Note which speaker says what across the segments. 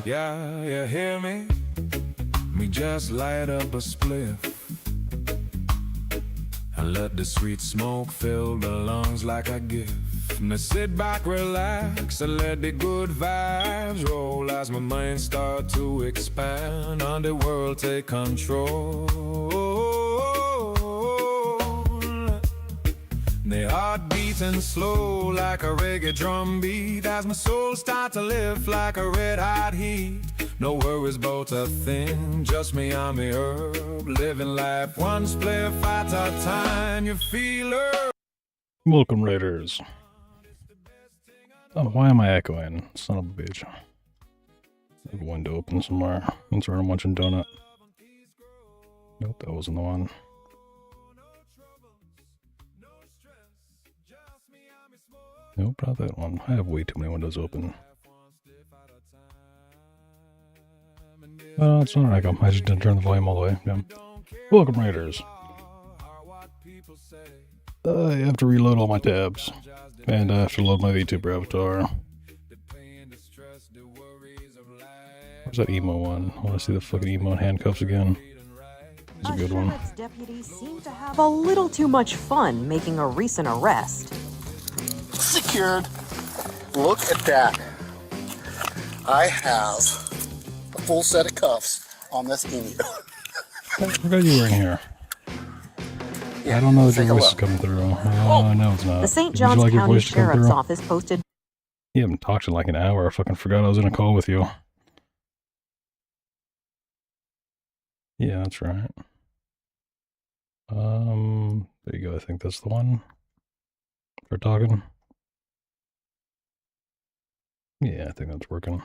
Speaker 1: Yeah, you hear me? Me just light up a spliff and let the sweet smoke fill the lungs like a gift. Now sit back, relax, and let the good vibes roll as my mind start to expand and the world take control. The heart beating slow like a reggae drum beat as my soul start to lift like a red hot heat. No worries about a thing, just me and me herb, living life one spliff at a time. You feel her.
Speaker 2: Welcome, Raiders. Oh, why am I echoing? Son of a bitch. I have a window open somewhere. That's where I'm watching Donut. Nope, that wasn't the one. Nope, not that one. I have way too many windows open. Oh, it's not an echo. I just didn't turn the volume all the way. Yeah. Welcome, Raiders. I have to reload all my tabs. And I have to load my VTuber avatar. Where's that emo one? I want to see the fucking emo in handcuffs again. It's a good one.
Speaker 3: Deputies seem to have a little too much fun making a recent arrest.
Speaker 4: Secured. Look at that. I have a full set of cuffs on this emu.
Speaker 2: I forgot you were in here.
Speaker 4: Yeah,
Speaker 2: I don't know if your voice is coming through. Oh, no, it's not.
Speaker 3: The St. John's County Sheriff's Office posted.
Speaker 2: You haven't talked in like an hour. I fucking forgot I was in a call with you. Yeah, that's right. There you go. I think that's the one. We're talking. Yeah, I think that's working.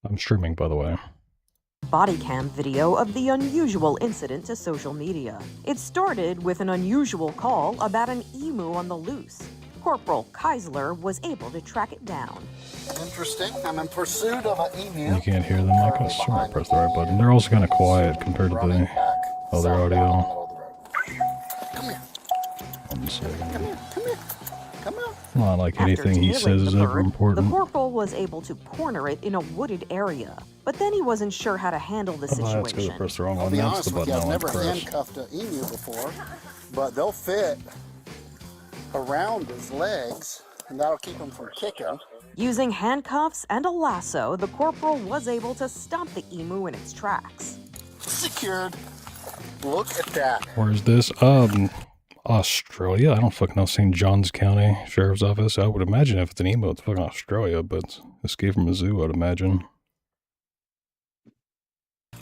Speaker 2: I'm streaming, by the way.
Speaker 3: Body cam video of the unusual incident to social media. It started with an unusual call about an emu on the loose. Corporal Keisler was able to track it down.
Speaker 4: Interesting. I'm in pursuit of an emu.
Speaker 2: You can't hear them. I can swear I pressed the right button. They're also kind of quiet compared to the other audio.
Speaker 4: Come here.
Speaker 2: 1 second.
Speaker 4: Come here. Come here. Come here.
Speaker 2: Not like anything he says is ever important.
Speaker 3: The corporal was able to corner it in a wooded area, but then he wasn't sure how to handle the situation.
Speaker 2: That's because I pressed the wrong one.
Speaker 4: I'll be
Speaker 2: That's
Speaker 4: honest
Speaker 2: the
Speaker 4: with
Speaker 2: button
Speaker 4: you,
Speaker 2: I
Speaker 4: I've
Speaker 2: want to
Speaker 4: never
Speaker 2: press.
Speaker 4: handcuffed an emu before, but they'll fit around his legs, and that'll keep him from kicking.
Speaker 3: Using handcuffs and a lasso, the corporal was able to stop the emu in its tracks.
Speaker 4: Secured. Look at that.
Speaker 2: Where's this? Australia? I don't fucking know. St. John's County Sheriff's Office. I would imagine if it's an emo, it's fucking Australia, but escape from a zoo, I'd imagine.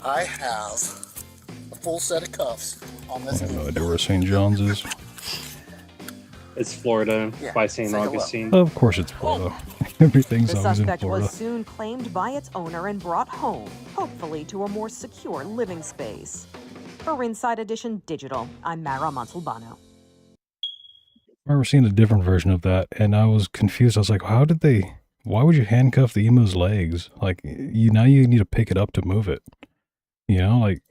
Speaker 4: I have a full set of cuffs on this
Speaker 2: I have no
Speaker 4: emu.
Speaker 2: idea where St. John's is.
Speaker 5: It's Florida by St. Augustine.
Speaker 2: Of course it's Florida. Everything's
Speaker 3: The
Speaker 2: always in
Speaker 3: suspect
Speaker 2: Florida.
Speaker 3: was soon claimed by its owner and brought home, hopefully to a more secure living space. For Inside Edition Digital, I'm Mara Montalbano.
Speaker 2: I remember seeing a different version of that, and I was confused. I was like, why would you handcuff the emu's legs? Like, now you need to pick it up to move it. You know, like,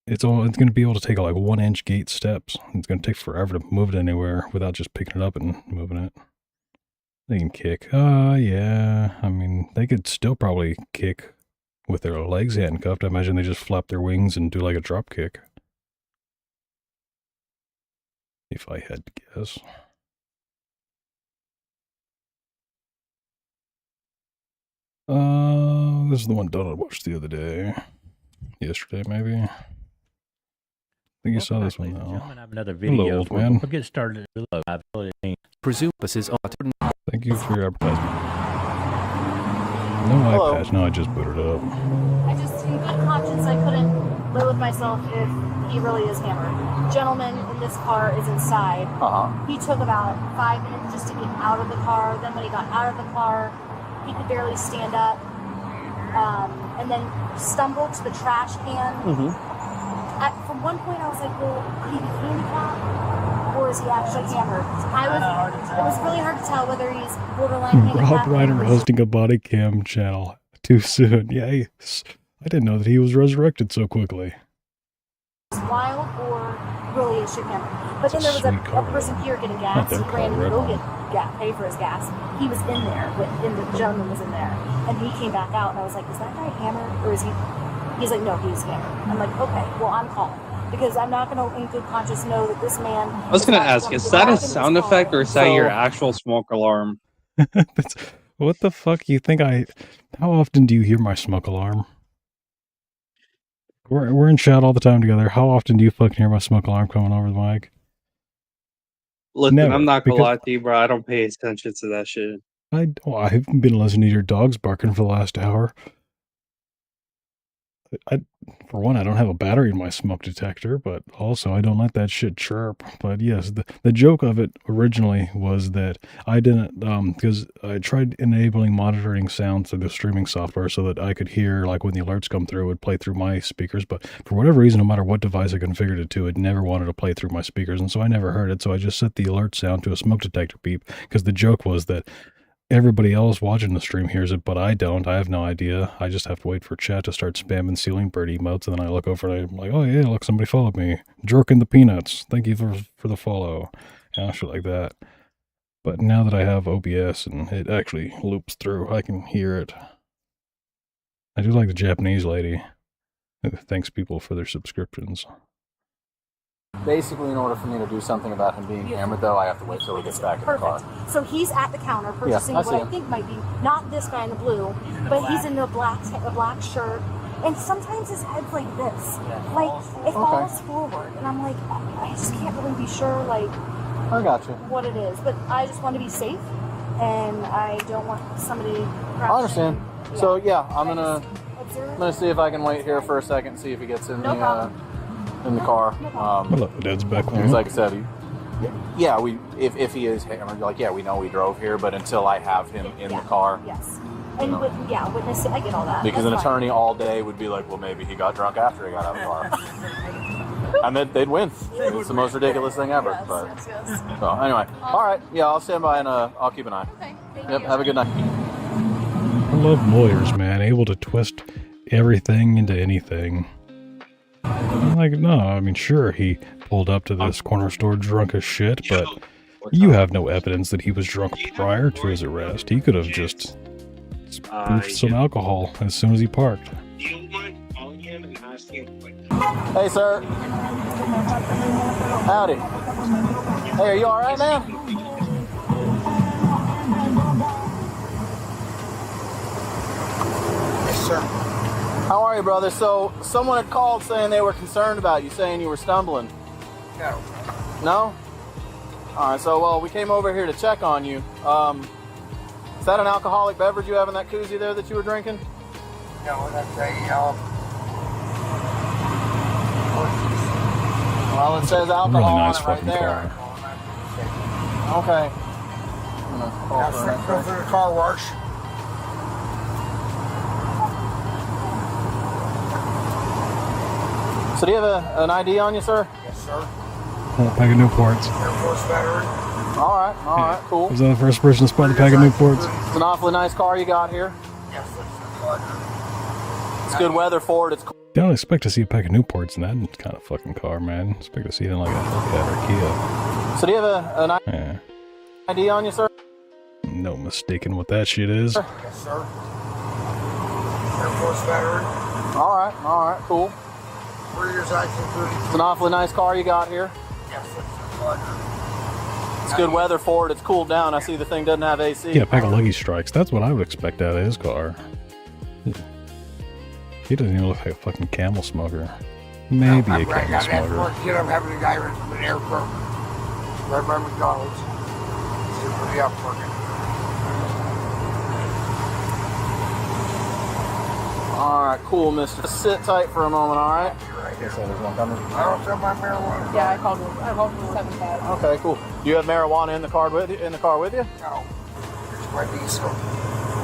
Speaker 2: it's going to be able to take like 1-inch gait steps. It's going to take forever to move it anywhere without just picking it up and moving it. They can kick. Yeah. I mean, they could still probably kick with their legs handcuffed. I imagine they just flap their wings and do like a drop kick. If I had to guess. This is the one Donald watched the other day. Yesterday, maybe. I think you saw this one, though.
Speaker 6: I have another video.
Speaker 2: Hello, old man.
Speaker 6: We'll get started below.
Speaker 7: Presume this is
Speaker 2: Thank you for your advertisement. No eye patch. No, I just booted up.
Speaker 8: I just, in good conscience, I couldn't live with myself if he really is hammered. Gentleman in this car is inside. He took about 5 minutes just to get out of the car. Then when he got out of the car, he could barely stand up. And then stumbled to the trash can. From one point, I was like, well, could he be handicapped? Or is he actually hammered? It was really hard to tell whether he's borderline handicapped.
Speaker 2: Rob Reiner hosting a body cam channel. Too soon. Yeah, I didn't know that he was resurrected so quickly.
Speaker 8: Wild or really is shit hammered. But then there was a person here getting gas. He ran to go get gas, pay for his gas. He was in there, the gentleman was in there, and he came back out, and I was like, is that guy hammered, or is he? He's like, no, he's hammered. I'm like, okay, well, I'm calling. Because I'm not going to, in good conscience, know that this man...
Speaker 5: I was going to ask, is that a sound effect or is that your actual smoke alarm?
Speaker 2: What the fuck you think How often do you hear my smoke alarm? We're in chat all the time together. How often do you fucking hear my smoke alarm coming over the mic?
Speaker 5: Listen,
Speaker 2: Never,
Speaker 5: I'm not going to lie to you, bro. I don't pay attention to that shit.
Speaker 2: I've been listening to your dogs barking for the last hour. For one, I don't have a battery in my smoke detector, but also I don't let that shit chirp. But yes, the joke of it originally was that I didn't, because I tried enabling monitoring sounds through the streaming software so that I could hear, like when the alerts come through, it would play through my speakers. But for whatever reason, no matter what device I configured it to, it never wanted to play through my speakers. And so I never heard it. So I just set the alert sound to a smoke detector beep, because the joke was that everybody else watching the stream hears it, but I don't. I have no idea. I just have to wait for chat to start spamming ceiling bird emotes, and then I look over and I'm like, oh yeah, look, somebody followed me. Jerking the peanuts. Thank you for the follow. And shit like that. But now that I have OBS and it actually loops through, I can hear it. I do like the Japanese lady who thanks people for their subscriptions.
Speaker 6: Basically, in order for me to do something about him being hammered, though, I have to wait till he gets back in the car.
Speaker 8: So he's at the counter purchasing what I think might be not this guy in the blue, but he's in a black shirt, and sometimes his head's like this, like it falls forward, and I'm like, I just can't really be sure, like,
Speaker 6: I got you.
Speaker 8: What it is, but I just want to be safe, and I don't want somebody.
Speaker 6: I understand. Yeah. So yeah, I'm gonna see if I can wait here for a second and see if he gets in in the car.
Speaker 2: Hello, Dad's back
Speaker 6: there. Like I said, if he is hammered, like, yeah, we know we drove here, but until I have him in the car.
Speaker 8: Yes. And witness it, I get all that.
Speaker 6: Because an attorney all day would be like, well, maybe he got drunk after he got out of the car. And they'd win. It's the most ridiculous thing ever. Yes. So anyway, all right, yeah, I'll stand by and I'll keep an eye. Okay, thank you. Have a good night.
Speaker 2: I love lawyers, man, able to twist everything into anything. Like, no, I mean, sure, he pulled up to this corner store drunk as shit, but you have no evidence that he was drunk prior to his arrest. He could have just spoofed some alcohol as soon as he parked.
Speaker 6: Hey, sir. Howdy. Hey, are you all right, man?
Speaker 9: Yes, sir.
Speaker 6: How are you, brother? So, someone had called saying they were concerned about you, saying you were stumbling.
Speaker 9: No.
Speaker 6: No? Alright, so, well, we came over here to check on you. Is that an alcoholic beverage you have in that koozie there that you were drinking?
Speaker 9: No, that's a,
Speaker 6: well, it says alcohol
Speaker 2: really nice
Speaker 6: on it right there. Okay.
Speaker 9: Go for the car wash.
Speaker 6: So do you have an ID on you, sir?
Speaker 9: Yes, sir.
Speaker 2: Pack of Newports.
Speaker 9: Air Force veteran.
Speaker 6: All right, cool.
Speaker 2: Was that the first person to spot the pack of Newports?
Speaker 6: It's an awfully nice car you got here.
Speaker 9: Yes, sir.
Speaker 6: It's good weather for it. It's cool.
Speaker 2: Don't expect to see a pack of Newports in that kind of fucking car, man. Expect to see it in like a Hellcat or Kia.
Speaker 6: So do you have an ID on you, sir?
Speaker 2: No mistaking what that shit is.
Speaker 9: Yes, sir. Air Force veteran.
Speaker 6: All right, cool.
Speaker 9: 3 years active duty.
Speaker 6: It's an awfully nice car you got here.
Speaker 9: Yes, sir.
Speaker 6: It's good weather for it. It's cooled down. I see the thing doesn't have AC.
Speaker 2: Yeah, a pack of Lucky Strikes. That's what I would expect out of his car. He doesn't even look like a fucking camel smoker. Maybe a camel smoker.
Speaker 9: I'm having a guy with an airport right by McDonald's. He's pretty up working.
Speaker 6: Alright, cool, mister. Just sit tight for a moment, alright?
Speaker 9: Right here. I don't sell my marijuana.
Speaker 10: Yeah, I called him 7-5.
Speaker 6: Okay, cool. Do you have marijuana in the car with you?
Speaker 9: No. Here's my diesel.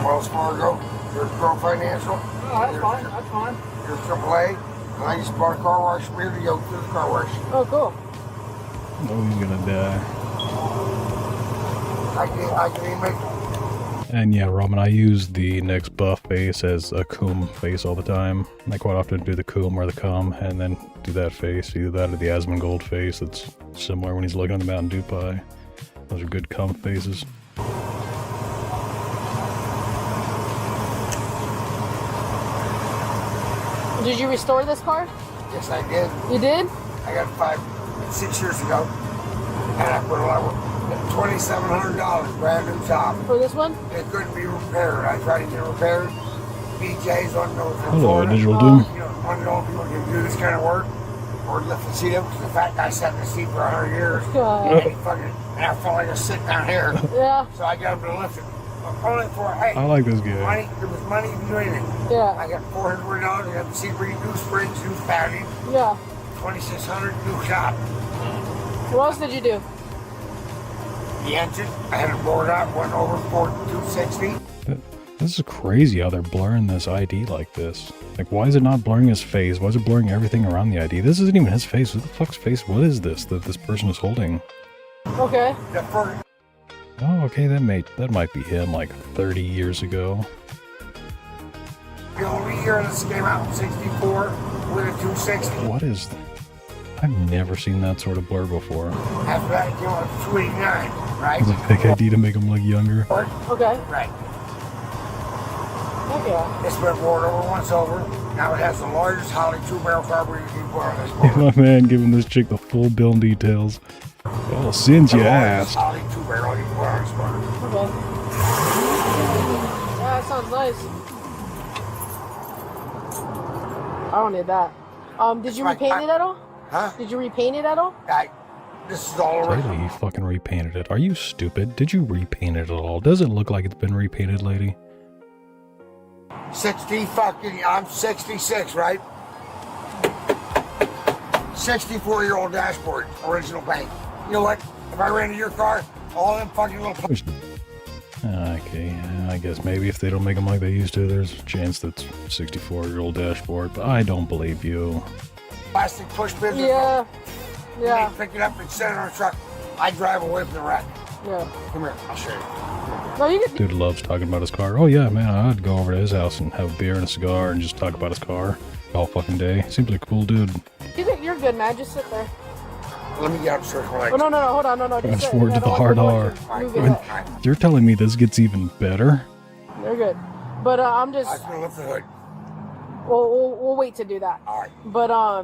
Speaker 9: Wells Fargo. Here's Pro Financial.
Speaker 10: Oh, that's fine. That's fine.
Speaker 9: Here's AAA. And I just bought a car wash from here to go to the car wash.
Speaker 10: Oh, cool.
Speaker 2: Oh, he's gonna die.
Speaker 9: I can even make
Speaker 2: And yeah, Roman, I use the Nyx buff face as a comb face all the time. I quite often do the comb or the comb, and then do that face, either that or the Asmongold face. It's similar when he's looking at the Mountain Dew pie. Those are good comb faces.
Speaker 10: Did you restore this car?
Speaker 9: Yes, I did.
Speaker 10: You did?
Speaker 9: I got 6 years ago, and I put $2,700 brand new top.
Speaker 10: For this one?
Speaker 9: It couldn't be repaired. I tried to get it repaired. BJ's on those.
Speaker 2: Hello, Digital Doom.
Speaker 9: You know, want to know if people can do this kind of work or lift the seat up, because the fat guy sat in the seat for 100 years. And I felt like I was sitting down here.
Speaker 10: Yeah.
Speaker 9: So I got him to lift it. Only for, hey,
Speaker 2: I like this guy.
Speaker 9: money, there was money to do anything.
Speaker 10: Yeah.
Speaker 9: I got $400, I got the seat for new springs, new padding,
Speaker 10: Yeah.
Speaker 9: $2,600, new shop.
Speaker 10: What else did you do?
Speaker 9: The engine, I had it bored out, went over 260.
Speaker 2: This is crazy how they're blurring this ID like this. Like, why is it not blurring his face? Why is it blurring everything around the ID? This isn't even his face. Who the fuck's face? What is this that this person is holding?
Speaker 10: Okay.
Speaker 9: The first,
Speaker 2: Oh, okay, that might be him like 30 years ago.
Speaker 9: the only year this came out in 64 with a 260.
Speaker 2: What is that? I've never seen that sort of blur before.
Speaker 9: After that, it came out to 289, right?
Speaker 2: It's a fake ID to make him look younger.
Speaker 10: Okay.
Speaker 9: Right.
Speaker 10: Okay.
Speaker 9: It's been bored over once over. Now it has the largest Holly 2-barrel carburetor you can put on this board.
Speaker 2: My man giving this chick the full bill details. Well, since you asked.
Speaker 9: Holly 2-barrel you can put on this board.
Speaker 10: Okay. Yeah, that sounds nice. I don't need that. Did you repaint it at all?
Speaker 9: Huh?
Speaker 10: Did you repaint it at all?
Speaker 9: This is all over.
Speaker 2: Lady, you fucking repainted it. Are you stupid? Did you repaint it at all? Does it look like it's been repainted, lady?
Speaker 9: 60 fucking, I'm 66, right? 64-year-old dashboard, original paint. You know what? If I ran into your car, all them fucking little...
Speaker 2: Okay, I guess maybe if they don't make them like they used to, there's a chance that's 64-year-old dashboard, but I don't believe you.
Speaker 9: Plastic push pins.
Speaker 10: Yeah. Yeah.
Speaker 9: You pick it up and set it on a truck. I drive away from the wreck.
Speaker 10: Yeah.
Speaker 9: Come here, I'll show you.
Speaker 10: No, you can.
Speaker 2: Dude loves talking about his car. Oh yeah, man, I'd go over to his house and have a beer and a cigar and just talk about his car all fucking day. Seems like a cool dude.
Speaker 10: You're good, man. Just sit there.
Speaker 9: Let me get up circle like.
Speaker 10: Oh, no, hold on, no. Just
Speaker 2: Fast
Speaker 10: sit.
Speaker 2: forward to the hard R.
Speaker 10: Move it up.
Speaker 2: You're telling me this gets even better?
Speaker 10: They're good. But I'm
Speaker 9: I
Speaker 10: just.
Speaker 9: was gonna lift the hood.
Speaker 10: We'll wait to do that.
Speaker 9: All right.
Speaker 10: But I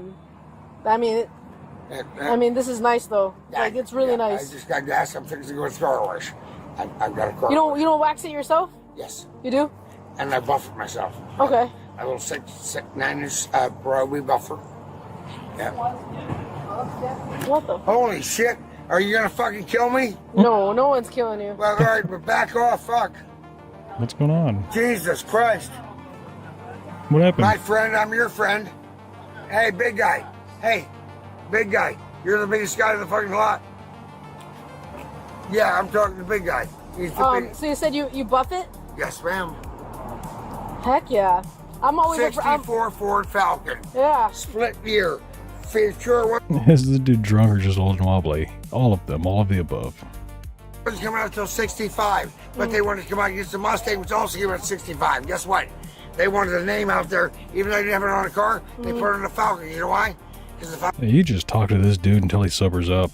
Speaker 10: mean, this is nice though. Like it's really nice.
Speaker 9: I just got gas. I'm fixing to go to the car wash. I've got a car.
Speaker 10: You don't wax it yourself?
Speaker 9: Yes.
Speaker 10: You do?
Speaker 9: And I buff it myself.
Speaker 10: Okay.
Speaker 9: A little 9-inch Broadway buffer. Yeah.
Speaker 10: What the?
Speaker 9: Holy shit! Are you gonna fucking kill me?
Speaker 10: No one's killing you.
Speaker 9: Well, all right, but back off. Fuck.
Speaker 2: What's going on?
Speaker 9: Jesus Christ.
Speaker 2: What happened?
Speaker 9: My friend, I'm your friend. Hey, big guy. Hey, big guy. You're the biggest guy in the fucking lot. Yeah, I'm talking to the big guy. He's the big.
Speaker 10: So you said you buff it?
Speaker 9: Yes, ma'am.
Speaker 10: Heck yeah. I'm always
Speaker 9: 64 Ford Falcon.
Speaker 10: Yeah.
Speaker 9: Split gear. Sure one
Speaker 2: Is the dude drunk or just old and wobbly? All of them, all of the above.
Speaker 9: wasn't coming out until 65, but they wanted to come out against the Mustang, which also came out at 65. Guess what? They wanted the name out there, even though they didn't have it on a car. They put it on the Falcon. You know why? Because the Falcon.
Speaker 2: Yeah, you just talk to this dude until he sobers up.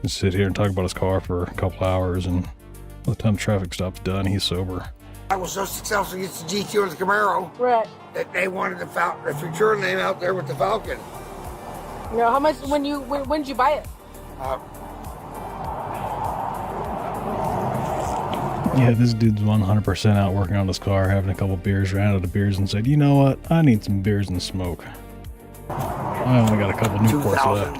Speaker 2: Just sit here and talk about his car for a couple hours, and by the time traffic stop's done, he's sober.
Speaker 9: I was so successful against the GT or the Camaro
Speaker 10: Right.
Speaker 9: that they wanted the Futura name out there with the Falcon.
Speaker 10: You know, how much when did you buy it?
Speaker 2: Yeah, this dude's 100% out working on his car, having a couple beers, ran out of beers, and said, "You know what? I need some beers and smoke. I only got a couple Newports left."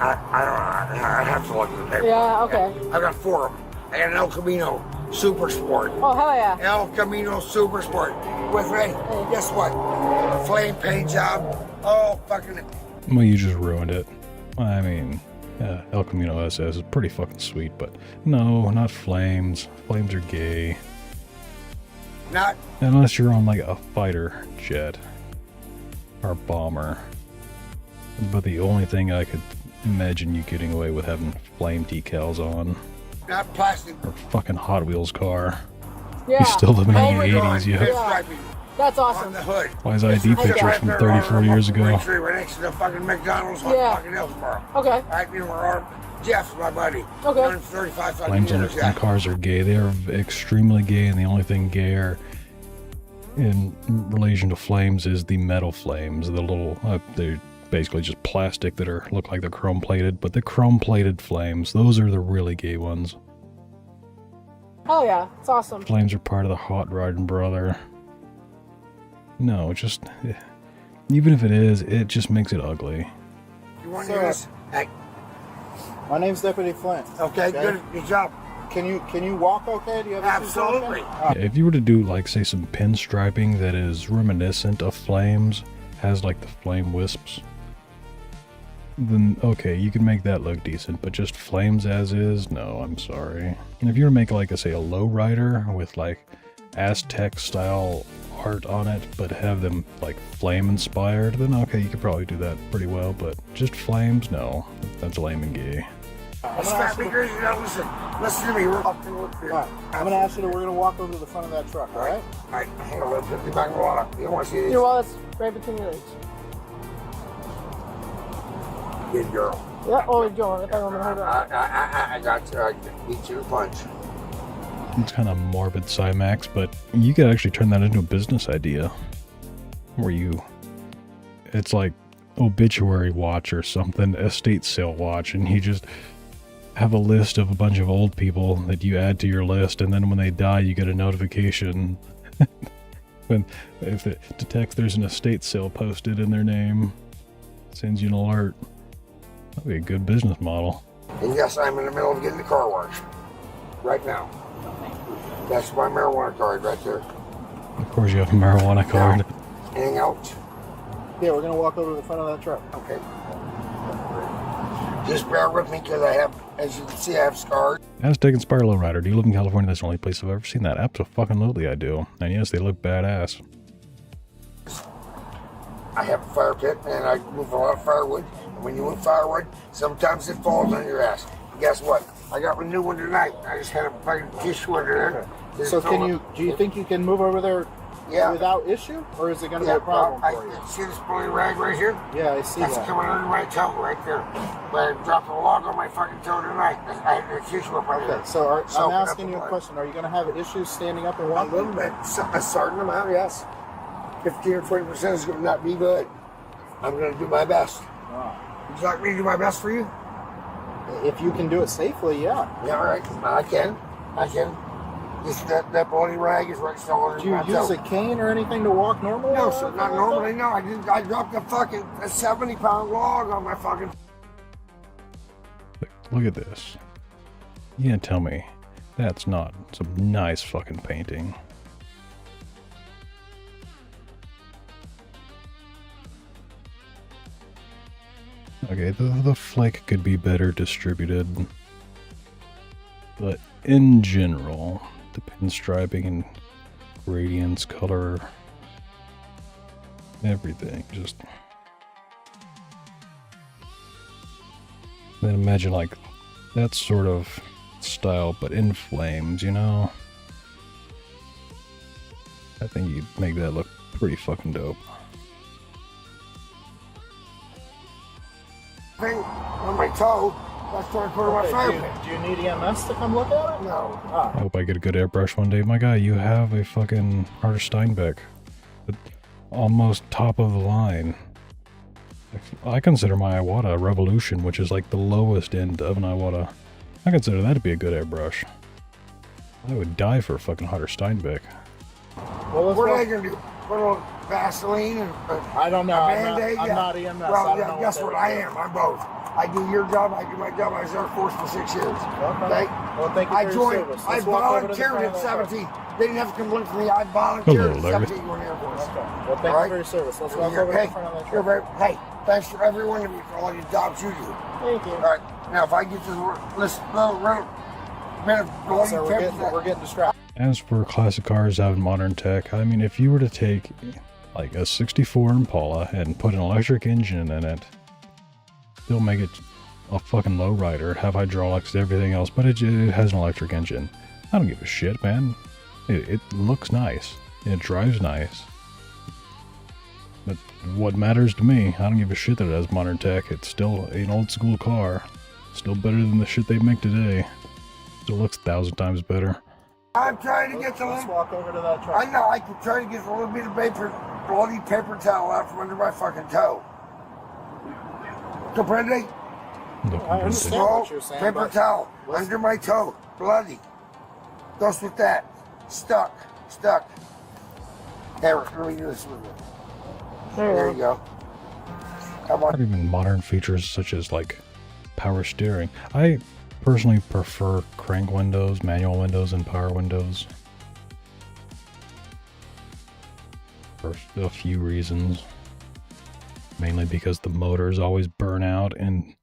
Speaker 9: I have to look at the paper.
Speaker 10: Yeah, okay.
Speaker 9: I got 4 of them. I got an El Camino Super Sport.
Speaker 10: Oh, hell yeah.
Speaker 9: El Camino Super Sport. With me, guess what? Flame paint job. Oh, fucking.
Speaker 2: Well, you just ruined it. I mean, El Camino SS is pretty fucking sweet, but no, not flames. Flames are gay.
Speaker 9: Not.
Speaker 2: Unless you're on like a fighter jet or bomber. But the only thing I could imagine you getting away with having flame decals on.
Speaker 9: Not plastic.
Speaker 2: Or fucking Hot Wheels car.
Speaker 10: Yeah.
Speaker 2: He's still living in
Speaker 10: Oh,
Speaker 2: the
Speaker 10: we're going.
Speaker 2: 80s, yeah.
Speaker 10: Yeah. That's
Speaker 9: On
Speaker 10: awesome.
Speaker 9: the hood.
Speaker 2: Why his ID pictures from 30, 40 years ago?
Speaker 9: Right next to the fucking McDonald's on
Speaker 10: Yeah.
Speaker 9: fucking Hillsborough.
Speaker 10: Okay.
Speaker 9: Right, you know where Jeff's my buddy.
Speaker 10: Okay.
Speaker 9: Known him for 35 fucking
Speaker 2: Flames
Speaker 9: years.
Speaker 2: on cars are gay. They are extremely gay, and the only thing gayer in relation to flames is the metal flames. The little, they're basically just plastic that look like they're chrome plated, but the chrome plated flames, those are the really gay ones.
Speaker 10: Oh yeah, it's awesome.
Speaker 2: Flames are part of the hot rodding brother. No, just, even if it is, it just makes it ugly.
Speaker 9: You want to hear this? Hey.
Speaker 11: My name's Deputy Flint.
Speaker 9: Okay, good job.
Speaker 11: Can you walk okay? Do you have
Speaker 9: Absolutely.
Speaker 2: Yeah, if you were to do, like, say, some pinstriping that is reminiscent of flames, has, like, the flame wisps, then, okay, you can make that look decent, but just flames as is? No, I'm sorry. And if you were to make, like, say, a lowrider with, like, Aztec-style art on it, but have them, like, flame-inspired, then okay, you could probably do that pretty well, but just flames? No. That's lame and gay.
Speaker 9: Listen to me. We're up to look here.
Speaker 11: Right. I'm going to ask you to, we're going to walk over to the front of that truck, all right?
Speaker 9: All right, hang on, let's put the back wall up. You don't want to see this?
Speaker 10: Your wallet's right between your legs.
Speaker 9: Good girl.
Speaker 10: Yeah, oh, you're going. I thought I'm going to hold on.
Speaker 9: I got you. I beat you to the punch.
Speaker 2: It's kind of morbid Cymax, but you could actually turn that into a business idea. Where it's like obituary watch or something, estate sale watch, and you just have a list of a bunch of old people that you add to your list, and then when they die, you get a notification if it detects there's an estate sale posted in their name, sends you an alert. That'd be a good business model.
Speaker 9: And yes, I'm in the middle of getting the car washed. Right now. That's my marijuana card right there.
Speaker 2: Of course you have a marijuana card.
Speaker 9: Anything else?
Speaker 11: Yeah, we're going to walk over to the front of that truck.
Speaker 9: Okay. Just bear with me because I have, as you can see, I have scars.
Speaker 2: Aztec Inspired Lowrider. Do you live in California? That's the only place I've ever seen that. Absolutely I do. And yes, they look badass.
Speaker 9: I have a fire pit and I move a lot of firewood. And when you move firewood, sometimes it falls on your ass. And guess what? I got a new one tonight. I just had a fucking tissue under there.
Speaker 11: So do you think you can move over there without issue? Or is it going to be a problem for you?
Speaker 9: See this bloody rag right here?
Speaker 11: Yeah, I see
Speaker 9: That's
Speaker 11: that.
Speaker 9: coming under my toe right there. But I dropped a log on my fucking toe tonight. I had a tissue up right there.
Speaker 11: Okay, so I'm asking you a question. Are you going to have issues standing up and walking?
Speaker 9: A little bit. A certain amount, yes. 15 or 20% is going to not be good. I'm going to do my best.
Speaker 11: Wow.
Speaker 9: Would you like me to do my best for you?
Speaker 11: If you can do it safely, yeah.
Speaker 9: Yeah, all right. I can. Just that bloody rag is right still under my toe.
Speaker 11: Do you use a cane or anything to walk normally?
Speaker 9: No, sir. Not normally, no. I dropped a fucking 70-pound log on my fucking...
Speaker 2: Look at this. You can't tell me that's not some nice fucking painting. Okay, the flick could be better distributed, but in general, the pinstriping and gradients, color, everything, just... Then imagine like that sort of style, but in flames, you know? I think you'd make that look pretty fucking dope.
Speaker 9: Thing on my toe, that's where I put on my fire pit.
Speaker 11: Do you need EMS to come look at it?
Speaker 9: No.
Speaker 2: I hope I get a good airbrush one day. My guy, you have a fucking Harder Steinbeck. Almost top of the line. I consider my Iwata a Revolution, which is like the lowest end of an Iwata. I consider that to be a good airbrush. I would die for a fucking Harder Steinbeck.
Speaker 9: Well, what are they going to do? Put on Vaseline and
Speaker 11: I don't know.
Speaker 9: Band-Aid?
Speaker 11: I'm not EMS.
Speaker 9: Well, yeah, guess what? I am. I'm both. I do your job. I do my job. I was Air Force for 6 years. Okay?
Speaker 11: Well, thank you for your service.
Speaker 9: I volunteered at 17. They didn't have to come look for me. I volunteered at 17 to go in the Air Force.
Speaker 11: Okay. Well, thank you for your service. Let's walk over to the front of that truck.
Speaker 9: Hey, thanks for every one of you for all your jobs you do.
Speaker 10: Thank you.
Speaker 9: All right. Now, if I get this little
Speaker 11: we're getting distracted.
Speaker 2: As for classic cars having modern tech, I mean, if you were to take like a 64 Impala and put an electric engine in it, still make it a fucking lowrider, have hydraulics, everything else, but it has an electric engine. I don't give a shit, man. It looks nice. It drives nice. But what matters to me, I don't give a shit that it has modern tech. It's still an old school car. Still better than the shit they make today. Still looks 1,000 times better.
Speaker 9: I'm trying to get the
Speaker 11: Let's walk over to that truck.
Speaker 9: I know, I can try to get a little bit of bloody paper towel out from under my fucking toe. Comprende?
Speaker 11: I understand
Speaker 9: Small
Speaker 11: what you're saying,
Speaker 9: paper
Speaker 11: but
Speaker 9: towel under my toe, bloody. Goes with that. Stuck. There, let me do this with it. There you go. Come on.
Speaker 2: Not even modern features such as like power steering. I personally prefer crank windows, manual windows, and power windows. For a few reasons. Mainly because the motors always burn out in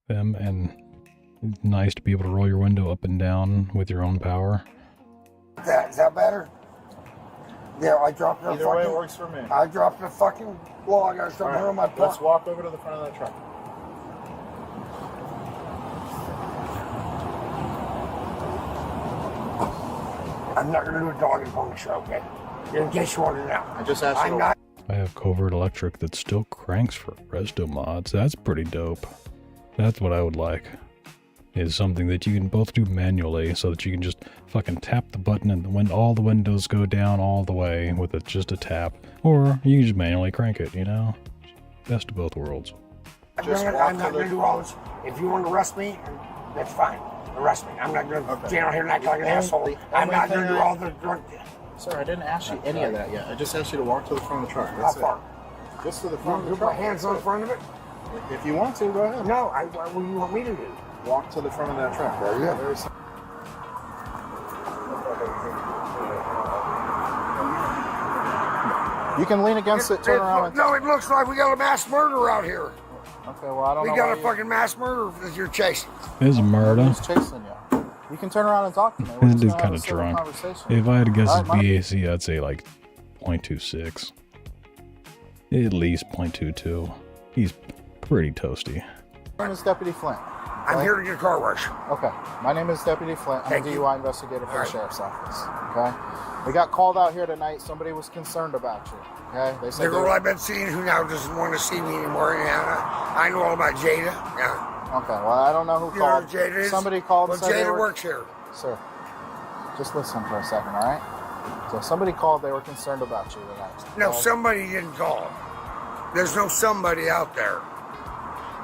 Speaker 2: them, and it's nice to be able to roll your window up and down with your own power.
Speaker 9: Is that better? Yeah, I dropped the
Speaker 11: either way, it works for me.
Speaker 9: I dropped the fucking log. I was somewhere
Speaker 11: All
Speaker 9: on my
Speaker 11: right, let's
Speaker 9: butt.
Speaker 11: walk over to the front of that truck.
Speaker 9: I'm not going to do a dog and pony show, okay? In case you want to know.
Speaker 11: I just asked you.
Speaker 9: I'm not.
Speaker 2: I have Covert Electric that still cranks for resto mods. That's pretty dope. That's what I would like. Is something that you can both do manually, so that you can just fucking tap the button and when all the windows go down all the way with just a tap, or you can just manually crank it. You know, best of both worlds.
Speaker 9: I'm not going to do all this. If you want to arrest me, that's fine. Arrest me. I'm not going to stand out here and act like an asshole. I'm not going to do all the drunk.
Speaker 11: Sir, I didn't ask you any of that yet. I just asked you to walk to the front of the truck.
Speaker 9: How
Speaker 11: That's
Speaker 9: far?
Speaker 11: it. Just to the front of the
Speaker 9: Put
Speaker 11: truck.
Speaker 9: my hands on the front of it?
Speaker 11: If you want to, go ahead.
Speaker 9: No, what do you want me to do?
Speaker 11: Walk to the front of that truck.
Speaker 9: There you go.
Speaker 11: There's... You can lean against it, turn around. And
Speaker 9: no, it looks like we got a mass murder out here.
Speaker 11: okay, well, I don't know.
Speaker 9: We got
Speaker 11: why
Speaker 9: a fucking mass murder that you're chasing.
Speaker 2: It's a murder.
Speaker 11: Who's chasing you? You can turn around and talk to me. We're
Speaker 2: This
Speaker 11: just
Speaker 2: dude's
Speaker 11: gonna have
Speaker 2: kind
Speaker 11: a
Speaker 2: of
Speaker 11: civil
Speaker 2: drunk.
Speaker 11: conversation.
Speaker 2: If I had to guess his
Speaker 11: Alright,
Speaker 2: BAC, I'd say like 0.26. At least 0.22. He's pretty toasty.
Speaker 11: My name is Deputy Flint.
Speaker 9: I'm here to get a car wash.
Speaker 11: Okay. My name is Deputy Flint. I'm
Speaker 9: Thank
Speaker 11: a
Speaker 9: you.
Speaker 11: DUI investigator for the Sheriff's Office. Okay? We got called out here tonight. Somebody was concerned about you. Okay? They
Speaker 9: The
Speaker 11: said
Speaker 9: girl I've been seeing who now doesn't want to see me anymore. Yeah, I know all about Jada. Yeah.
Speaker 11: Okay, well, I don't know who
Speaker 9: You know
Speaker 11: called.
Speaker 9: who Jada is?
Speaker 11: Somebody called
Speaker 9: Well,
Speaker 11: and said they
Speaker 9: Jada
Speaker 11: were...
Speaker 9: works here.
Speaker 11: Sir, just listen for a second, all right? So somebody called. They were concerned about you tonight.
Speaker 9: No,
Speaker 11: Okay?
Speaker 9: somebody didn't call. There's no somebody out there.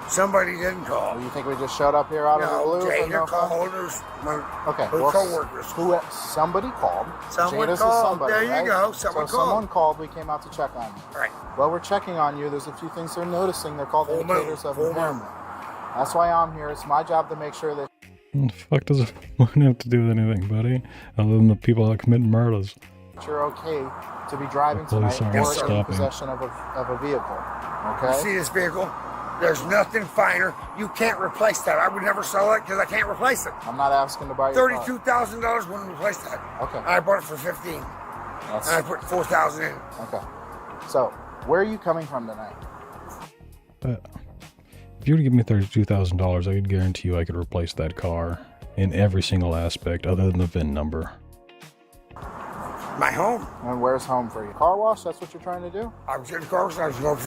Speaker 9: Somebody didn't call.
Speaker 11: Well, you think we just showed up here out of the
Speaker 9: No,
Speaker 11: blue? for
Speaker 9: Jada
Speaker 11: no fun?
Speaker 9: called. There's my
Speaker 11: Okay,
Speaker 9: her
Speaker 11: well,
Speaker 9: co-workers.
Speaker 11: somebody called.
Speaker 9: Someone
Speaker 11: Jada's
Speaker 9: called.
Speaker 11: A somebody,
Speaker 9: There you
Speaker 11: right?
Speaker 9: go. Someone
Speaker 11: so
Speaker 9: called.
Speaker 11: someone called. We came out to check on you.
Speaker 9: All right.
Speaker 11: While we're checking on you, there's a few things they're noticing. They're called
Speaker 9: Full moon,
Speaker 11: indicators of
Speaker 9: full moon.
Speaker 11: impairment. That's why I'm here. It's my job to make sure that
Speaker 2: What the fuck does a phone have to do with anything, buddy? Other than the people that commit murders.
Speaker 11: you're okay to be driving
Speaker 2: The police
Speaker 11: tonight
Speaker 2: aren't
Speaker 11: or in
Speaker 2: stopping.
Speaker 11: possession of a vehicle.
Speaker 9: You
Speaker 11: Okay?
Speaker 9: see this vehicle? There's nothing finer. You can't replace that. I would never sell it because I can't replace it.
Speaker 11: I'm not asking to buy your car.
Speaker 9: $32,000 wouldn't replace that.
Speaker 11: Okay.
Speaker 9: I bought it for 15,
Speaker 11: That's,
Speaker 9: and I put 4,000 in.
Speaker 11: okay. So, where are you coming from tonight?
Speaker 2: But if you were to give me $32,000, I could guarantee you I could replace that car in every single aspect other than the VIN number.
Speaker 9: My home.
Speaker 11: And where's home for you? Car wash? That's what you're trying to do?
Speaker 9: I was in the car, I was going.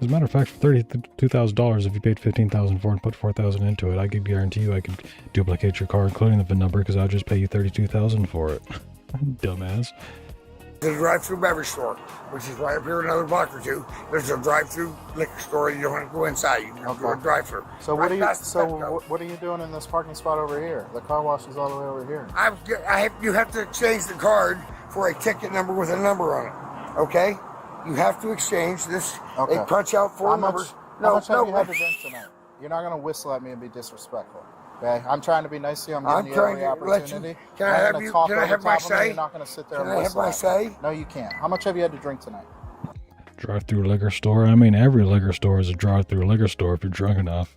Speaker 2: As a matter of fact, for $32,000, if you paid $15,000 for it and put $4,000 into it, I could guarantee you I could duplicate your car, including the VIN number, because I'll just pay you $32,000 for it. Dumbass.
Speaker 9: To the drive-through beverage store, which is right up here another block or two. There's a drive-through liquor store. You don't have to go inside. You can go
Speaker 11: Okay.
Speaker 9: drive-through.
Speaker 11: So
Speaker 9: Right
Speaker 11: what are you?
Speaker 9: past the
Speaker 11: So
Speaker 9: Petco.
Speaker 11: what are you doing in this parking spot over here? The car wash is all the way over here.
Speaker 9: You have to exchange the card for a ticket number with a number on it. Okay? You have to exchange this.
Speaker 11: Okay.
Speaker 9: They punch out four
Speaker 11: How
Speaker 9: numbers.
Speaker 11: much, how much have you had to drink tonight? You're not gonna whistle at me and be disrespectful. Okay? I'm trying to be nice to you. I'm giving
Speaker 9: I'm
Speaker 11: you
Speaker 9: trying
Speaker 11: every
Speaker 9: to let
Speaker 11: opportunity.
Speaker 9: you. Can I
Speaker 11: I'm
Speaker 9: have
Speaker 11: gonna
Speaker 9: you?
Speaker 11: talk
Speaker 9: Can I
Speaker 11: over
Speaker 9: have my
Speaker 11: top of me.
Speaker 9: say?
Speaker 11: You're not gonna sit there
Speaker 9: Can
Speaker 11: and
Speaker 9: I have
Speaker 11: whistle
Speaker 9: my
Speaker 11: at me.
Speaker 9: say?
Speaker 11: No, you can't. How much have you had to drink tonight?
Speaker 2: Drive-through liquor store? I mean, every liquor store is a drive-through liquor store if you're drunk enough.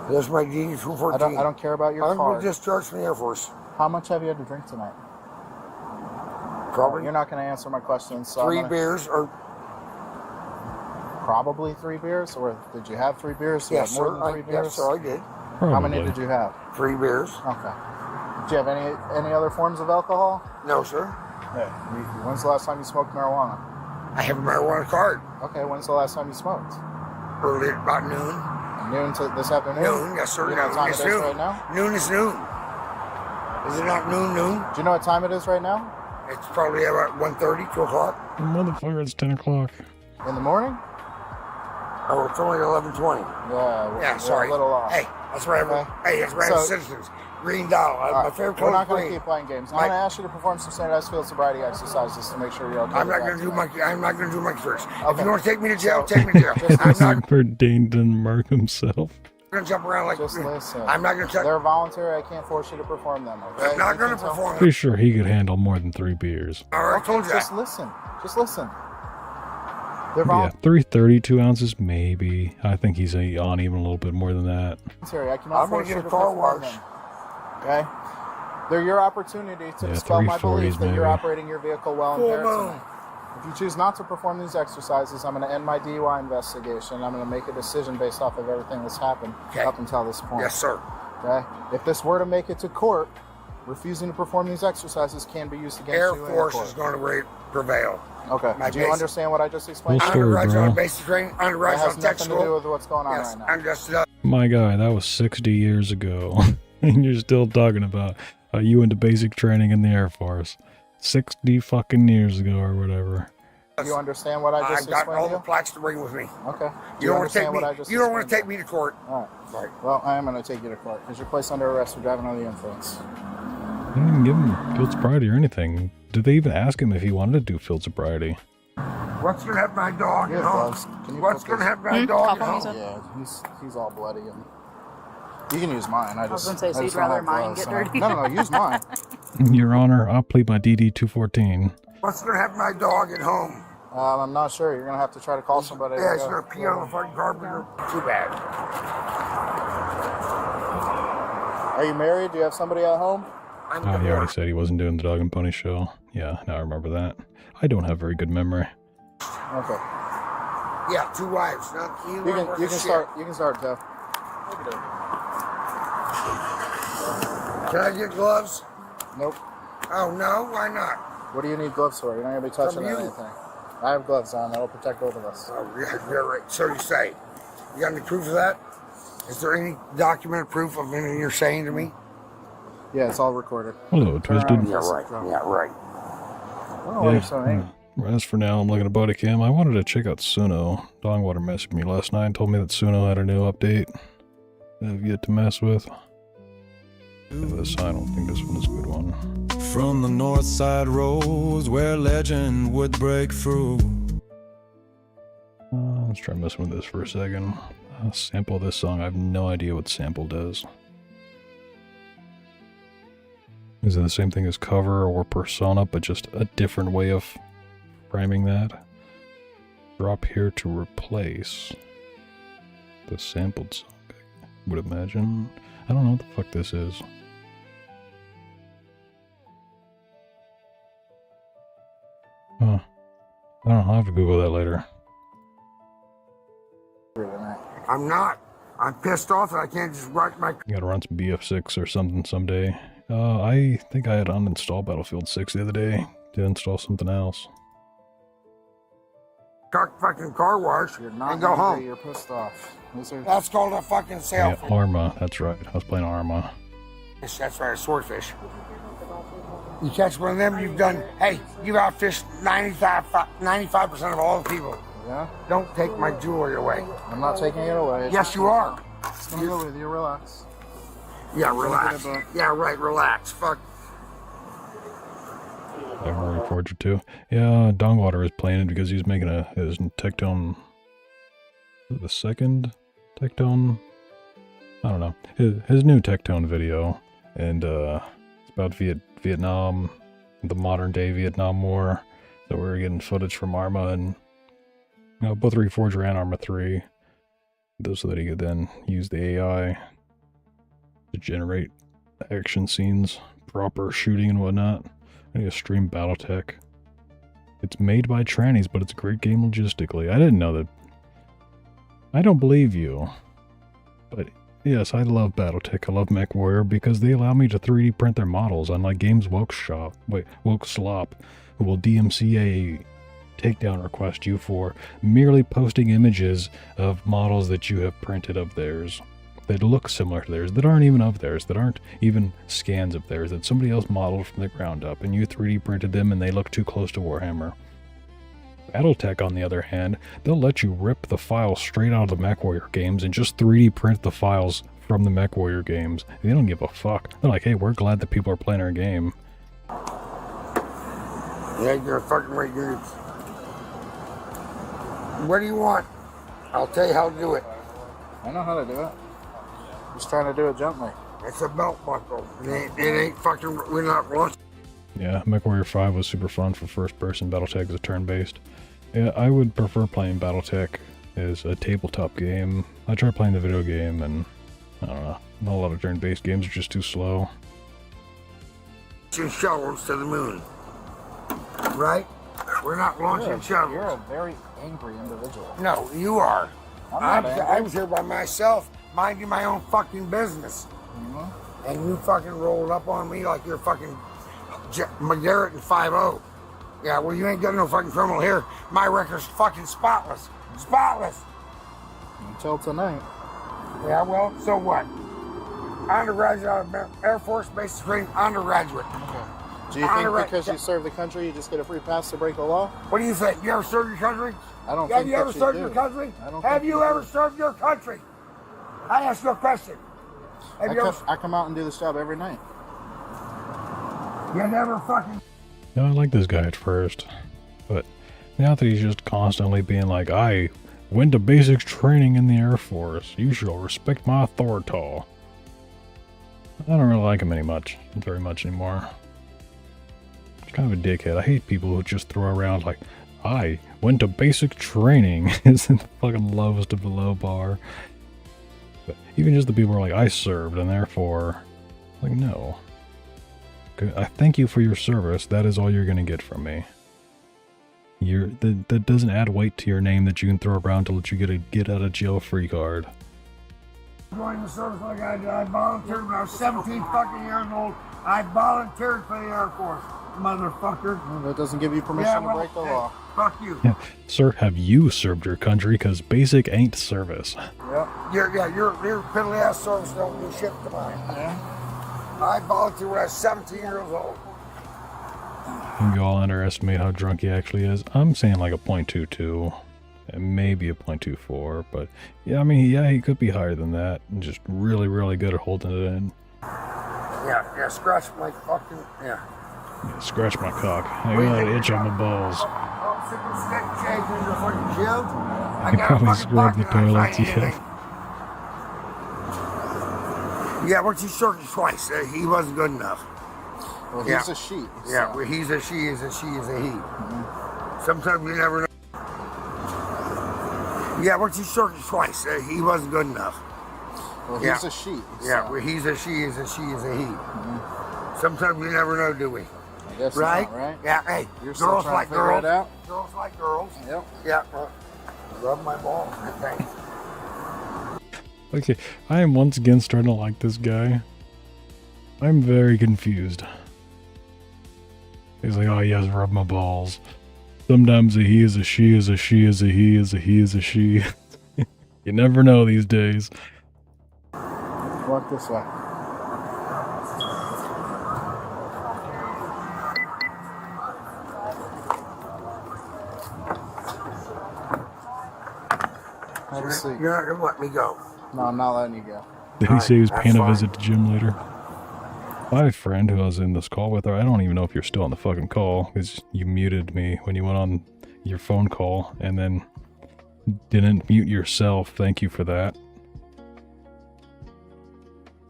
Speaker 9: There's my DD 214.
Speaker 11: I don't care about your
Speaker 9: I'm
Speaker 11: card.
Speaker 9: going to discharge from the Air Force.
Speaker 11: How much have you had to drink tonight?
Speaker 9: Probably
Speaker 11: You're not going to answer my questions. So
Speaker 9: three beers or
Speaker 11: Probably 3 beers, or did you have 3 beers? You
Speaker 9: yes,
Speaker 11: had more
Speaker 9: sir.
Speaker 11: than 3 beers?
Speaker 9: Yes, sir, I did.
Speaker 11: How many
Speaker 2: Probably.
Speaker 11: did you have?
Speaker 9: 3 beers.
Speaker 11: Okay. Do you have any other forms of alcohol?
Speaker 9: No, sir.
Speaker 11: Yeah. When's the last time you smoked marijuana?
Speaker 9: I have a marijuana card.
Speaker 11: Okay, when's the last time you smoked?
Speaker 9: Early, about noon.
Speaker 11: Noon to this afternoon?
Speaker 9: Noon, yes, sir.
Speaker 11: Do you know what time it is
Speaker 9: noon.
Speaker 11: right now?
Speaker 9: Noon is noon. Is it not noon?
Speaker 11: Do you know what time it is right now?
Speaker 9: It's probably about 1:30, 2 o'clock.
Speaker 2: Motherfucker, it's 10 o'clock.
Speaker 11: In the morning?
Speaker 9: Oh, it's only 11:20.
Speaker 11: Yeah,
Speaker 9: sorry.
Speaker 11: A little off.
Speaker 9: Hey, that's where I have citizens. Green Dot. My favorite color.
Speaker 11: We're not going to
Speaker 9: green.
Speaker 11: keep playing games. I'm going to ask you to perform some standardized field sobriety exercises to make sure you're okay.
Speaker 9: I'm not going to do monkey. I'm not going to do monkey first.
Speaker 11: Okay.
Speaker 9: If you want to take me to jail, take me to jail. I'm not
Speaker 2: Dane didn't mark himself.
Speaker 9: going to jump around like.
Speaker 11: Just listen.
Speaker 9: I'm not going to.
Speaker 11: They're voluntary. I can't force you to perform them. Okay?
Speaker 9: I'm not going to perform.
Speaker 2: Pretty sure he could handle more than 3 beers.
Speaker 9: All right, I told you that.
Speaker 11: Just listen. Just listen. They're
Speaker 2: Yeah, 332 ounces, maybe. I think he's on even a little bit more than that.
Speaker 11: voluntary. I cannot
Speaker 9: I'm going
Speaker 11: force
Speaker 9: to
Speaker 11: you
Speaker 9: get a
Speaker 11: to
Speaker 9: car
Speaker 11: perform
Speaker 9: wash.
Speaker 11: them. Okay? They're your opportunity to
Speaker 2: Yeah,
Speaker 11: dispel my
Speaker 2: 340s
Speaker 11: belief that you're
Speaker 2: maybe.
Speaker 11: operating your vehicle well impaired tonight. If you choose not to perform these exercises, I'm going to end my DUI investigation. I'm going to make a decision based off of everything that's happened up until this point.
Speaker 9: Yes, sir.
Speaker 11: Okay? If this were to make it to court, refusing to perform these exercises can be used against
Speaker 9: Air
Speaker 11: you in
Speaker 9: Force
Speaker 11: court.
Speaker 9: is going to prevail.
Speaker 11: Okay.
Speaker 9: My
Speaker 11: Do you
Speaker 9: base-
Speaker 11: understand what I just explained?
Speaker 2: Full story,
Speaker 9: Underwrites
Speaker 2: bro.
Speaker 9: on basic training.
Speaker 11: That
Speaker 9: Underwrites
Speaker 11: has
Speaker 9: on tech
Speaker 11: nothing to do
Speaker 9: school.
Speaker 11: with what's going on
Speaker 9: Yes,
Speaker 11: right now.
Speaker 9: I'm just.
Speaker 2: My guy, that was 60 years ago. And you're still talking about you into basic training in the Air Force. 60 fucking years ago or whatever.
Speaker 11: Do you understand what I just
Speaker 9: I've got
Speaker 11: explained
Speaker 9: all
Speaker 11: to
Speaker 9: the
Speaker 11: you?
Speaker 9: plaques to bring with me.
Speaker 11: Okay.
Speaker 9: You don't want to take
Speaker 11: understand
Speaker 9: me.
Speaker 11: what I just
Speaker 9: You don't want to
Speaker 11: explained?
Speaker 9: take me to court.
Speaker 11: All right. Well, I am going to take you to court because you're placed under arrest for driving under the influence.
Speaker 2: I didn't even give him field sobriety or anything. Did they even ask him if he wanted to do field sobriety?
Speaker 9: What's going to happen to my dog
Speaker 11: Here,
Speaker 9: at home?
Speaker 11: gloves. Can you
Speaker 9: What's
Speaker 11: put
Speaker 9: going to
Speaker 11: this-
Speaker 9: happen to my dog at home?
Speaker 11: Yeah, he's all bloody. And you can use mine. I
Speaker 10: was
Speaker 11: just
Speaker 10: gonna say,
Speaker 11: I
Speaker 10: so
Speaker 11: just
Speaker 10: you'd
Speaker 11: don't
Speaker 10: rather
Speaker 11: have
Speaker 10: mine
Speaker 11: gloves,
Speaker 10: get
Speaker 11: so-
Speaker 10: dirty?
Speaker 11: No, use mine.
Speaker 2: Your Honor, I'll plead my DD 214.
Speaker 9: What's going to happen to my dog at home?
Speaker 11: I'm not sure. You're gonna have to try to call somebody.
Speaker 9: Yeah,
Speaker 11: to
Speaker 9: he's
Speaker 11: go.
Speaker 9: going to pee on the fucking carpet. Too bad.
Speaker 11: Are you married? Do you have somebody at home?
Speaker 9: I'm
Speaker 2: Oh, he already
Speaker 9: divorced.
Speaker 2: said he wasn't doing the Dog and Pony show. Yeah, now I remember that. I don't have very good memory.
Speaker 11: Okay.
Speaker 9: Yeah, 2 wives. Not you.
Speaker 11: You can start. You can start, Jeff.
Speaker 9: Can I get gloves?
Speaker 11: Nope.
Speaker 9: Oh no, why not?
Speaker 11: What do you need gloves for? You're not gonna be touching
Speaker 9: From you.
Speaker 11: anything. I have gloves on. That'll protect both of us.
Speaker 9: Oh, yeah, you're right. So you say. You got any proof of that? Is there any documented proof of anything you're saying to me?
Speaker 11: Yeah, it's all recorded.
Speaker 2: Hello, Twisted.
Speaker 9: Yeah, right. Yeah, right.
Speaker 11: Oh, you're so angry.
Speaker 2: As for now, I'm looking at bodycam. I wanted to check out Suno. Dongwater messaged me last night and told me that Suno had a new update that I've yet to mess with. This, I don't think this one is a good one.
Speaker 1: From the north side roads where legend would break through.
Speaker 2: Let's try messing with this for a second. Sample this song. I have no idea what sample does. Is it the same thing as cover or persona, but just a different way of framing that? Drop here to replace the sampled song, I would imagine. I don't know what the fuck this is. Huh. I don't know, I'll have to Google that later.
Speaker 9: I'm not. I'm pissed off that I can't just write my
Speaker 2: You gotta run some BF6 or something someday. I think I had uninstalled Battlefield 6 the other day to install something else.
Speaker 9: fucking car wash
Speaker 11: You're not
Speaker 9: and go
Speaker 11: angry,
Speaker 9: home.
Speaker 11: You're pissed off. These are
Speaker 9: That's called a fucking
Speaker 2: Yeah,
Speaker 9: selfie.
Speaker 2: Arma, that's right. I was playing Arma.
Speaker 9: That's right, a swordfish. You catch one of them, you've done, hey, you've outfished 95% of all the people.
Speaker 11: Yeah?
Speaker 9: Don't take my jewelry away.
Speaker 11: I'm not taking it away.
Speaker 9: Yes, you are.
Speaker 11: It's gonna go with you. Relax.
Speaker 9: Yeah, relax. Yeah, right, relax. Fuck.
Speaker 2: Memory Forger 2. Yeah, Dongwater is playing it because he's making his Tectone. The second Tectone? I don't know. His new Tectone video. And it's about Vietnam, the modern day Vietnam War. So we're getting footage from Arma and both Reforger and Arma 3. So that he could then use the AI to generate action scenes, proper shooting and whatnot. I need to stream Battletech. It's made by trannies, but it's a great game logistically. I didn't know that. I don't believe you, but Yes, I love Battletech. I love MechWarrior because they allow me to 3D print their models, unlike Games Woke Slop, who will DMCA a takedown request you for merely posting images of models that you have printed of theirs, that look similar to theirs, that aren't even of theirs, that aren't even scans of theirs, that somebody else modeled from the ground up, and you 3D printed them and they look too close to Warhammer. Battletech, on the other hand, they'll let you rip the files straight out of the MechWarrior games and just 3D print the files from the MechWarrior games. They don't give a fuck. They're like, hey, we're glad that people are playing our game.
Speaker 9: Yeah, you're fucking right, dude. What do you want? I'll tell you how to do it.
Speaker 11: I know how to do it. Just trying to do it gently.
Speaker 9: It's a belt buckle. It ain't fucking, we're not launching.
Speaker 2: Yeah, MechWarrior 5 was super fun for first person. Battletech is a turn-based. Yeah, I would prefer playing Battletech as a tabletop game. I tried playing the video game and, I don't know, not a lot of turn-based games are just too slow.
Speaker 9: Shovels to the moon. Right? We're not launching shovels.
Speaker 11: You're a very angry individual.
Speaker 9: No, you are.
Speaker 11: I'm not
Speaker 9: I was here by myself, minding my own fucking business.
Speaker 11: Mm-hmm.
Speaker 9: And you fucking rolled up on me like you're fucking McGarrett and 5-0. Yeah, well, you ain't got no fucking criminal here. My record's fucking spotless. Spotless.
Speaker 11: Until tonight.
Speaker 9: Yeah, well, so what? Undergraduate out of Air Force Basic Training, undergraduate.
Speaker 11: Okay. Do you think because you serve the country, you just get a free pass to break the law?
Speaker 9: What do you think? You ever served your country?
Speaker 11: I don't
Speaker 9: Have
Speaker 11: think
Speaker 9: you ever served your country? Have you ever served your country? I ask you a question.
Speaker 11: I come out and do this job every night.
Speaker 9: You never fucking...
Speaker 2: Yeah, I like this guy at first, but now that he's just constantly being like, I went to basic training in the Air Force, you shall respect my authority. I don't really like him very much anymore. He's kind of a dickhead. I hate people who just throw around like, I went to basic training. It's the fucking lowest of the low bar. But even just the people who are like, I served and therefore, like, no. I thank you for your service. That is all you're going to get from me. That doesn't add weight to your name that you can throw around to let you get a get out of jail free card.
Speaker 9: Joined the service like I did. I volunteered when I was 17 fucking years old. I volunteered for the Air Force, motherfucker.
Speaker 11: Well, that doesn't give you permission to break the law.
Speaker 9: Fuck you.
Speaker 2: Yeah. Sir, have you served your country? Because basic ain't service.
Speaker 9: Yep. Your piddly ass service don't do shit to mine.
Speaker 11: Yeah.
Speaker 9: I volunteered when I was 17 years old.
Speaker 2: You all underestimate how drunk he actually is. I'm saying like a 0.22 and maybe a 0.24, but yeah, I mean, yeah, he could be higher than that and just really, really good at holding it in.
Speaker 9: Yeah, scratch my fucking, yeah.
Speaker 2: Scratch my cock. I got an itch on my balls.
Speaker 9: I
Speaker 2: probably scrubbed the toilets, yeah.
Speaker 9: Yeah, but you circled twice. He wasn't good enough.
Speaker 11: Well, he's a she.
Speaker 9: Yeah, well, he's a she, is a she, is a he. Mm-hmm. Sometimes you never know. Yeah, but you circled twice. He wasn't good enough.
Speaker 11: Well, he's a she.
Speaker 9: Yeah, well, he's a she, is a she, is a he. Mm-hmm. Sometimes we never know, do we?
Speaker 11: I guess
Speaker 9: right?
Speaker 11: Not, right?
Speaker 9: Yeah, hey,
Speaker 11: You're
Speaker 9: girls like girls.
Speaker 11: Girls
Speaker 9: like girls.
Speaker 11: Yep.
Speaker 9: Yeah, rub my balls, I think.
Speaker 2: Okay, I am once again starting to like this guy. I'm very confused. He's like, oh yes, rub my balls. Sometimes a he is a she is a she is a he is a he is a she. You never know these days.
Speaker 11: Walk this way. Have a seat.
Speaker 9: You're not going to let me go.
Speaker 11: No, I'm not letting you go.
Speaker 2: Did he say he was paying a visit to gym later? I have a friend who I was in this call with her. I don't even know if you're still on the fucking call, because you muted me when you went on your phone call, and then didn't mute yourself. Thank you for that.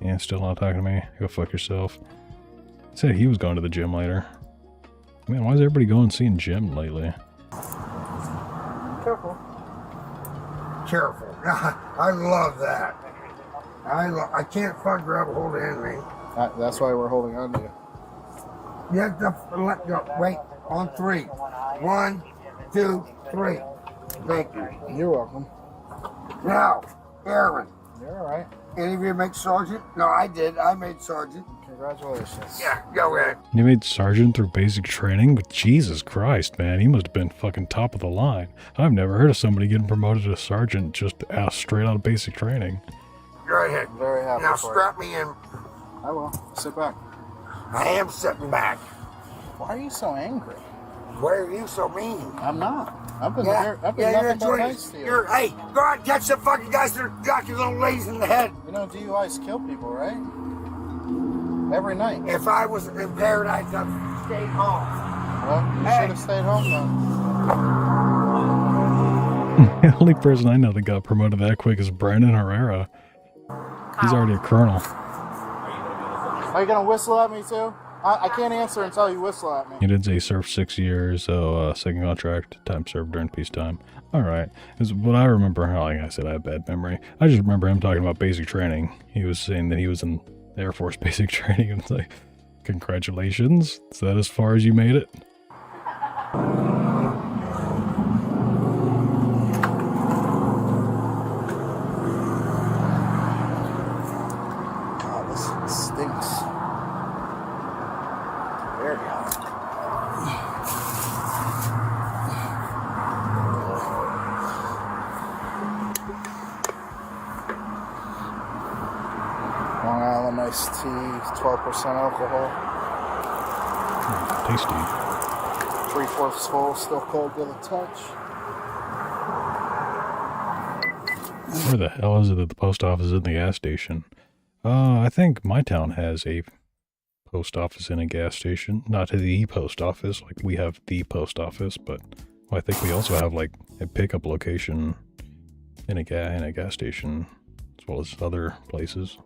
Speaker 2: Yeah, still not talking to me. Go fuck yourself. He said he was going to the gym later. Man, why is everybody going and seeing Jim lately?
Speaker 9: Careful. Careful. I love that. I can't fucking grab a hold of anything.
Speaker 11: That's why we're holding on to you.
Speaker 9: You have to let go. Wait, on 3. 1, 2, 3. Thank you.
Speaker 11: You're welcome.
Speaker 9: Now, Aaron.
Speaker 11: You're all right.
Speaker 9: Any of you make sergeant? No, I did. I made sergeant.
Speaker 11: Congratulations.
Speaker 9: Yeah, go ahead.
Speaker 2: You made sergeant through basic training? Jesus Christ, man. He must have been fucking top of the line. I've never heard of somebody getting promoted to sergeant just straight out of basic training.
Speaker 9: Go ahead.
Speaker 11: I'm very happy
Speaker 9: Now
Speaker 11: for
Speaker 9: strap me in.
Speaker 11: I will. Sit back.
Speaker 9: I am sitting back.
Speaker 11: Why are you so angry?
Speaker 9: Why are you so mean?
Speaker 11: I'm not. I've been
Speaker 9: Yeah,
Speaker 11: nothing but nice to you.
Speaker 9: Hey, go out and catch some fucking guys that are knocking little ladies in the head.
Speaker 11: You know, DUIs kill people, right? Every night.
Speaker 9: If I was in paradise, I'd stay home.
Speaker 11: Well, you should have stayed home then.
Speaker 2: The only person I know that got promoted that quick is Brandon Herrera. He's already a colonel.
Speaker 11: Are you gonna whistle at me too? I can't answer until you whistle at me.
Speaker 2: He did say served 6 years, so second contract, time served during peacetime. Alright. What I remember, like I said, I have bad memory. I just remember him talking about basic training. He was saying that he was in Air Force basic training, and it's like, congratulations. Is that as far as you made it?
Speaker 11: Oh, this stinks. There we go. Long Island iced tea, 12% alcohol.
Speaker 2: Tasty.
Speaker 11: 3/4 full, still cold to the touch.
Speaker 2: Where the hell is it that the post office is in the gas station? I think my town has a post office in a gas station. Not the post office, like we have the post office, but I think we also have like a pickup location in a gas station, as well as other places.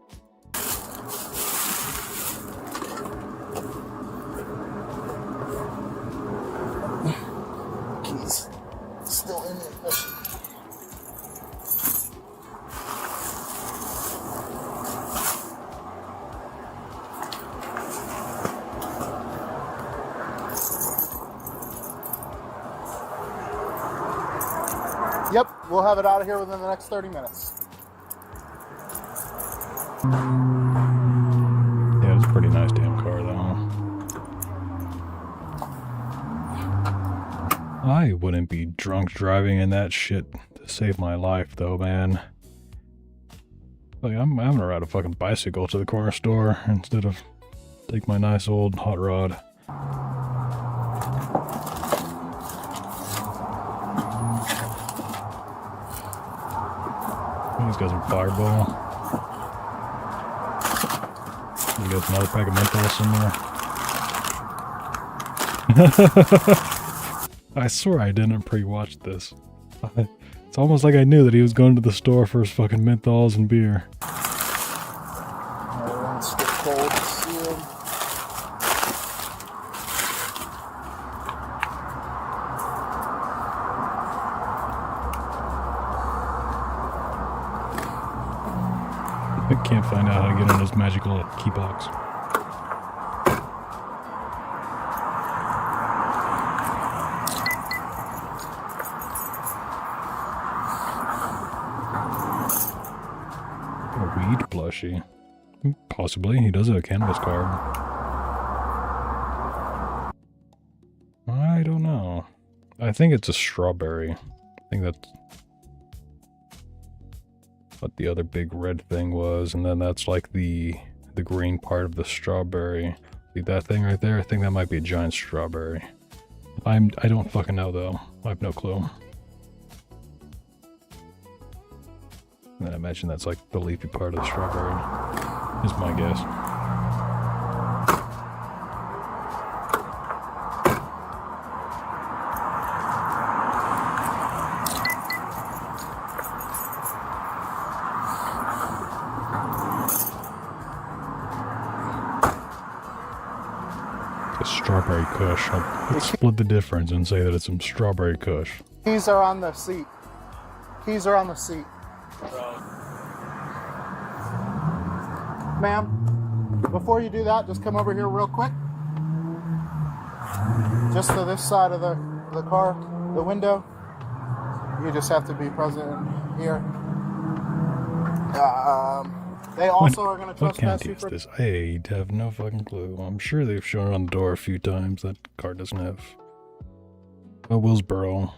Speaker 11: Keys still in there. Yep, we'll have it out of here within the next 30 minutes.
Speaker 2: Yeah, it's a pretty nice damn car though. I wouldn't be drunk driving in that shit to save my life though, man. Like, I'm gonna ride a fucking bicycle to the corner store instead of take my nice old hot rod. He's got some Fireball. He got another pack of menthol somewhere. I swear I didn't pre-watch this. It's almost like I knew that he was going to the store for his fucking menthols and beer.
Speaker 11: Everyone's still cold, sealed.
Speaker 2: I can't find out how to get on this magical key box. A weed plushie. Possibly. He does have a cannabis card. I don't know. I think it's a strawberry. I think that's what the other big red thing was, and then that's like the green part of the strawberry. See that thing right there? I think that might be a giant strawberry. I don't fucking know though. I have no clue. And I imagine that's like the leafy part of the strawberry, is my guess. Strawberry Kush. Let's split the difference and say that it's some strawberry Kush.
Speaker 11: Keys are on the seat. Keys are on the seat. Ma'am, before you do that, just come over here real quick. Just to this side of the car, the window. You just have to be present here. They also are going to
Speaker 2: What
Speaker 11: trespass
Speaker 2: county
Speaker 11: you
Speaker 2: is
Speaker 11: for...
Speaker 2: this? I have no fucking clue. I'm sure they've shown it on the door a few times. That car doesn't have... Oh, Willsboro.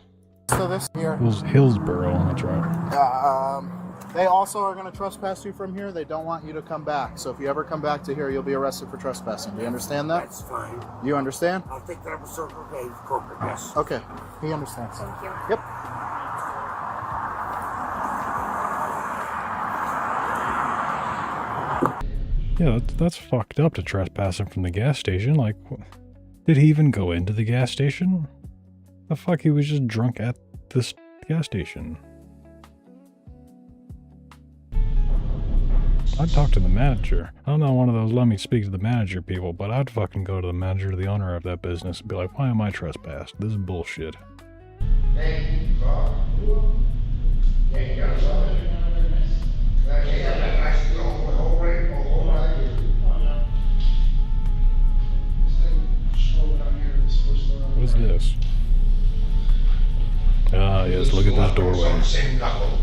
Speaker 11: So this here...
Speaker 2: Hillsboro, that's right.
Speaker 11: They also are going to trespass you from here. They don't want you to come back. So if you ever come back to here, you'll be arrested for trespassing. Do you understand that?
Speaker 9: That's fine.
Speaker 11: You understand?
Speaker 9: I'll take that up a Circle K corporate, yes.
Speaker 11: Okay. He understands.
Speaker 8: Thank you.
Speaker 11: Yep.
Speaker 2: Yeah, that's fucked up to trespass him from the gas station. Like, did he even go into the gas station? The fuck, he was just drunk at this gas station. I'd talk to the manager. I'm not one of those let me speak to the manager people, but I'd fucking go to the manager, the owner of that business, and be like, why am I trespassed? This is bullshit.
Speaker 9: Thank you, God. Yeah, you got something. I see the whole way, all right here.
Speaker 2: What is this? Ah, yes, look at this doorway.
Speaker 9: Same knuckle.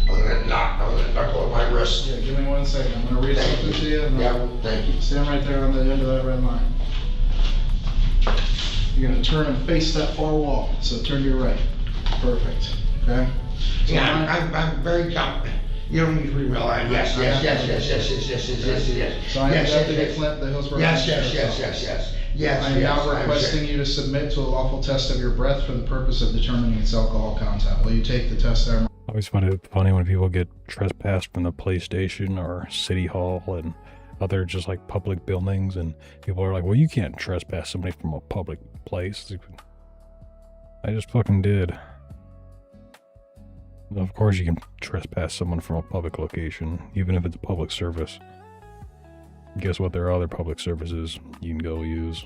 Speaker 9: Other than knuckle on my wrist.
Speaker 11: Yeah, give me 1 second. I'm going to read something to you.
Speaker 9: Yeah, thank you.
Speaker 11: Stand right there on the end of that red line. You're going to turn and face that far wall. So turn to your right. Perfect. Okay? So
Speaker 9: Yeah, I'm very confident. You don't need to realize. Yes.
Speaker 11: So I am Deputy Flint, the Hillsborough.
Speaker 9: Yes.
Speaker 11: I am now requesting you to submit to a lawful test of your breath for the purpose of determining its alcohol content. Will you take the test there?
Speaker 2: I always find it funny when people get trespassed from the PlayStation or City Hall and other just like public buildings, and people are like, well, you can't trespass somebody from a public place. I just fucking did. Of course you can trespass someone from a public location, even if it's a public service. Guess what? There are other public services you can go use.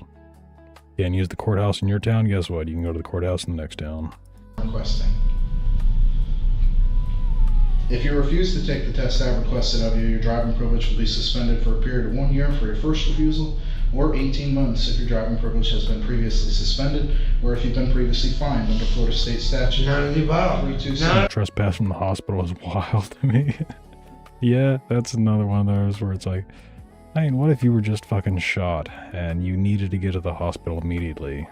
Speaker 2: Can't use the courthouse in your town? Guess what? You can go to the courthouse in the next town.
Speaker 11: Requesting. If you refuse to take the test I requested of you, your driving privilege will be suspended for a period of 1 year for your first refusal, or 18 months if your driving privilege has been previously suspended, or if you've been previously fined under Florida State Statute.
Speaker 9: None of the above.
Speaker 11: 327.
Speaker 2: Trespass from the hospital is wild to me. Yeah, that's another one of those where it's like, I mean, what if you were just fucking shot and you needed to get to the hospital immediately,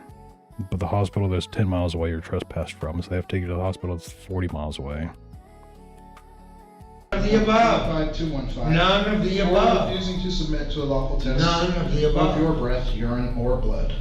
Speaker 2: but the hospital that's 10 miles away you're trespassed from, so they have to take you to the hospital that's 40 miles away.
Speaker 9: None of the above.
Speaker 11: 5215.
Speaker 9: None of the
Speaker 11: You are
Speaker 9: above.
Speaker 11: refusing to submit to a lawful test
Speaker 9: None of the above.
Speaker 11: of your breath, urine, or blood.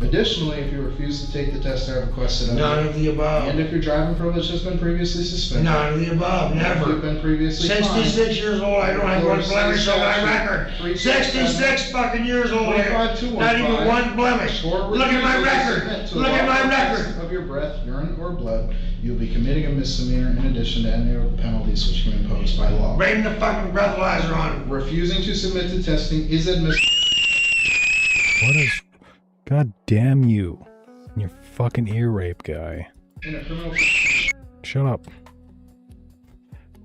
Speaker 11: Additionally, if you refuse to take the test I requested of
Speaker 9: None
Speaker 11: you,
Speaker 9: of the above.
Speaker 11: and if your driving privilege has been previously suspended,
Speaker 9: None of the above.
Speaker 11: if you've
Speaker 9: Never.
Speaker 11: been previously
Speaker 9: 66 years old. I don't have one blemish on my record. 66 fucking years old here. Not even one blemish. Look at my record. Look at my record.
Speaker 11: Of your breath, urine, or blood, you'll be committing a misdemeanor in addition to any other penalties which can be imposed by law.
Speaker 9: Bring the fucking breathalyzer on.
Speaker 11: Refusing to submit to testing is admissible.
Speaker 2: What is... God damn you. You fucking ear rape guy.
Speaker 11: In a criminal...
Speaker 2: Shut up.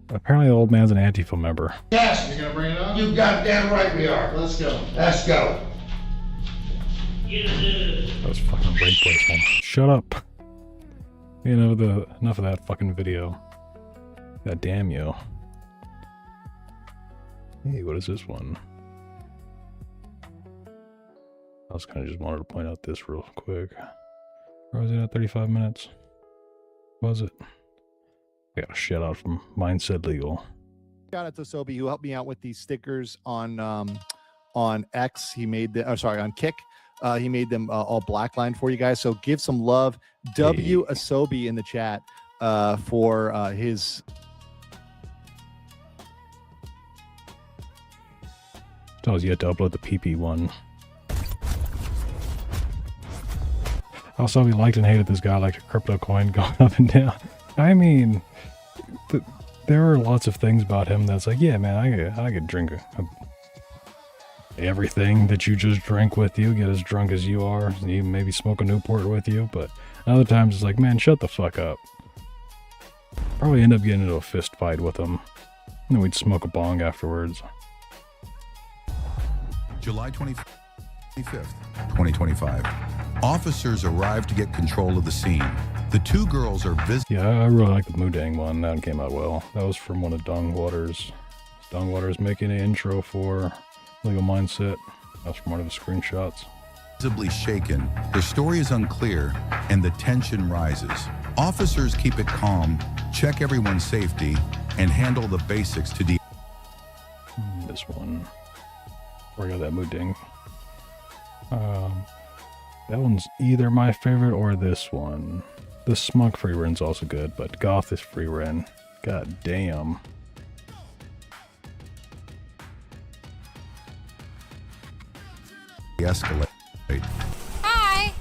Speaker 2: Apparently the old man's an Antifa member.
Speaker 9: Yes.
Speaker 11: You gonna bring it on?
Speaker 9: You goddamn right we are.
Speaker 11: Let's go.
Speaker 9: Let's go.
Speaker 2: That was fucking rape place one. Shut up. You know, enough of that fucking video. God damn you. Hey, what is this one? I was kind of just wanted to point out this real quick. Or was it at 35 minutes? Was it? I got a shout out from Mindset Legal.
Speaker 12: Shout out to Sobi who helped me out with these stickers on X. He made the, on Kick. He made them all black line for you guys. So give some love. W Asobi in the chat for his.
Speaker 2: Still has yet to upload the PP one. Also, we liked and hated this guy like a crypto coin going up and down. I mean, there are lots of things about him that's like, yeah, man, I could drink everything that you just drank with you, get as drunk as you are, even maybe smoke a Newport with you, but other times it's like, man, shut the fuck up. Probably end up getting into a fist fight with him, and then we'd smoke a bong afterwards.
Speaker 13: July 25th, 2025. officers arrive to get control of the scene. The two girls are visiting.
Speaker 2: Yeah, I really like the Mudang one. That one came out well. That was from one of Dong Waters. Dong Waters making an intro for Legal Mindset. That's from one of the screenshots.
Speaker 13: Visibly shaken, their story is unclear, and the tension rises. Officers keep it calm, check everyone's safety, and handle the basics to
Speaker 2: This one. Where I got that Mudang. That one's either my favorite or this one. The Smug Free Ren's also good, but Goth is Free Ren. God damn.
Speaker 13: escalate.
Speaker 14: Hi.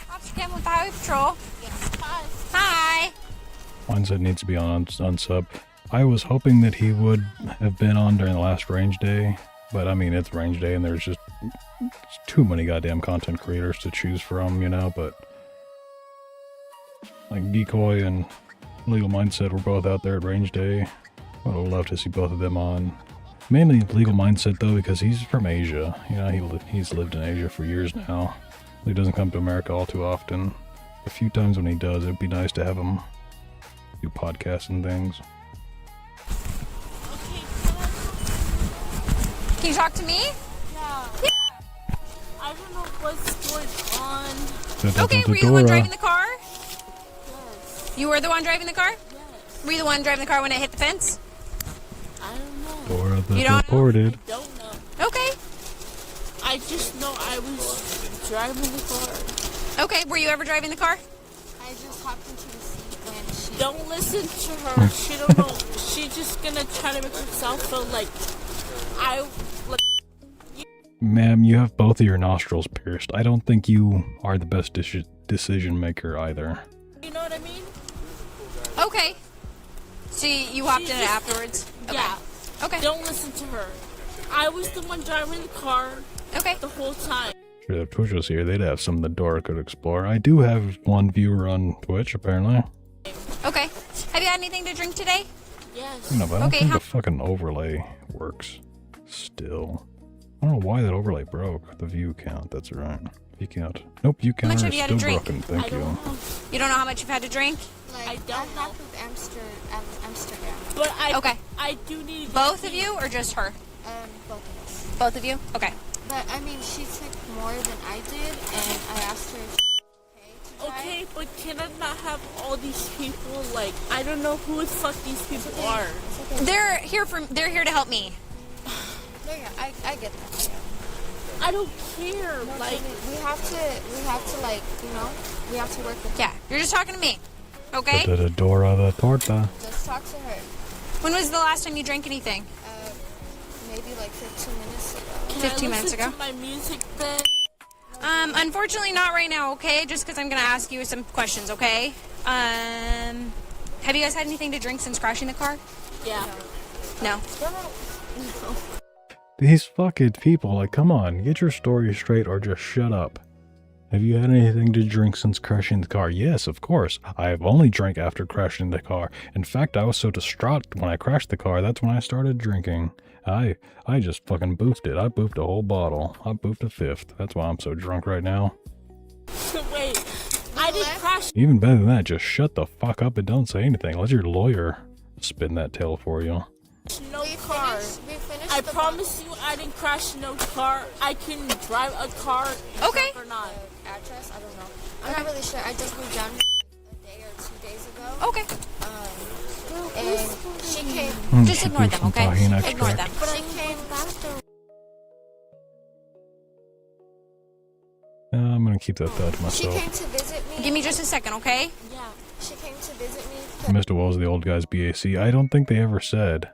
Speaker 14: Officer Kim with the Highway Patrol. Hi.
Speaker 2: Mindset needs to be on unsub. I was hoping that he would have been on during the last range day, but I mean, it's range day and there's just too many goddamn content creators to choose from, you know, but like Decoy and Legal Mindset were both out there at range day. I would have loved to see both of them on. Mainly Legal Mindset though, because he's from Asia. You know, he's lived in Asia for years now. He doesn't come to America all too often. A few times when he does, it'd be nice to have him do podcasts and things.
Speaker 14: Can you talk to me?
Speaker 15: Yeah. I don't know what's going on.
Speaker 14: Okay, were you the one driving the car? Yes. You were the one driving the car? Yes. Were you the one driving the car when it hit the fence?
Speaker 15: I don't know.
Speaker 2: Dora the
Speaker 14: You don't
Speaker 2: Deported.
Speaker 15: I don't know.
Speaker 14: Okay.
Speaker 15: I just know I was driving the car.
Speaker 14: Okay, were you ever driving the car?
Speaker 15: I just hopped into the seat when she... Don't listen to her. She don't know. She's just gonna try to make herself feel like I...
Speaker 2: Ma'am, you have both of your nostrils pierced. I don't think you are the best decision maker either.
Speaker 15: You know what I mean?
Speaker 14: Okay. So you hopped in it afterwards? Okay.
Speaker 15: Yeah.
Speaker 14: Okay.
Speaker 15: Don't listen to her. I was the one driving the car.
Speaker 14: Okay.
Speaker 15: The whole time.
Speaker 2: Sure, if Twitch was here, they'd have some that Dora could explore. I do have one viewer on Twitch, apparently.
Speaker 14: Okay. Have you had anything to drink today?
Speaker 15: Yes.
Speaker 2: No, but I don't think the fucking overlay works still. I don't know why that overlay broke. The view count, that's right. View count. Nope, view count is still broken. Thank you.
Speaker 14: You don't know how much you've had to drink?
Speaker 15: Like, I don't know. Amsterdam. But I do need...
Speaker 14: Both of you or just her?
Speaker 15: Both of us.
Speaker 14: Both of you? Okay.
Speaker 15: But I mean, she took more than I did, and I asked her if she was okay, but can I not have all these people? Like, I don't know who the fuck these people are.
Speaker 14: They're here to help me.
Speaker 15: I get that. I don't care. No, like we have to like, you know, we have to work with
Speaker 14: Yeah, you're just talking to me. Okay?
Speaker 2: Dora the Torta.
Speaker 15: Just talk to her.
Speaker 14: When was the last time you drank anything?
Speaker 15: Maybe like 15 minutes ago.
Speaker 14: 15 minutes ago?
Speaker 15: To my music then?
Speaker 14: Unfortunately not right now, okay? Just because I'm going to ask you some questions, okay? Have you guys had anything to drink since crashing the car?
Speaker 15: Yeah.
Speaker 14: No?
Speaker 15: No.
Speaker 2: These fucking people, like, come on, get your story straight or just shut up. Have you had anything to drink since crashing the car? Yes, of course. I have only drank after crashing the car. In fact, I was so distraught when I crashed the car, that's when I started drinking. I just fucking boofed it. I boofed a whole bottle. I boofed a fifth. That's why I'm so drunk right now.
Speaker 15: Wait, I didn't crash.
Speaker 2: Even better than that, just shut the fuck up and don't say anything. Let your lawyer spin that tail for you.
Speaker 15: No car. I promise you I didn't crash no car. I can drive a car.
Speaker 14: Okay.
Speaker 15: Or not. Address? I don't know. I'm not really sure. I just moved down a day or 2 days ago.
Speaker 14: Okay.
Speaker 15: And she came.
Speaker 14: Just ignore them, okay? Ignore them.
Speaker 15: But she came back to...
Speaker 2: I'm gonna keep that thought to myself.
Speaker 15: She came to visit me.
Speaker 14: Give me just a second, okay?
Speaker 15: Yeah. She came to visit me.
Speaker 2: Mr. Wells, the old guy's BAC. I don't think they ever said.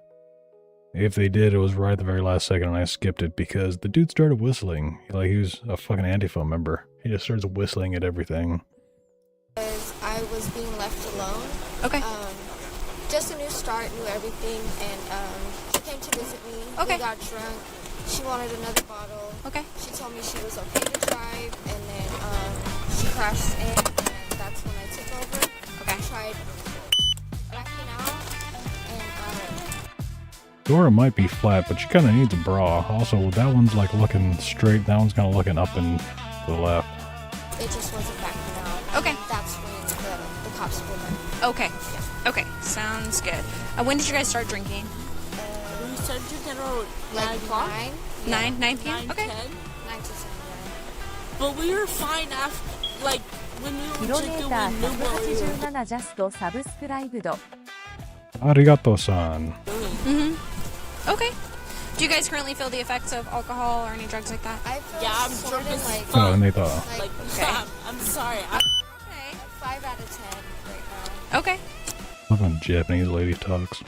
Speaker 2: If they did, it was right at the very last second and I skipped it because the dude started whistling. Like he was a fucking Antifa member. He just starts whistling at everything.
Speaker 15: Because I was being left alone.
Speaker 14: Okay.
Speaker 15: Just a new start, knew everything, and she came to visit me.
Speaker 14: Okay.
Speaker 15: We got drunk. She wanted another bottle.
Speaker 14: Okay.
Speaker 15: She told me she was okay to drive, and then she crashed in, and that's when I took over.
Speaker 14: Okay.
Speaker 15: I tried backing out, and
Speaker 2: Dora might be flat, but she kind of needs a bra. Also, that one's like looking straight. That one's kind of looking up and to the left.
Speaker 15: it just wasn't backing out.
Speaker 14: Okay.
Speaker 15: And that's when the cops pulled in.
Speaker 14: Okay.
Speaker 15: Yeah.
Speaker 14: Okay. Sounds good. When did you guys start drinking?
Speaker 15: We started drinking around like 9
Speaker 14: p.m. Okay.
Speaker 15: 9 to 10. But we were fine after, like, when we were drinking, we knew what we were doing.
Speaker 16: 187ジャストサブスクライブド
Speaker 2: Arigato-san.
Speaker 14: Okay. Do you guys currently feel the effects of alcohol or any drugs like that?
Speaker 15: I feel I'm drunk as fuck.
Speaker 2: Oh, neta.
Speaker 15: Like, I'm sorry. I'm 5 out of 10 right now.
Speaker 14: Okay.
Speaker 2: Love when Japanese lady talks.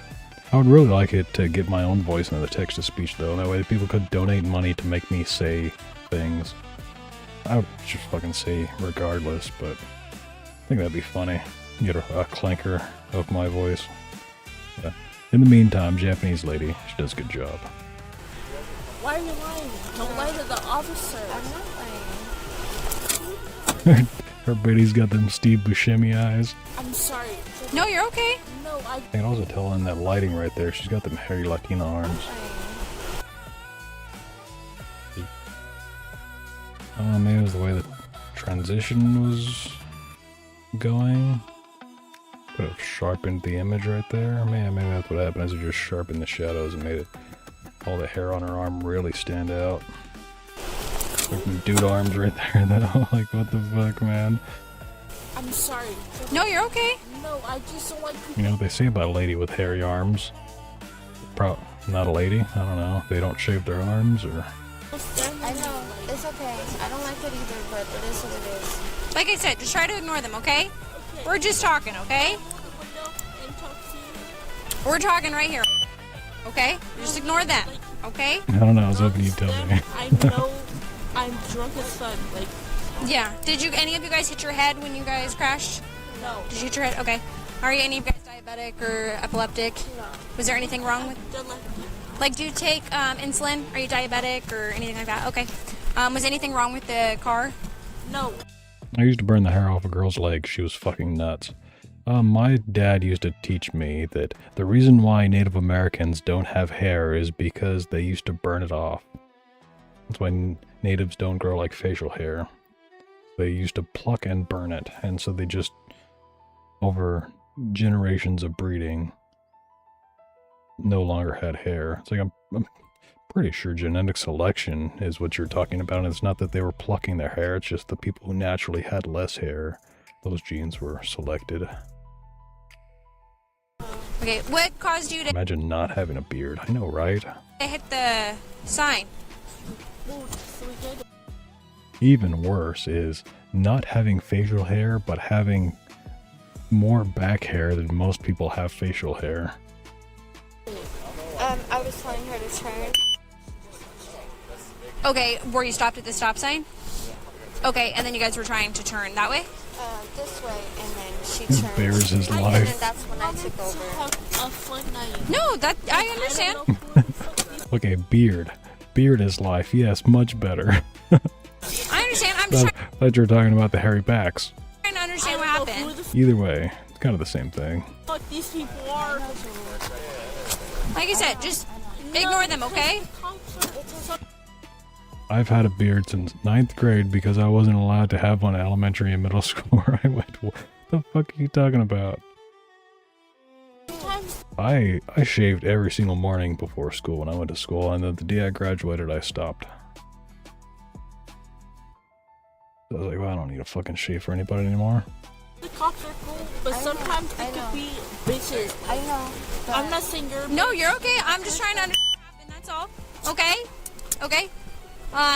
Speaker 2: I would really like it to get my own voice into the text-to-speech, though. That way people could donate money to make me say things. I would just fucking say regardless, but I think that'd be funny. Get a clanker of my voice. Yeah. In the meantime, Japanese lady, she does a good job.
Speaker 15: Why are you lying? Don't lie to the officer. I'm not lying.
Speaker 2: Her Betty's got them Steve Buscemi eyes.
Speaker 15: I'm sorry.
Speaker 14: No, you're okay.
Speaker 15: No, I
Speaker 2: can also tell in that lighting right there, she's got them hairy Latina arms. Maybe it was the way the transition was going. Could have sharpened the image right there. Maybe that's what happened, is it just sharpened the shadows and made it all the hair on her arm really stand out. Like dude arms right there though. Like what the fuck, man?
Speaker 15: I'm sorry.
Speaker 14: No, you're okay.
Speaker 15: No, I just don't like people.
Speaker 2: You know what they say about a lady with hairy arms? Not a lady? I don't know. They don't shave their arms, or...
Speaker 15: I know. It's okay. I don't like it either, but it is what it is.
Speaker 14: Like I said, just try to ignore them, okay? We're just talking, okay? We're talking right here, okay? Just ignore them, okay?
Speaker 2: I don't know. I was hoping you'd tell me.
Speaker 15: I know I'm drunk as fuck. Like,
Speaker 14: yeah. Did any of you guys hit your head when you guys crashed?
Speaker 15: No.
Speaker 14: Did you hit your head? Okay. Are any of you guys diabetic or epileptic?
Speaker 15: No.
Speaker 14: Was there anything wrong with? Like, do you take insulin? Are you diabetic or anything like that? Okay. Was anything wrong with the car?
Speaker 15: No.
Speaker 2: I used to burn the hair off a girl's leg. She was fucking nuts. My dad used to teach me that the reason why Native Americans don't have hair is because they used to burn it off. That's why natives don't grow like facial hair. They used to pluck and burn it, and so they just, over generations of breeding, no longer had hair. It's like I'm pretty sure genetic selection is what you're talking about, and it's not that they were plucking their hair, it's just the people who naturally had less hair, those genes were selected.
Speaker 14: Okay, what caused you to
Speaker 2: Imagine not having a beard. I know, right?
Speaker 14: hit the sign?
Speaker 2: Even worse is not having facial hair, but having more back hair than most people have facial hair.
Speaker 15: I was telling her to turn.
Speaker 14: Okay, were you stopped at the stop sign?
Speaker 15: Yeah.
Speaker 14: Okay, and then you guys were trying to turn that way?
Speaker 15: This way, and then she
Speaker 2: He
Speaker 15: turned.
Speaker 2: bears his
Speaker 15: And
Speaker 2: life.
Speaker 15: then that's when I took over.
Speaker 14: No, that I understand.
Speaker 2: Okay, beard. Beard is life. Yes, much better.
Speaker 14: I understand. I'm just
Speaker 2: I thought you were talking about the hairy backs.
Speaker 14: trying to understand what happened.
Speaker 2: Either way, it's kind of the same thing.
Speaker 15: Fuck these people are.
Speaker 14: Like I said, just ignore them, okay?
Speaker 2: I've had a beard since 9th grade because I wasn't allowed to have one in elementary and middle school where I went, what the fuck are you talking about? I shaved every single morning before school when I went to school, and then the day I graduated I stopped. I was like, well, I don't need a fucking shave for anybody anymore.
Speaker 15: The cops are cool, but sometimes they could be bitches. I know. I'm not saying you're.
Speaker 14: No, you're okay. I'm just trying to understand what happened, that's all. Okay? Okay?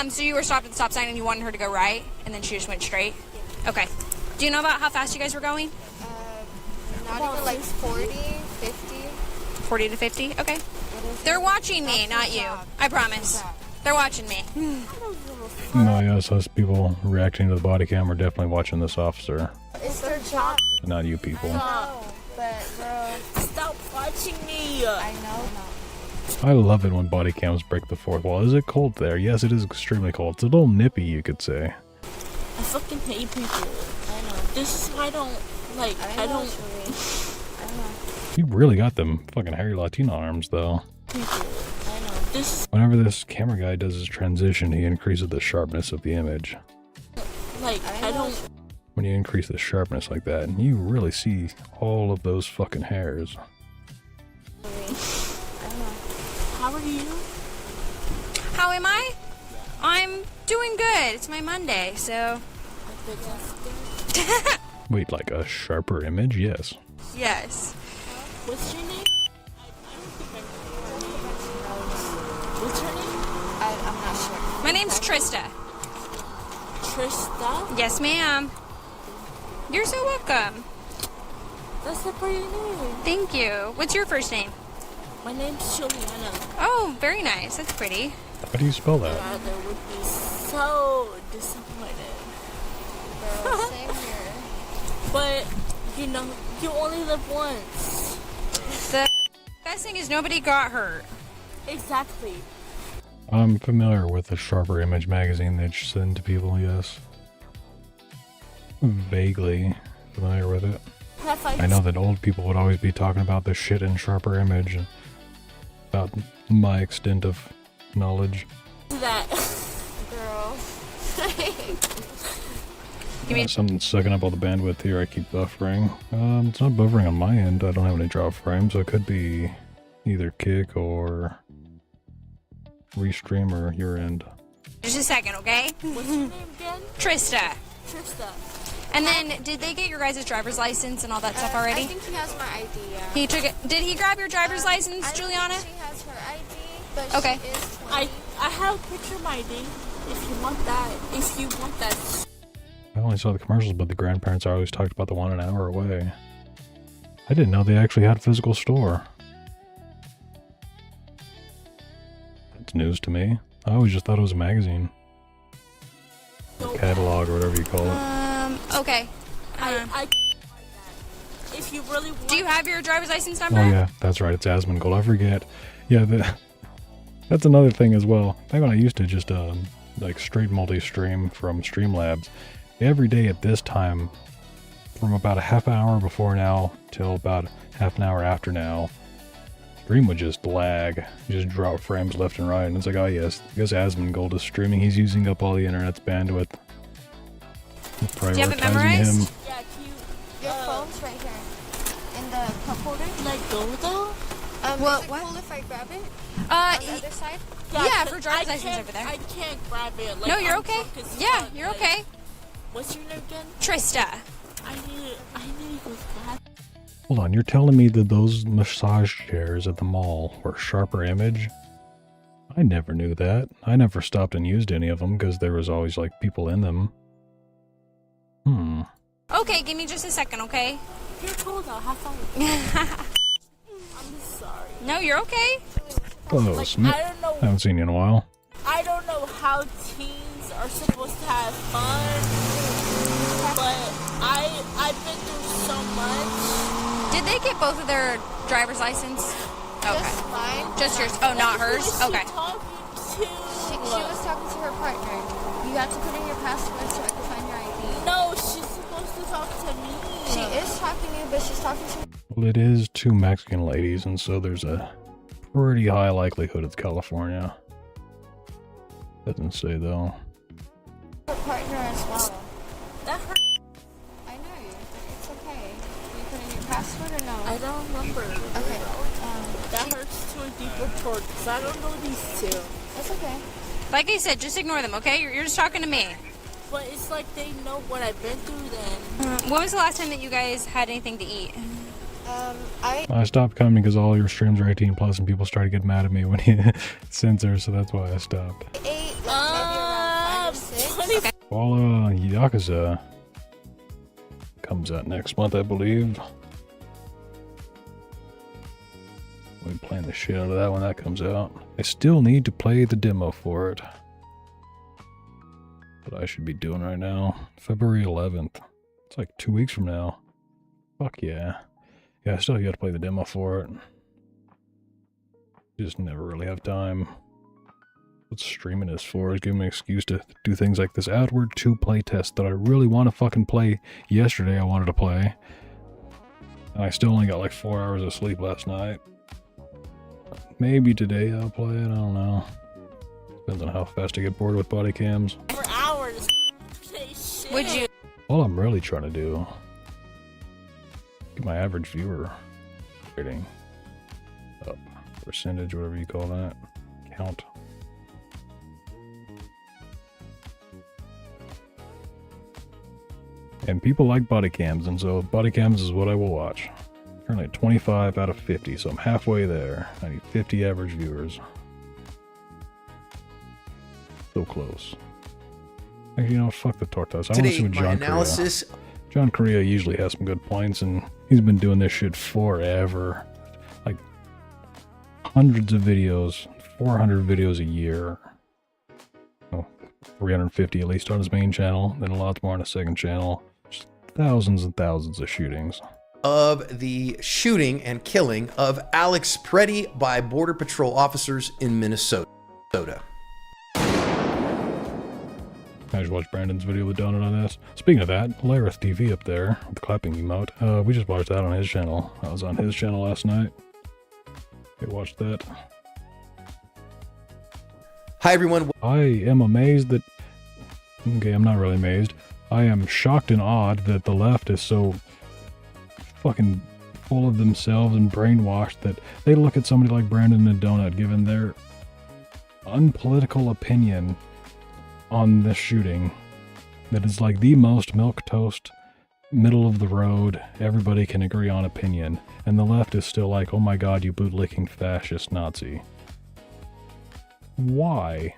Speaker 14: So you were stopped at the stop sign and you wanted her to go right, and then she just went straight? Okay. Do you know about how fast you guys were going?
Speaker 15: Not even like 40, 50.
Speaker 14: 40 to 50? Okay. They're watching me, not you. I promise. They're watching me.
Speaker 2: No, yes, us people reacting to the body cam are definitely watching this officer.
Speaker 15: It's their job.
Speaker 2: Not you people.
Speaker 15: No, but girl, stop watching me. I know.
Speaker 2: I love it when body cams break the fourth wall. Is it cold there? Yes, it is extremely cold. It's a little nippy, you could say.
Speaker 15: I fucking hate people. I know. This is why I don't, like, I don't.
Speaker 2: You really got them fucking hairy Latina arms, though.
Speaker 15: People. I know. This.
Speaker 2: Whenever this camera guy does his transition, he increases the sharpness of the image.
Speaker 15: Like, I don't...
Speaker 2: When you increase the sharpness like that, you really see all of those fucking hairs.
Speaker 15: How are you?
Speaker 14: How am I? I'm doing good. It's my Monday, so...
Speaker 2: Wait, like a sharper image? Yes.
Speaker 14: Yes.
Speaker 15: What's your name? What's your name?
Speaker 14: I'm not sure. My name's Trista.
Speaker 15: Trista?
Speaker 14: Yes, ma'am. You're so welcome.
Speaker 15: That's a pretty name.
Speaker 14: Thank you. What's your first name?
Speaker 15: My name's Juliana.
Speaker 14: Oh, very nice. That's pretty.
Speaker 2: How do you spell that?
Speaker 15: My mother would be so disappointed.
Speaker 8: Girl, same here.
Speaker 15: But, you know, you only live once.
Speaker 14: The best thing is nobody got hurt.
Speaker 15: Exactly.
Speaker 2: I'm familiar with the Sharper Image magazine they send to people, yes. Vaguely familiar with it. I know that old people would always be talking about the shit in Sharper Image, and about my extent of knowledge.
Speaker 15: That
Speaker 8: Girl.
Speaker 2: Something's sucking up all the bandwidth here. I keep buffering. It's not buffering on my end. I don't have any drop frames, so it could be either Kick or Restream or your end.
Speaker 14: Just a second, okay?
Speaker 15: What's your name again?
Speaker 14: Trista.
Speaker 15: Trista.
Speaker 14: And then, did they get your guys' driver's license and all that stuff already?
Speaker 8: I think he has my ID, yeah.
Speaker 14: He took it. Did he grab your driver's license,
Speaker 8: I don't
Speaker 14: Juliana?
Speaker 8: think she has her ID, but
Speaker 14: Okay.
Speaker 8: she is 20.
Speaker 15: I have a picture of my ID. If you want that. If you want that.
Speaker 2: I only saw the commercials, but the grandparents always talked about the one an hour away. I didn't know they actually had a physical store. That's news to me. I always just thought it was a magazine. Or catalog or whatever you call it.
Speaker 14: Okay.
Speaker 15: If you really want.
Speaker 14: Do you have your driver's license number?
Speaker 2: Oh yeah, that's right, it's Asmongold. I forget. Yeah, that's another thing as well. Back when I used to just like straight multi-stream from Streamlabs, every day at this time, from about a half hour before now till about half an hour after now, stream would just lag, just drop frames left and right, and it's like, oh yes, because Asmongold is streaming, he's using up all the internet's bandwidth.
Speaker 14: Do you have it
Speaker 2: Prioritizing
Speaker 14: memorized?
Speaker 2: him.
Speaker 15: Yeah,
Speaker 8: Your phone's right here. In the cup holder.
Speaker 15: Like go though?
Speaker 8: Is it cool if I grab it? On the other side?
Speaker 14: Yeah, for driver's license over there.
Speaker 15: I can't grab it. Like,
Speaker 14: No, you're
Speaker 15: I'm
Speaker 14: okay.
Speaker 15: drunk as
Speaker 14: Yeah,
Speaker 15: fuck,
Speaker 14: you're
Speaker 15: like-
Speaker 14: okay.
Speaker 15: What's your name again?
Speaker 14: Trista.
Speaker 15: I need to go grab.
Speaker 2: Hold on, you're telling me that those massage chairs at the mall were Sharper Image? I never knew that. I never stopped and used any of them because there was always like people in them.
Speaker 14: Okay, give me just a second, okay?
Speaker 15: You're cool though. Have fun. I'm sorry.
Speaker 14: No, you're okay.
Speaker 2: Hello,
Speaker 15: Like,
Speaker 2: Smith.
Speaker 15: I don't know.
Speaker 2: Haven't seen you in a while.
Speaker 15: I don't know how teens are supposed to have fun, but I've been through so much.
Speaker 14: Did they get both of their driver's license? Okay.
Speaker 8: Just mine.
Speaker 14: Just yours. Oh, not hers?
Speaker 15: Who is
Speaker 14: Okay.
Speaker 15: she talking to?
Speaker 8: She was talking to her partner. You have to put in your password so I can find your ID.
Speaker 15: No, she's supposed to talk to me.
Speaker 8: She is talking to you, but she's talking to me.
Speaker 2: Well, it is two Mexican ladies, and so there's a pretty high likelihood it's California. Doesn't say though.
Speaker 8: Her partner as well.
Speaker 15: That hurt.
Speaker 8: I know you. It's okay. You put in your password or no?
Speaker 15: I don't remember.
Speaker 8: Okay.
Speaker 15: That hurts to a deeper chord because I don't know these two.
Speaker 8: It's okay.
Speaker 14: Like I said, just ignore them, okay? You're just talking to me.
Speaker 15: But it's like they know what I've been through then.
Speaker 14: When was the last time that you guys had anything to eat?
Speaker 2: I stopped coming because all your streams are 18 plus, and people started getting mad at me when you censor, so that's why I stopped.
Speaker 8: Maybe around 5 or 6.
Speaker 2: Well, Yakuza comes out next month, I believe. We'll be playing the shit out of that when that comes out. I still need to play the demo for it. What I should be doing right now. February 11th. It's like 2 weeks from now. Fuck yeah. Yeah, I still have to play the demo for it. Just never really have time. What streaming is for is giving me an excuse to do things like this Outward 2 playtest that I really want to fucking play. Yesterday I wanted to play. And I still only got like 4 hours of sleep last night. Maybe today I'll play it, I don't know. Depends on how fast I get bored with body cams.
Speaker 15: For hours.
Speaker 14: Would you?
Speaker 2: All I'm really trying to do, get my average viewer rating up, percentage, whatever you call that, count. And people like body cams, and so body cams is what I will watch. Currently at 25 out of 50, so I'm halfway there. I need 50 average viewers. So close. Actually, you know, fuck the Tortoise. I want to see what John Korea. John Korea usually has some good points, and he's been doing this shit forever. Like, hundreds of videos, 400 videos a year. Oh, 350 at least on his main channel, then a lot more on his second channel. Just thousands and thousands of shootings.
Speaker 17: Of the shooting and killing of Alex Preddy by Border Patrol officers in Minnesota.
Speaker 2: I just watched Brandon's video with Donut on this. Speaking of that, Lareth TV up there with the clapping emote. We just watched that on his channel. I was on his channel last night. We watched that.
Speaker 17: Hi everyone.
Speaker 2: I am amazed that... Okay, I'm not really amazed. I am shocked and awed that the left is so fucking full of themselves and brainwashed that they look at somebody like Brandon and Donut giving their unpolitical opinion on this shooting that is like the most milquetoast, middle of the road, everybody can agree on opinion, and the left is still like, oh my god, you bootlicking fascist Nazi. Why?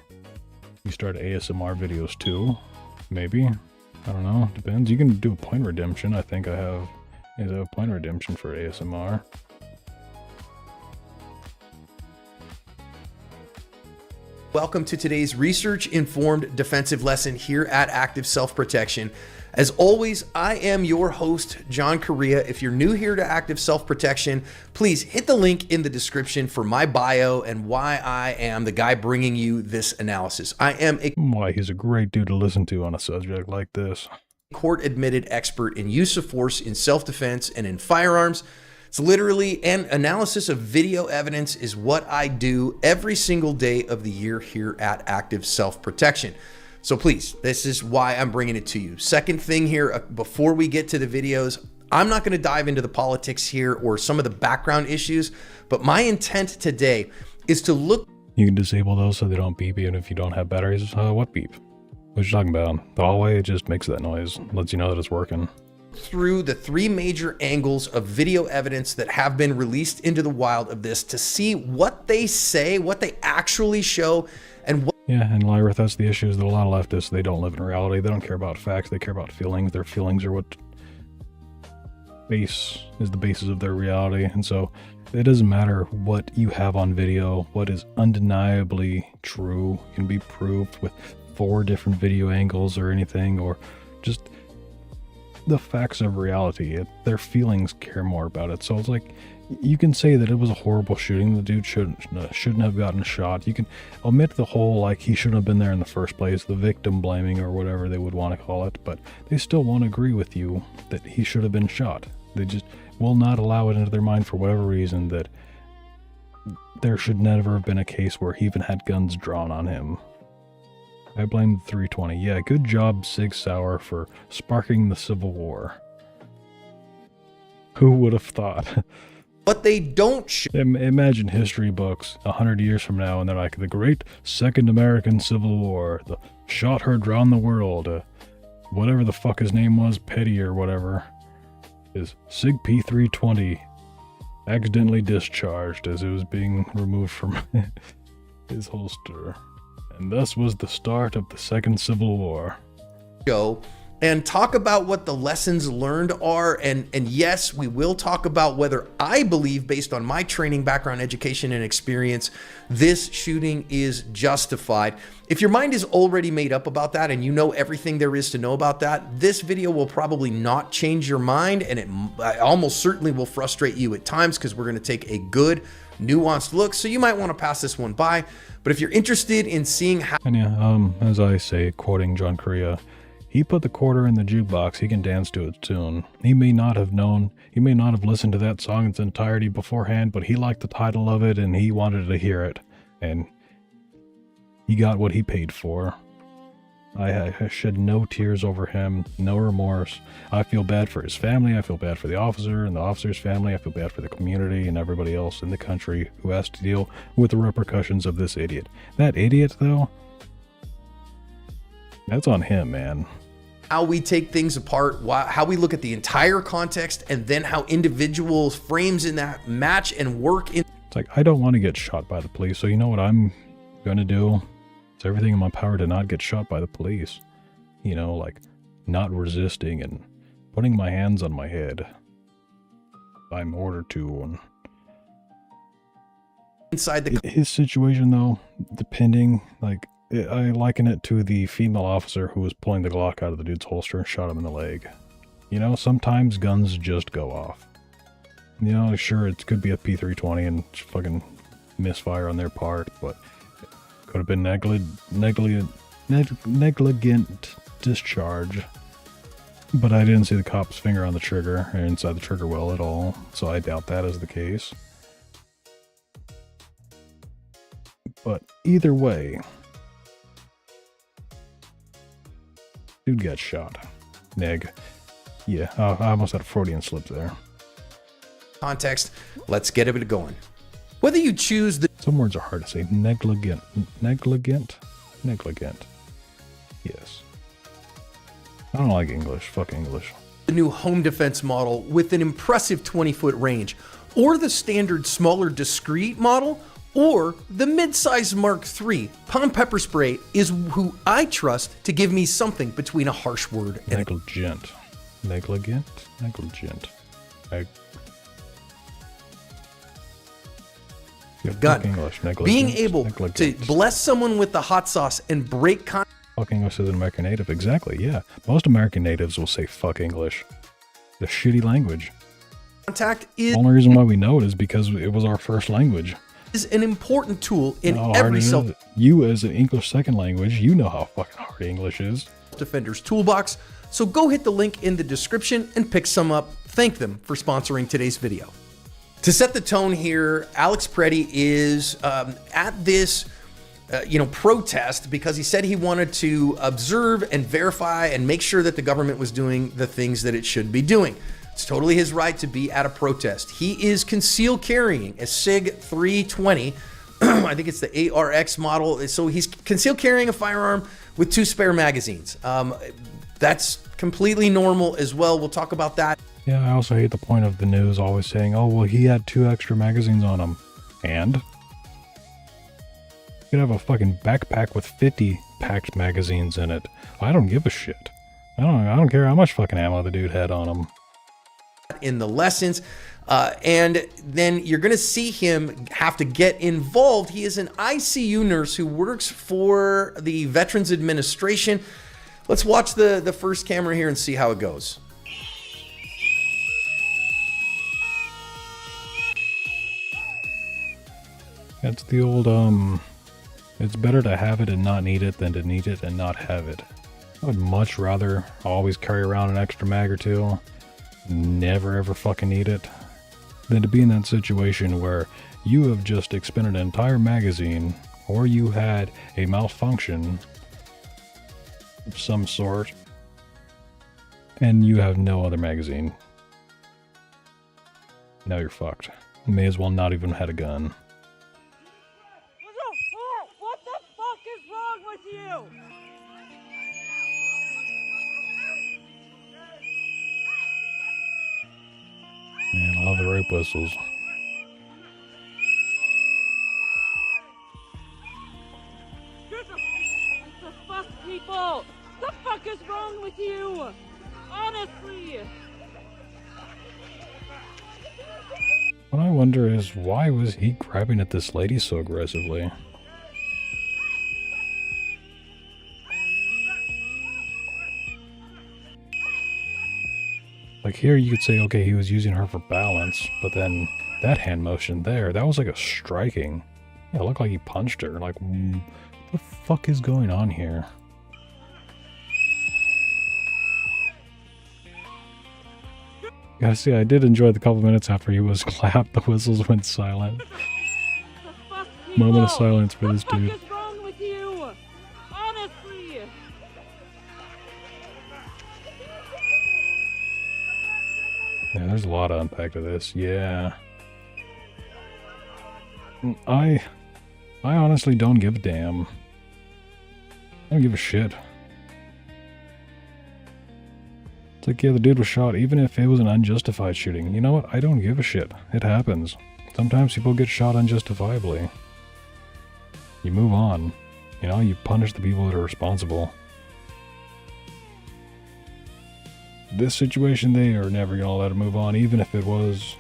Speaker 2: You start ASMR videos too? Maybe? I don't know, depends. You can do a point redemption. I think I have a point redemption for ASMR.
Speaker 17: Welcome to today's research-informed defensive lesson here at Active Self-Protection. As always, I am your host, John Korea. If you're new here to Active Self-Protection, please hit the link in the description for my bio and why I am the guy bringing you this analysis. I am
Speaker 2: why he's a great dude to listen to on a subject like this.
Speaker 17: Court-admitted expert in use of force in self-defense and in firearms. It's literally an analysis of video evidence is what I do every single day of the year here at Active Self-Protection. So please, this is why I'm bringing it to you. Second thing here, before we get to the videos, I'm not going to dive into the politics here or some of the background issues, but my intent today is to look.
Speaker 2: You can disable those so they don't beep even if you don't have batteries. What beep? What you talking about? The hallway, it just makes that noise, lets you know that it's working.
Speaker 17: Through the three major angles of video evidence that have been released into the wild of this to see what they say, what they actually show, and what.
Speaker 2: Yeah, and Lyrith, that's the issue, is that a lot of leftists, they don't live in reality. They don't care about facts, they care about feelings. Their feelings are what is the basis of their reality. And so it doesn't matter what you have on video, what is undeniably true can be proved with 4 different video angles or anything, or just the facts of reality. Their feelings care more about it. So it's like, you can say that it was a horrible shooting, the dude shouldn't have gotten shot. You can omit the whole, like, he shouldn't have been there in the first place, the victim blaming or whatever they would want to call it, but they still won't agree with you that he should have been shot. They just will not allow it into their mind for whatever reason that there should never have been a case where he even had guns drawn on him. I blame the 320. Yeah, good job, Sig Sauer, for sparking the Civil War. Who would have thought?
Speaker 17: But they don't
Speaker 2: imagine history books 100 years from now, and they're like, the Great Second American Civil War, the shot heard round the world, whatever the fuck his name was, Petty or whatever, is Sig P320 accidentally discharged as it was being removed from his holster. And thus was the start of the Second Civil War.
Speaker 17: Go and talk about what the lessons learned are, and yes, we will talk about whether I believe, based on my training, background, education, and experience, this shooting is justified. If your mind is already made up about that and you know everything there is to know about that, this video will probably not change your mind, and it almost certainly will frustrate you at times because we're going to take a good, nuanced look, so you might want to pass this one by. But if you're interested in seeing how...
Speaker 2: And yeah, as I say, quoting John Korea, he put the quarter in the jukebox, he can dance to its tune. He may not have known, he may not have listened to that song in its entirety beforehand, but he liked the title of it and he wanted to hear it. And he got what he paid for. I shed no tears over him, no remorse. I feel bad for his family, I feel bad for the officer and the officer's family, I feel bad for the community and everybody else in the country who has to deal with the repercussions of this idiot. That idiot, though, that's on him, man.
Speaker 17: How we take things apart, how we look at the entire context, and then how individual frames in that match and work in.
Speaker 2: It's like, I don't want to get shot by the police, so you know what I'm going to do? It's everything in my power to not get shot by the police. You know, like, not resisting and putting my hands on my head. I'm ordered to. And
Speaker 17: inside the
Speaker 2: his situation, though, depending, like, I liken it to the female officer who was pulling the Glock out of the dude's holster and shot him in the leg. You know, sometimes guns just go off. You know, sure, it could be a P320 and fucking misfire on their part, but it could have been negligent discharge. But I didn't see the cop's finger on the trigger or inside the trigger well at all, so I doubt that is the case. But either way, dude got shot. Neg. Yeah, I almost had a Freudian slip there.
Speaker 17: Context, let's get it going. Whether you choose the...
Speaker 2: Some words are hard to say. Negligent. Negligent? Negligent. Yes. I don't like English. Fuck English.
Speaker 17: The new home defense model with an impressive 20-foot range, or the standard smaller discreet model, or the mid-size Mark III, Pond Pepper Spray is who I trust to give me something between a harsh word and
Speaker 2: negligent. Negligent? Negligent.
Speaker 17: gun.
Speaker 2: English.
Speaker 17: Being able to bless someone with the hot sauce and break contact.
Speaker 2: Fuck English is an American native. Exactly, yeah. Most American natives will say fuck English. The shitty language.
Speaker 17: Contact is...
Speaker 2: The only reason why we know it is because it was our first language.
Speaker 17: Is an important tool in every self...
Speaker 2: You as an English second language, you know how fucking hard English is.
Speaker 17: Defender's toolbox. So go hit the link in the description and pick some up. Thank them for sponsoring today's video. To set the tone here, Alex Preddy is at this protest because he said he wanted to observe and verify and make sure that the government was doing the things that it should be doing. It's totally his right to be at a protest. He is concealed carrying a SIG 320. I think it's the ARX model. So he's concealed carrying a firearm with 2 spare magazines. That's completely normal as well. We'll talk about that.
Speaker 2: Yeah, I also hate the point of the news always saying, oh, well, he had 2 extra magazines on him. And? You could have a fucking backpack with 50 packed magazines in it. I don't give a shit. I don't care how much fucking ammo the dude had on him.
Speaker 17: In the lessons, and then you're going to see him have to get involved. He is an ICU nurse who works for the Veterans Administration. Let's watch the first camera here and see how it goes.
Speaker 2: That's the old, it's better to have it and not need it than to need it and not have it. I would much rather always carry around an extra mag or 2, never ever fucking need it, than to be in that situation where you have just expended an entire magazine, or you had a malfunction of some sort, and you have no other magazine. Now you're fucked. You may as well not even had a gun.
Speaker 18: What the fuck is wrong with you?
Speaker 2: Man, I love the rape whistles.
Speaker 18: The fuck, people? The fuck is wrong with you? Honestly.
Speaker 2: What I wonder is, why was he grabbing at this lady so aggressively? Like here you could say, okay, he was using her for balance, but then that hand motion there, that was like a striking. Yeah, it looked like he punched her. Like, what the fuck is going on here? Gotta see, I did enjoy the couple minutes after he was clapped, the whistles went silent. Moment of silence for this dude.
Speaker 18: What is wrong with you? Honestly.
Speaker 2: Yeah, there's a lot to unpack to this. Yeah. I honestly don't give a damn. I don't give a shit. It's like, yeah, the dude was shot, even if it was an unjustified shooting. You know what? I don't give a shit. It happens. Sometimes people get shot unjustifiably. You move on. You know, you punish the people that are responsible. This situation, they are never gonna let it move on, even if it was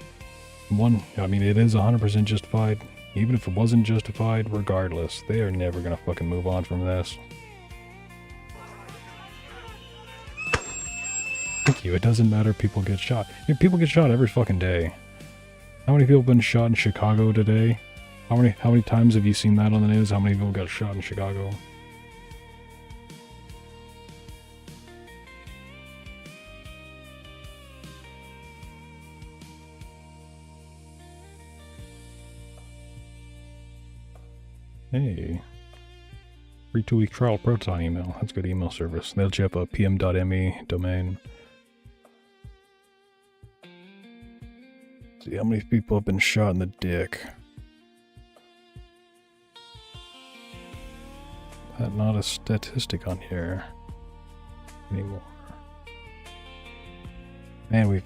Speaker 2: one. I mean, it is 100% justified. Even if it wasn't justified, regardless, they are never gonna fucking move on from this. Thank you. It doesn't matter if people get shot. People get shot every fucking day. How many people have been shot in Chicago today? How many times have you seen that on the news? How many people got shot in Chicago? Hey. Free 2-week trial Proton email. That's good email service. They'll let you up a pm.me domain. See how many people have been shot in the dick. That's not a statistic on here anymore. Man,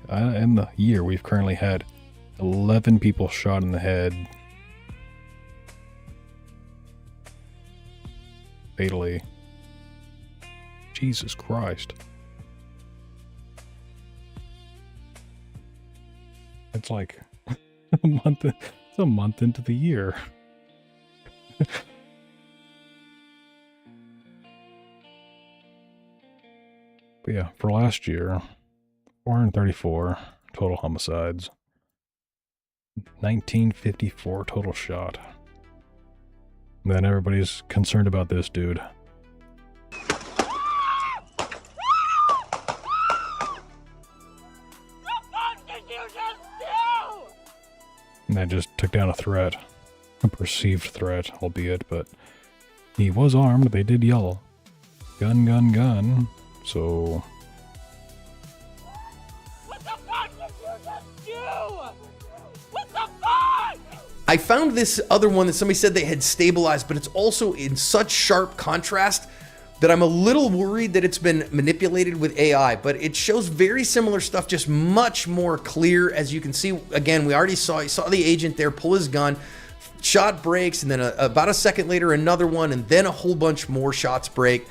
Speaker 2: in the year, we've currently had 11 people shot in the head. Fatally. Jesus Christ. It's like it's a month into the year. But yeah, for last year, 434 total homicides. 1954 total shot. And then everybody's concerned about this dude. And that just took down a threat. A perceived threat, albeit, but he was armed. They did yell, "Gun, gun, gun." So
Speaker 18: What the fuck did you just do? What the fuck?
Speaker 17: I found this other one that somebody said they had stabilized, but it's also in such sharp contrast that I'm a little worried that it's been manipulated with AI, but it shows very similar stuff, just much more clear. As you can see, again, we already saw the agent there pull his gun, shot breaks, and then about a second later, another one, and then a whole bunch more shots break.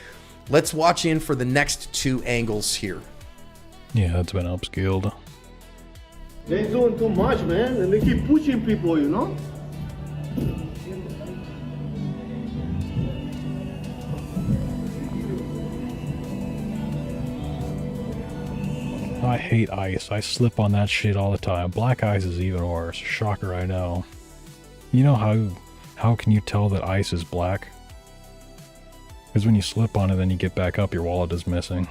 Speaker 17: Let's watch in for the next two angles here.
Speaker 2: yeah, it's been upscaled.
Speaker 19: They're doing too much, man, and they keep pushing people, you know?
Speaker 2: I hate ice. I slip on that shit all the time. Black ice is even worse. Shocker, I know. You know how can you tell that ice is black? Because when you slip on it, then you get back up, your wallet is missing.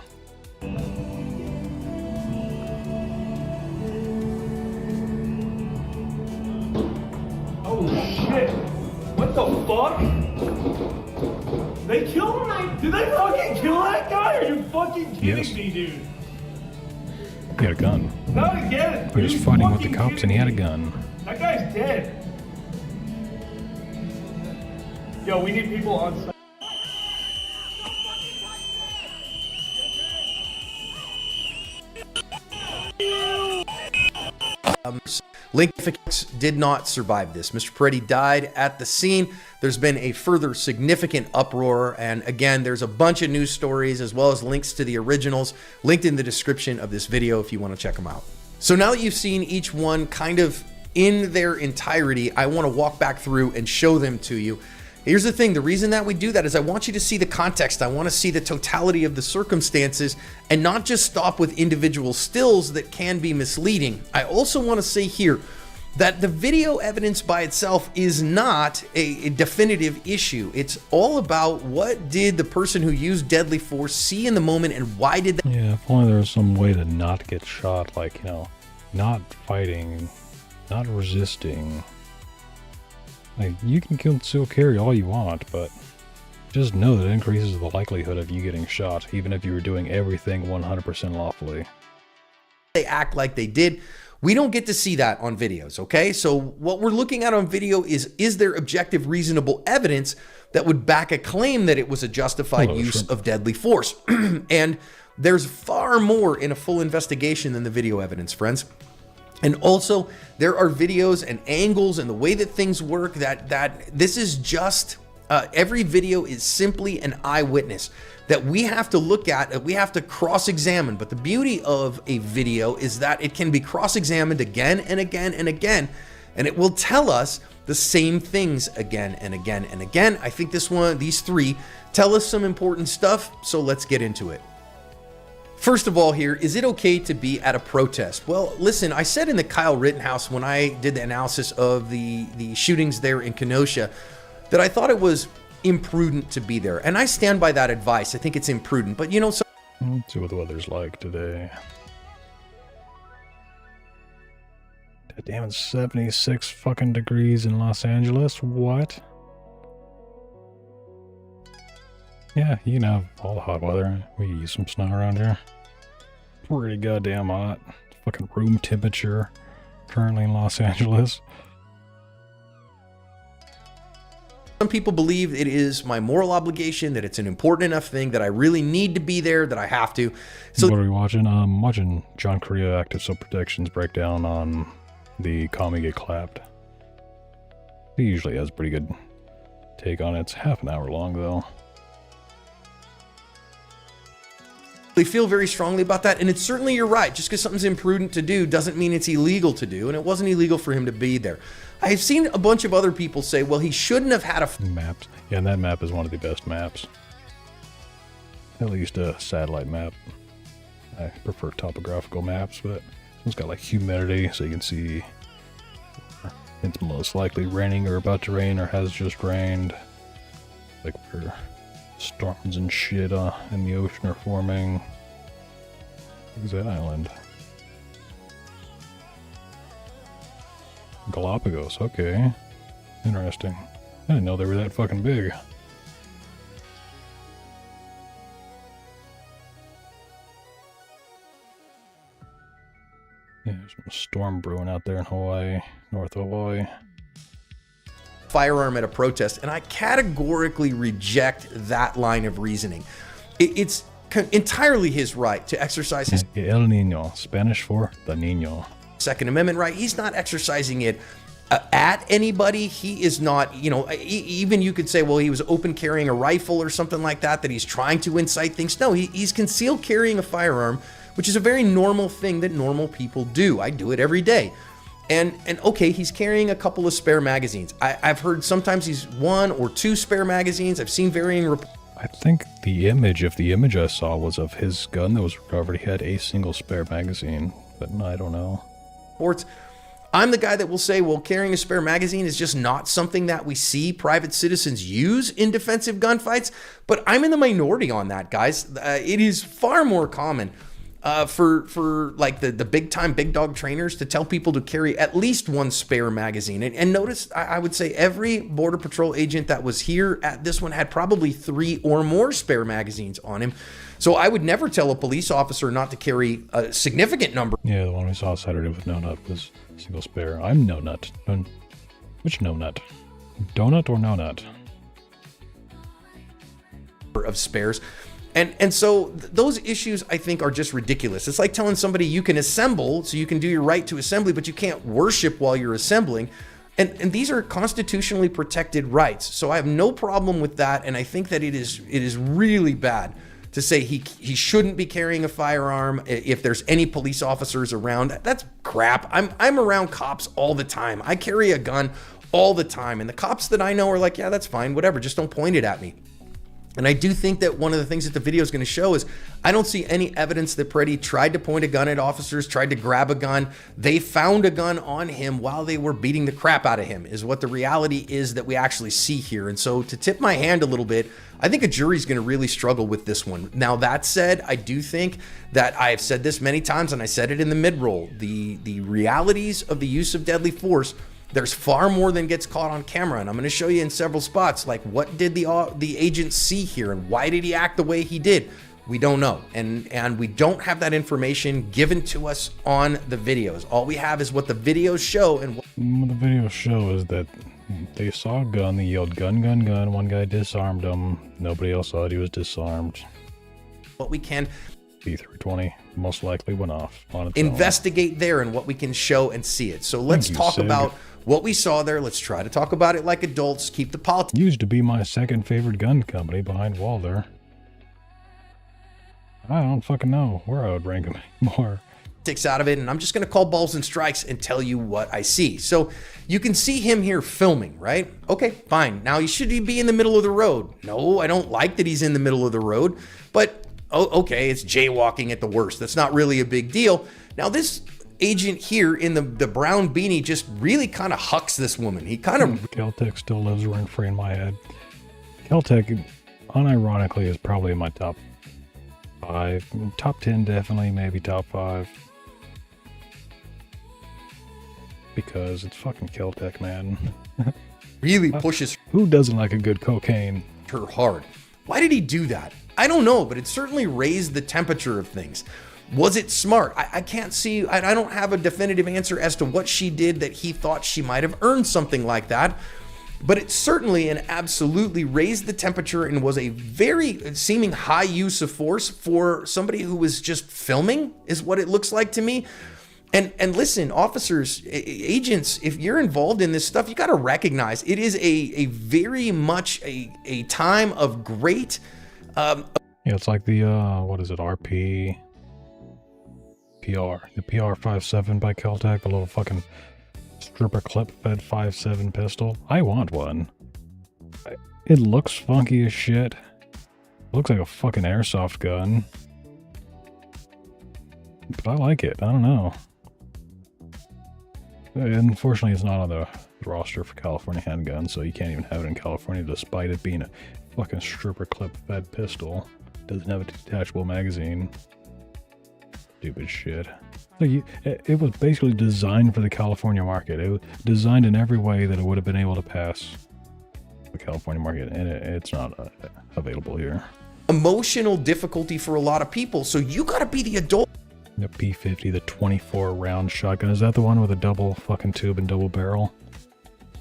Speaker 19: Oh shit! What the fuck? They killed him? Did they fucking kill that guy? Are you fucking kidding
Speaker 2: Yes.
Speaker 19: me, dude?
Speaker 2: He had a gun.
Speaker 19: Not again.
Speaker 2: He was
Speaker 19: Are you
Speaker 2: fighting with the
Speaker 19: fucking
Speaker 2: cops and he had a
Speaker 19: kidding me?
Speaker 2: gun.
Speaker 19: That guy's dead. Yo, we need people on site.
Speaker 17: Lincoln did not survive this. Mr. Peretti died at the scene. There's been a further significant uproar, and again, there's a bunch of news stories as well as links to the originals linked in the description of this video if you want to check them out. So now that you've seen each one kind of in their entirety, I want to walk back through and show them to you. Here's the thing, the reason that we do that is I want you to see the context. I want to see the totality of the circumstances and not just stop with individual stills that can be misleading. I also want to say here that the video evidence by itself is not a definitive issue. It's all about what did the person who used deadly force see in the moment and why did that.
Speaker 2: Yeah, if only there was some way to not get shot, like, you know, not fighting, not resisting. Like, you can still carry all you want, but just know that it increases the likelihood of you getting shot, even if you were doing everything 100% lawfully.
Speaker 17: they act like they did. We don't get to see that on videos, okay? So what we're looking at on video is there objective, reasonable evidence that would back a claim that it was a justified use of deadly force? And there's far more in a full investigation than the video evidence, friends. And also, there are videos and angles and the way that things work that this is just, every video is simply an eyewitness that we have to look at, that we have to cross-examine. But the beauty of a video is that it can be cross-examined again and again and again, and it will tell us the same things again and again and again. I think these three tell us some important stuff, so let's get into it. First of all here, is it okay to be at a protest? Well, listen, I said in the Kyle Rittenhouse when I did the analysis of the shootings there in Kenosha that I thought it was imprudent to be there. And I stand by that advice. I think it's imprudent. But you know,
Speaker 2: let's see what the weather's like today. God damn it, 76 fucking degrees in Los Angeles. What? Yeah, you can have all the hot weather. We use some snow around here. Pretty goddamn hot. Fucking room temperature currently in Los Angeles.
Speaker 17: Some people believe it is my moral obligation, that it's an important enough thing that I really need to be there, that I have to. So
Speaker 2: what are we watching? I'm watching John Korea Active Sub Protection's breakdown on the Kami Get Clapped. He usually has a pretty good take on it. It's half an hour long though.
Speaker 17: They feel very strongly about that, and it's certainly, you're right, just because something's imprudent to do doesn't mean it's illegal to do, and it wasn't illegal for him to be there. I've seen a bunch of other people say, well, he shouldn't have had a
Speaker 2: maps. Yeah, and that map is one of the best maps. At least a satellite map. I prefer topographical maps, but it's got like humidity, so you can see it's most likely raining or about to rain or has just rained. Like where storms and shit in the ocean are forming. Where's that island? Galapagos, okay. Interesting. I didn't know they were that fucking big. Yeah, there's a storm brewing out there in Hawaii, North Hawaii.
Speaker 17: Firearm at a protest, and I categorically reject that line of reasoning. It's entirely his right to exercise his
Speaker 2: El Nino, Spanish for the Niño.
Speaker 17: Second Amendment right. He's not exercising it at anybody. He is not, you know, even you could say, well, he was open carrying a rifle or something like that, that he's trying to incite things. No, he's concealed carrying a firearm, which is a very normal thing that normal people do. I do it every day. And okay, he's carrying a couple of spare magazines. I've heard sometimes he's 1 or 2 spare magazines. I've seen varying reports.
Speaker 2: I think the image I saw was of his gun that was recovered. He had a single spare magazine, but I don't know.
Speaker 17: I'm the guy that will say, well, carrying a spare magazine is just not something that we see private citizens use in defensive gunfights. But I'm in the minority on that, guys. It is far more common for like the big time big dog trainers to tell people to carry at least 1 spare magazine. And notice, I would say every Border Patrol agent that was here at this one had probably 3 or more spare magazines on him. So I would never tell a police officer not to carry a significant number.
Speaker 2: Yeah, the one we saw Saturday with No Nut was single spare. I'm No Nut. Which No Nut? Donut or No Nut?
Speaker 17: Of spares. And so those issues, I think, are just ridiculous. It's like telling somebody you can assemble, so you can do your right to assembly, but you can't worship while you're assembling. And these are constitutionally protected rights. So I have no problem with that. And I think that it is really bad to say he shouldn't be carrying a firearm if there's any police officers around. That's crap. I'm around cops all the time. I carry a gun all the time. And the cops that I know are like, yeah, that's fine, whatever, just don't point it at me. And I do think that one of the things that the video is going to show is I don't see any evidence that Preddy tried to point a gun at officers, tried to grab a gun. They found a gun on him while they were beating the crap out of him, is what the reality is that we actually see here. And so to tip my hand a little bit, I think a jury's going to really struggle with this one. Now, that said, I do think that I've said this many times, and I said it in the mid-roll, the realities of the use of deadly force, there's far more than gets caught on camera, and I'm going to show you in several spots, like what did the agent see here and why did he act the way he did? We don't know. And we don't have that information given to us on the videos. All we have is what the videos show. And
Speaker 2: what the videos show is that they saw a gun, they yelled gun, gun, gun. One guy disarmed him. Nobody else thought he was disarmed.
Speaker 17: What we can
Speaker 2: P320 most likely went off on its
Speaker 17: investigate there and what we can show and see it. So let's talk about what we saw there. Let's try to talk about it like adults. Keep the politics.
Speaker 2: Used to be my second favorite gun company behind Walder. I don't fucking know where I would rank them anymore.
Speaker 17: Out of it, and I'm just going to call balls and strikes and tell you what I see. So you can see him here filming, right? Okay, fine. Now, should he be in the middle of the road? No, I don't like that he's in the middle of the road, but okay, it's jaywalking at the worst. That's not really a big deal. Now, this agent here in the brown beanie just really kind of hucks this woman. He kind of...
Speaker 2: Caltech still lives rent free in my head. Caltech, unironically, is probably in my top 5. Top 10 definitely, maybe top 5. Because it's fucking Caltech, man.
Speaker 17: Really pushes.
Speaker 2: Who doesn't like a good cocaine?
Speaker 17: Her hard. Why did he do that? I don't know, but it certainly raised the temperature of things. Was it smart? I can't see, I don't have a definitive answer as to what she did that he thought she might have earned something like that. But it certainly and absolutely raised the temperature and was a very seeming high use of force for somebody who was just filming, is what it looks like to me. And listen, officers, agents, if you're involved in this stuff, you got to recognize it is a very much a time of great.
Speaker 2: Yeah, it's like the what is it? RP PR, the PR-57 by Caltech, the little fucking stripper clip fed 5.7 pistol. I want one. It looks funky as shit. It looks like a fucking airsoft gun, but I like it. I don't know. Unfortunately, it's not on the roster for California handguns, so you can't even have it in California despite it being a fucking stripper clip fed pistol. Doesn't have a detachable magazine. Stupid shit. It was basically designed for the California market. It was designed in every way that it would have been able to pass the California market, and it's not available here.
Speaker 17: Emotional difficulty for a lot of people, so you gotta be the adult.
Speaker 2: The P50, the 24 round shotgun. Is that the one with a double fucking tube and double barrel?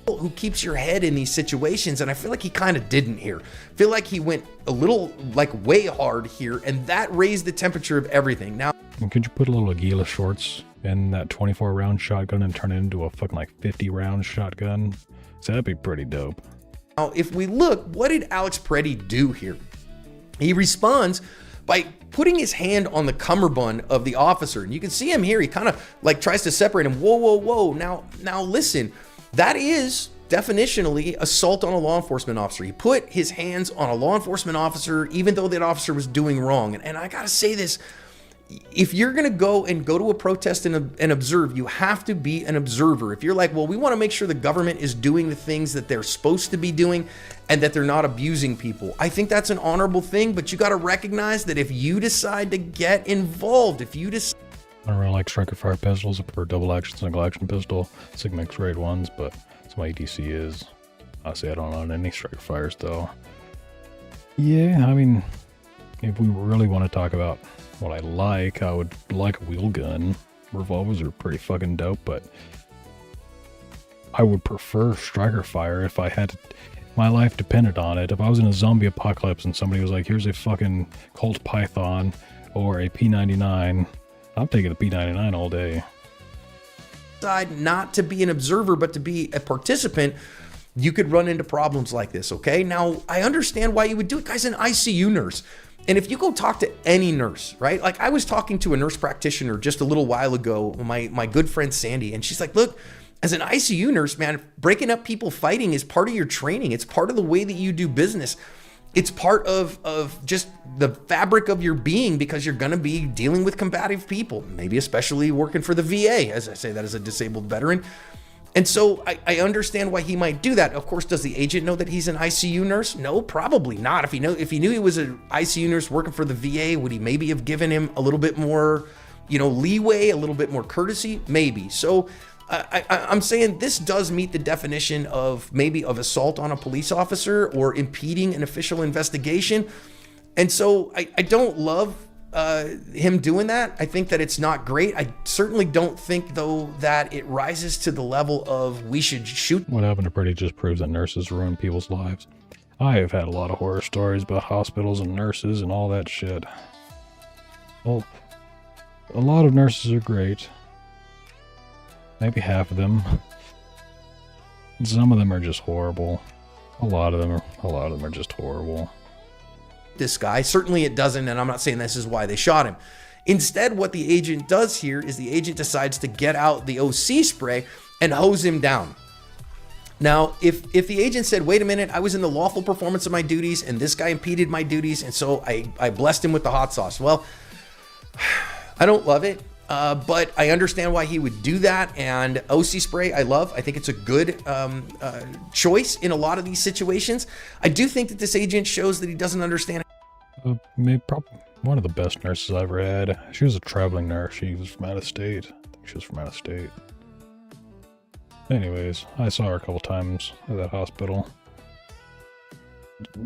Speaker 17: Who keeps your head in these situations, and I feel like he kind of didn't here. I feel like he went a little, like, way hard here, and that raised the temperature of everything. Now,
Speaker 2: and could you put a little Aguila shorts in that 24 round shotgun and turn it into a fucking like 50 round shotgun? So that'd be pretty dope.
Speaker 17: Now, if we look, what did Alex Peretti do here? He responds by putting his hand on the cummerbund of the officer. And you can see him here. He kind of like tries to separate him. Whoa, whoa, whoa. Now listen, that is definitionally assault on a law enforcement officer. He put his hands on a law enforcement officer, even though that officer was doing wrong. And I got to say this, if you're going to go to a protest and observe, you have to be an observer. If you're like, well, we want to make sure the government is doing the things that they're supposed to be doing and that they're not abusing people, I think that's an honorable thing, but you got to recognize that if you decide to get involved, if you decide...
Speaker 2: I don't really like striker fire pistols. I prefer double action, single action pistol, Sigma X-rated ones, but that's my ADC is. Honestly, I don't own any striker fires though. Yeah, I mean, if we really want to talk about what I would like a wheel gun. Revolvers are pretty fucking dope, but I would prefer striker fire if I had to, my life depended on it. If I was in a zombie apocalypse and somebody was like, here's a fucking Colt Python or a P99, I'm taking the P99 all day.
Speaker 17: Decide not to be an observer, but to be a participant, you could run into problems like this, okay? Now, I understand why you would do it. Guy's an ICU nurse. And if you go talk to any nurse, right? Like I was talking to a nurse practitioner just a little while ago, my good friend Sandy, and she's like, look, as an ICU nurse, man, breaking up people fighting is part of your training. It's part of the way that you do business. It's part of just the fabric of your being because you're going to be dealing with combative people, maybe especially working for the VA, as I say that as a disabled veteran. And so I understand why he might do that. Of course, does the agent know that he's an ICU nurse? No, probably not. If he knew he was an ICU nurse working for the VA, would he maybe have given him a little bit more, leeway, a little bit more courtesy? Maybe. So I'm saying this does meet the definition of maybe of assault on a police officer or impeding an official investigation. And so I don't love him doing that. I think that it's not great. I certainly don't think, though, that it rises to the level of we should shoot.
Speaker 2: What happened to Pretty just proves that nurses ruin people's lives. I have had a lot of horror stories about hospitals and nurses and all that shit. Well, a lot of nurses are great. Maybe half of them. Some of them are just horrible. A lot of them are just horrible.
Speaker 17: This guy, certainly it doesn't, and I'm not saying this is why they shot him. Instead, what the agent does here is the agent decides to get out the OC spray and hose him down. Now, if the agent said, wait a minute, I was in the lawful performance of my duties and this guy impeded my duties, and so I blessed him with the hot sauce. Well, I don't love it, but I understand why he would do that. And OC spray, I love. I think it's a good choice in a lot of these situations. I do think that this agent shows that he doesn't understand.
Speaker 2: Maybe probably one of the best nurses I ever had. She was a traveling nurse. She was from out of state. I think she was from out of state. Anyways, I saw her a couple times at that hospital.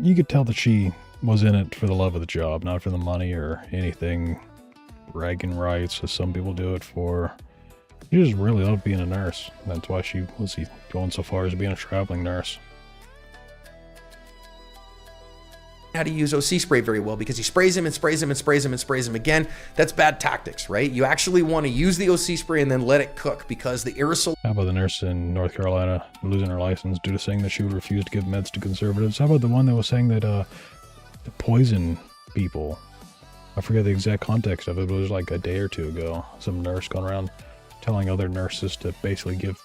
Speaker 2: You could tell that she was in it for the love of the job, not for the money or anything bragging rights, as some people do it for. She just really loved being a nurse. That's why she was going so far as being a traveling nurse.
Speaker 17: How to use OC spray very well, because he sprays him and sprays him and sprays him and sprays him again. That's bad tactics, right? You actually want to use the OC spray and then let it cook, because the aerosol.
Speaker 2: How about the nurse in North Carolina losing her license due to saying that she would refuse to give meds to conservatives? How about the one that was saying that to poison people? I forget the exact context of it, but it was like a day or two ago. Some nurse going around telling other nurses to basically give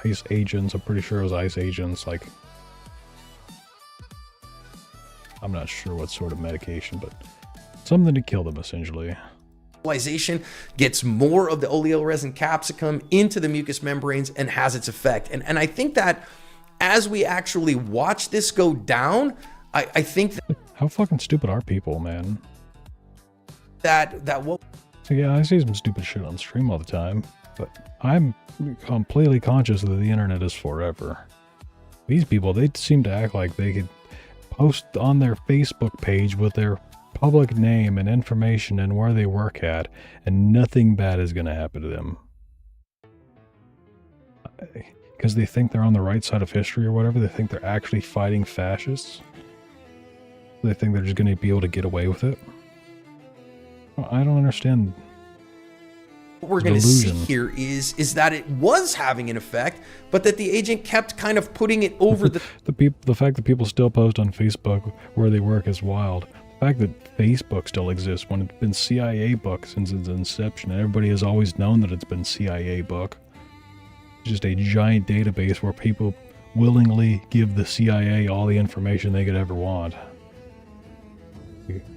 Speaker 2: ICE agents, I'm pretty sure it was ICE agents, like, I'm not sure what sort of medication, but something to kill them, essentially.
Speaker 17: Gets more of the oleoresin capsicum into the mucous membranes and has its effect. And I think that as we actually watch this go down, I think that...
Speaker 2: How fucking stupid are people, man?
Speaker 17: That what...
Speaker 2: So yeah, I see some stupid shit on stream all the time, but I'm completely conscious that the internet is forever. These people, they seem to act like they could post on their Facebook page with their public name and information and where they work at, and nothing bad is going to happen to them. Because they think they're on the right side of history or whatever. They think they're actually fighting fascists. They think they're just going to be able to get away with it. I don't understand.
Speaker 17: What we're going to see here is that it was having an effect, but that the agent kept kind of putting it over the...
Speaker 2: The fact that people still post on Facebook where they work is wild. The fact that Facebook still exists when it's been CIA book since its inception, and everybody has always known that it's been CIA book. It's just a giant database where people willingly give the CIA all the information they could ever want.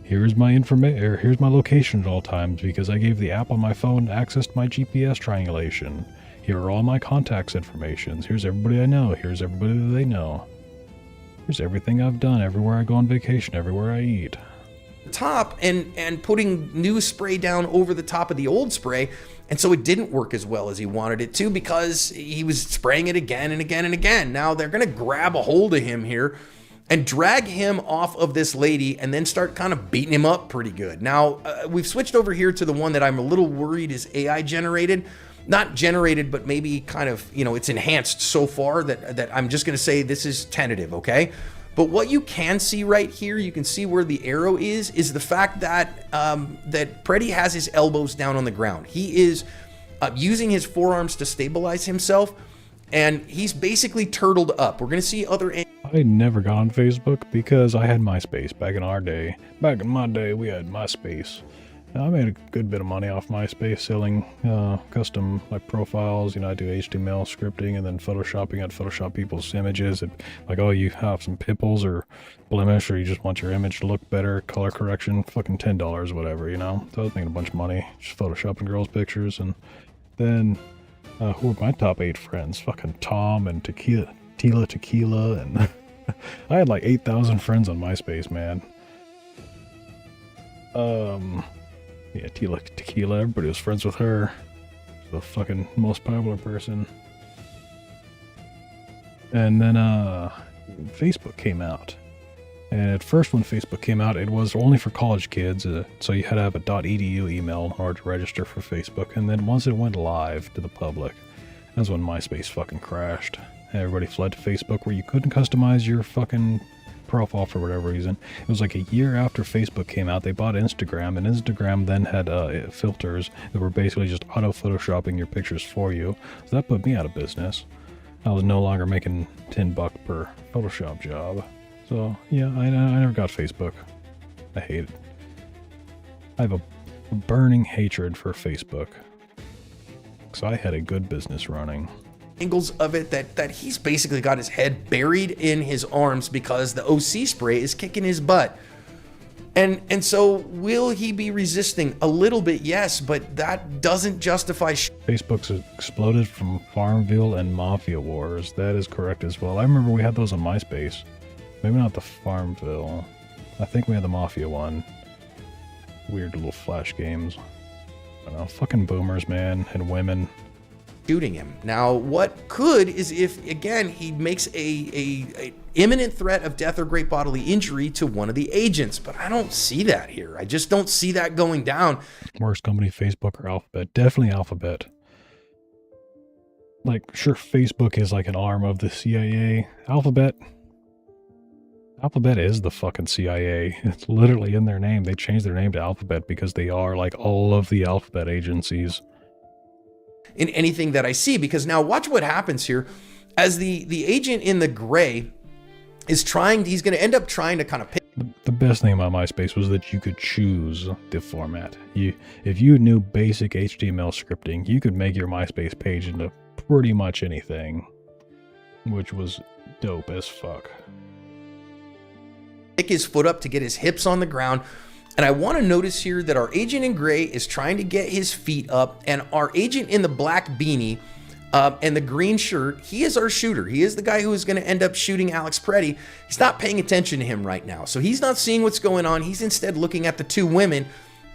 Speaker 2: Here's my here's my location at all times because I gave the app on my phone access to my GPS triangulation. Here are all my contacts information. Here's everybody I know. Here's everybody that they know. Here's everything I've done, everywhere I go on vacation, everywhere I eat.
Speaker 17: Top and putting new spray down over the top of the old spray, and so it didn't work as well as he wanted it to because he was spraying it again and again and again. Now they're gonna grab a hold of him here and drag him off of this lady and then start kind of beating him up pretty good. Now, we've switched over here to the one that I'm a little worried is AI generated. Not generated, but maybe kind of, it's enhanced so far that I'm just going to say this is tentative, okay? But what you can see right here, you can see where the arrow is the fact that that Preddy has his elbows down on the ground. He is using his forearms to stabilize himself, and he's basically turtled up. We're going to see other...
Speaker 2: I never got on Facebook because I had MySpace back in our day. Back in my day, we had MySpace. I made a good bit of money off MySpace selling custom profiles. I do HTML scripting and then photoshopping. I'd Photoshop people's images. Like, oh, you have some pimples or blemish, or you just want your image to look better, color correction, fucking $10, whatever, So I was making a bunch of money just photoshopping girls' pictures. And then, who were my top 8 friends? Fucking Tom and Tequila, and I had like 8,000 friends on MySpace, man. Yeah, Tequila, everybody was friends with her. The fucking most popular person. And then, Facebook came out. And at first when Facebook came out, it was only for college kids, so you had to have a .edu email in order to register for Facebook. And then once it went live to the public, that's when MySpace fucking crashed. Everybody fled to Facebook, where you couldn't customize your fucking profile for whatever reason. It was like a year after Facebook came out, they bought Instagram, and Instagram then had filters that were basically just auto-photoshopping your pictures for you. So that put me out of business. I was no longer making $10 per Photoshop job. So, yeah, I never got Facebook. I hate it. I have a burning hatred for Facebook. Because I had a good business running.
Speaker 17: Angles of it that he's basically got his head buried in his arms because the OC spray is kicking his butt. And so will he be resisting? A little bit, yes, but that doesn't justify
Speaker 2: Facebook's exploded from Farmville and Mafia Wars. That is correct as well. I remember we had those on MySpace. Maybe not the Farmville. I think we had the Mafia one. Weird little flash games. I don't know, fucking boomers, man, and women.
Speaker 17: Shooting him. Now, what could is if, again, he makes a imminent threat of death or great bodily injury to one of the agents, but I don't see that here. I just don't see that going down.
Speaker 2: Worst company, Facebook or Alphabet? Definitely Alphabet. Like, sure, Facebook is like an arm of the CIA. Alphabet is the fucking CIA. It's literally in their name. They changed their name to Alphabet because they are like all of the Alphabet agencies.
Speaker 17: In anything that I see, because now watch what happens here. As the agent in the gray is he's going to end up trying to kind of pick.
Speaker 2: The best thing about MySpace was that you could choose the format. If you knew basic HTML scripting, you could make your MySpace page into pretty much anything, which was dope as fuck.
Speaker 17: Pick his foot up to get his hips on the ground. And I want to notice here that our agent in gray is trying to get his feet up, and our agent in the black beanie and the green shirt, he is our shooter. He is the guy who is going to end up shooting Alex Preddy. He's not paying attention to him right now. So he's not seeing what's going on. He's instead looking at the two women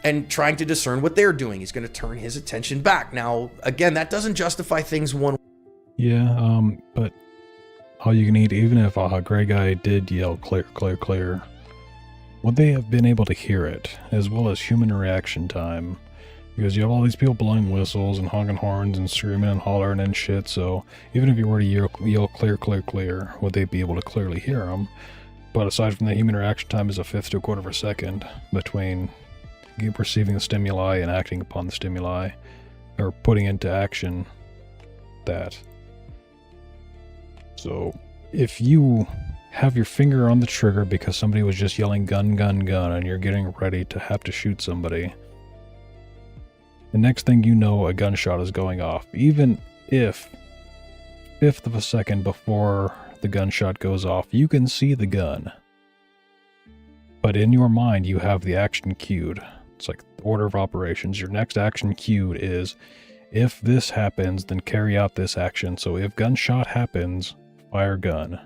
Speaker 17: and trying to discern what they're doing. He's going to turn his attention back. Now, again, that doesn't justify things one way.
Speaker 2: Yeah, but all you can eat, even if a gray guy did yell clear, clear, clear, would they have been able to hear it, as well as human reaction time? Because you have all these people blowing whistles and honking horns and screaming and hollering and shit, so even if you were to yell clear, clear, clear, would they be able to clearly hear them? But aside from that, human reaction time is a fifth to a quarter of a second between perceiving the stimuli and acting upon the stimuli, or putting into action that. So, if you have your finger on the trigger because somebody was just yelling gun, gun, gun, and you're getting ready to have to shoot somebody, the next thing you know, a gunshot is going off. Even if fifth of a second before the gunshot goes off, you can see the gun. But in your mind, you have the action cued. It's like the order of operations. Your next action cued is, if this happens, then carry out this action. So if gunshot happens, fire gun.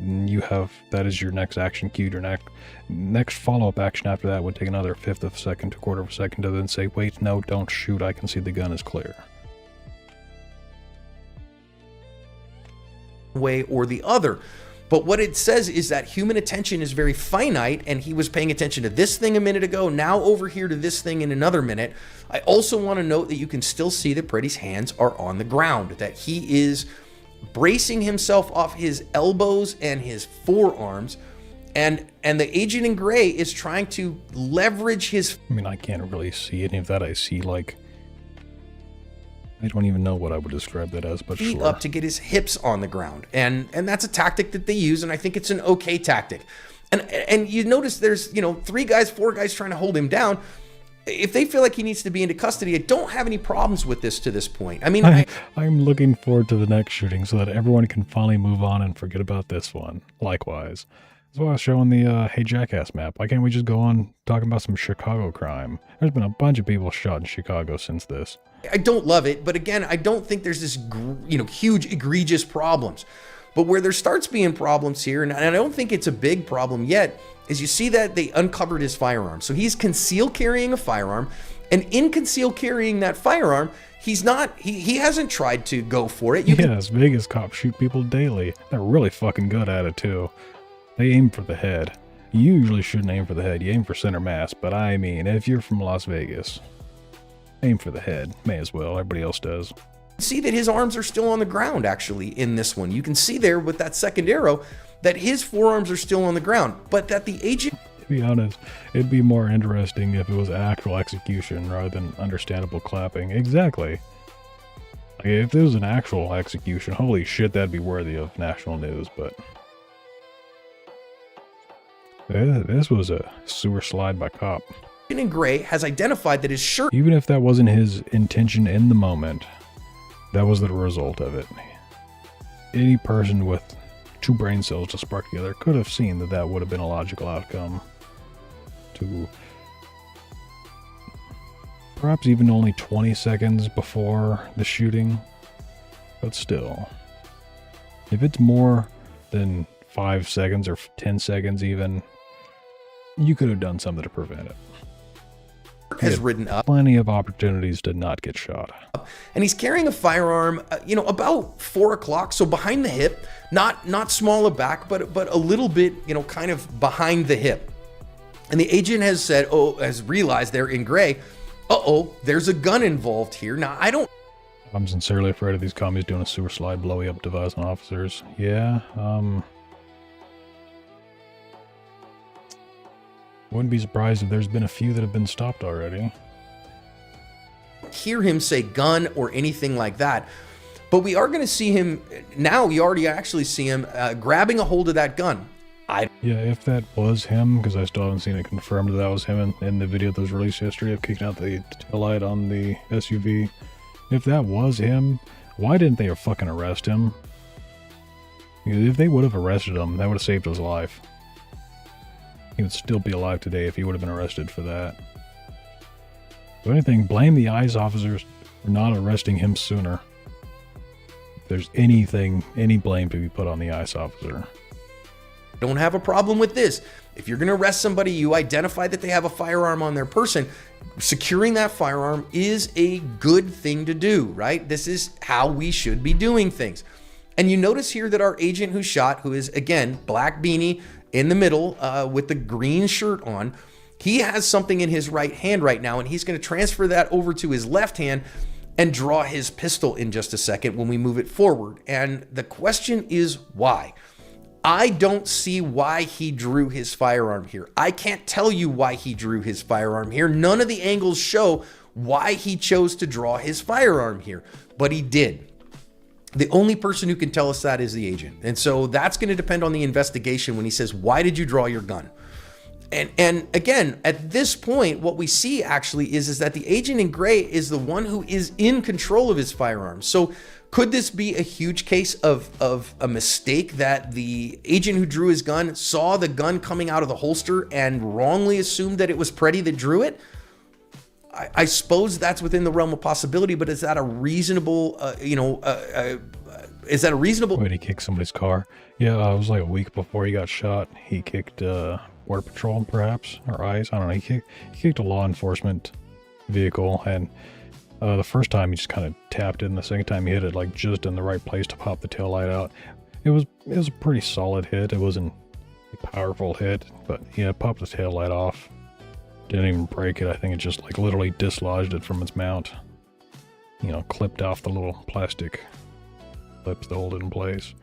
Speaker 2: You have, that is your next action cue. Your next follow-up action after that would take another fifth of a second to quarter of a second to then say, wait, no, don't shoot, I can see the gun is clear.
Speaker 17: Way or the other. But what it says is that human attention is very finite, and he was paying attention to this thing a minute ago, now over here to this thing in another minute. I also want to note that you can still see that Preddy's hands are on the ground, that he is bracing himself off his elbows and his forearms, and the agent in gray is trying to leverage his...
Speaker 2: I mean, I can't really see any of that. I see, like, I don't even know what I would describe that as, but
Speaker 17: feet
Speaker 2: sure.
Speaker 17: Up to get his hips on the ground, and that's a tactic that they use, and I think it's an okay tactic. And you notice there's 3 guys, 4 guys trying to hold him down. If they feel like he needs to be into custody, I don't have any problems with this to this point. I mean,
Speaker 2: I'm looking forward to the next shooting so that everyone can finally move on and forget about this one. Likewise. That's why I was showing the Hey Jackass map. Why can't we just go on talking about some Chicago crime? There's been a bunch of people shot in Chicago since this.
Speaker 17: I don't love it, but again, I don't think there's this, huge, egregious problems. But where there starts being problems here, and I don't think it's a big problem yet, is you see that they uncovered his firearm. So he's concealed carrying a firearm, And in concealed carrying that firearm, he's not, he hasn't tried to go for it.
Speaker 2: Yes, Vegas cops shoot people daily. They're really fucking good at it too. They aim for the head. You usually shouldn't aim for the head, you aim for center mass, but I mean, if you're from Las Vegas, aim for the head. May as well, everybody else does.
Speaker 17: See that his arms are still on the ground, actually, in this one. You can see there with that second arrow that his forearms are still on the ground, but that the agent...
Speaker 2: To be honest, it'd be more interesting if it was actual execution rather than understandable clapping. Exactly. Like, if there was an actual execution, holy shit, that'd be worthy of national news, but... This was a sewer slide by cop.
Speaker 17: in gray has identified that his shirt...
Speaker 2: Even if that wasn't his intention in the moment, that was the result of it. Any person with 2 brain cells to spark together could have seen that that would have been a logical outcome. To perhaps even only 20 seconds before the shooting, but still. If it's more than 5 seconds or 10 seconds even, you could have done something to prevent it.
Speaker 17: Has ridden up.
Speaker 2: Plenty of opportunities to not get shot.
Speaker 17: And he's carrying a firearm, about 4 o'clock, so behind the hip, not smaller back, but a little bit, kind of behind the hip. And the agent has said, has realized there in gray, there's a gun involved here. Now,
Speaker 2: I'm sincerely afraid of these commies doing a sewer slide blowy up device on officers. Yeah, wouldn't be surprised if there's been a few that have been stopped already.
Speaker 17: Hear him say gun or anything like that, but we are going to see him now. We already actually see him grabbing a hold of that gun.
Speaker 2: Yeah, if that was him, because I still haven't seen it confirmed that was him in the video that was released yesterday of kicking out the taillight on the SUV. If that was him, why didn't they fucking arrest him? If they would have arrested him, that would have saved his life. He would still be alive today if he would have been arrested for that. If anything, blame the ICE officers for not arresting him sooner. If there's any blame to be put on the ICE officer.
Speaker 17: Don't have a problem with this. If you're going to arrest somebody, you identify that they have a firearm on their person. Securing that firearm is a good thing to do, right? This is how we should be doing things. And you notice here that our agent who shot, who is, again, black beanie in the middle with the green shirt on, he has something in his right hand right now, and he's going to transfer that over to his left hand and draw his pistol in just a second when we move it forward. And the question is why? I don't see why he drew his firearm here. I can't tell you why he drew his firearm here. None of the angles show why he chose to draw his firearm here, but he did. The only person who can tell us that is the agent. And so that's going to depend on the investigation when he says, why did you draw your gun? And again, at this point, what we see actually is that the agent in gray is the one who is in control of his firearm. So could this be a huge case of a mistake that the agent who drew his gun saw the gun coming out of the holster and wrongly assumed that it was Preddy that drew it? I suppose that's within the realm of possibility, but is that a reasonable, is that a reasonable...
Speaker 2: Wait, he kicked somebody's car? Yeah, it was like a week before he got shot. He kicked Border Patrol, perhaps, or ICE. I don't know. He kicked a law enforcement vehicle, and the first time he just kind of tapped it, and the second time he hit it like just in the right place to pop the taillight out. It was a pretty solid hit. It wasn't a powerful hit, but yeah, it popped the taillight off. Didn't even break it. I think it just like literally dislodged it from its mount. Clipped off the little plastic clips to hold it in place.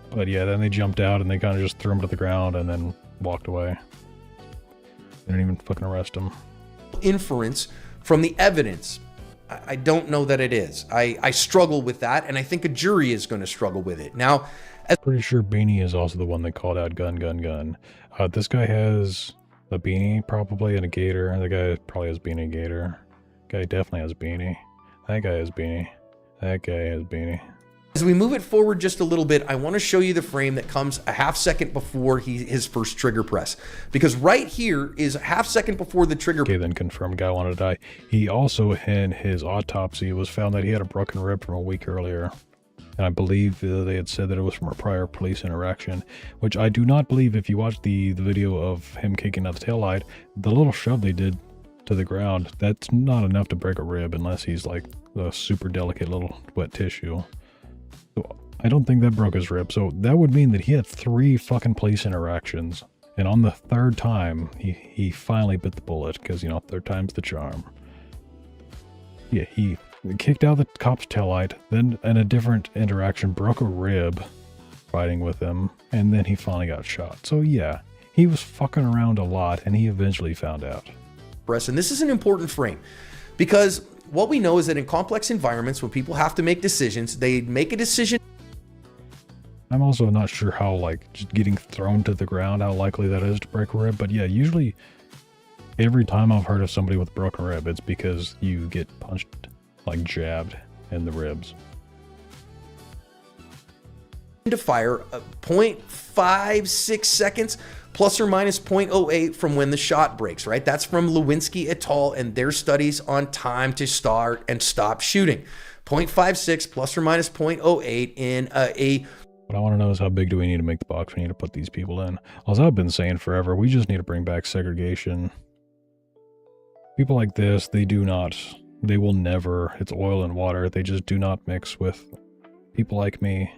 Speaker 2: But yeah, then they jumped out and they kind of just threw him to the ground and then walked away. They didn't even fucking arrest him.
Speaker 17: Inference from the evidence. I don't know that it is. I struggle with that, and I think a jury is going to struggle with it. Now,
Speaker 2: pretty sure Beanie is also the one that called out gun, gun, gun. This guy has a beanie, probably, and a gator. The guy probably has beanie and gator. Guy definitely has beanie. That guy has beanie. That guy has beanie.
Speaker 17: As we move it forward just a little bit, I want to show you the frame that comes a half second before his first trigger press. Because right here is a half second before the trigger.
Speaker 2: Okay, then confirmed guy wanted to die. He also, in his autopsy, was found that he had a broken rib from a week earlier. And I believe they had said that it was from a prior police interaction, which I do not believe. If you watch the video of him kicking out the taillight, the little shove they did to the ground, that's not enough to break a rib unless he's like a super delicate little wet tissue. So I don't think that broke his rib. So that would mean that he had 3 fucking police interactions. And on the 3rd time, he finally bit the bullet because, you know, 3rd time's the charm. Yeah, he kicked out the cop's taillight, then in a different interaction broke a rib fighting with him, and then he finally got shot. So yeah, he was fucking around a lot, and he eventually found out.
Speaker 17: And this is an important frame because what we know is that in complex environments, when people have to make decisions, they make a decision.
Speaker 2: I'm also not sure how, like, just getting thrown to the ground, how likely that is to break a rib, but yeah, usually every time I've heard of somebody with a broken rib, it's because you get punched, like jabbed in the ribs.
Speaker 17: To fire 0.56 seconds plus or minus 0.08 from when the shot breaks, right? That's from Lewinsky et al. And their studies on time to start and stop shooting. 0.56 plus or minus 0.08 in a
Speaker 2: What I want to know is how big do we need to make the box we need to put these people in? As I've been saying forever, we just need to bring back segregation. People like this, they will never, it's oil and water, they just do not mix with people like me.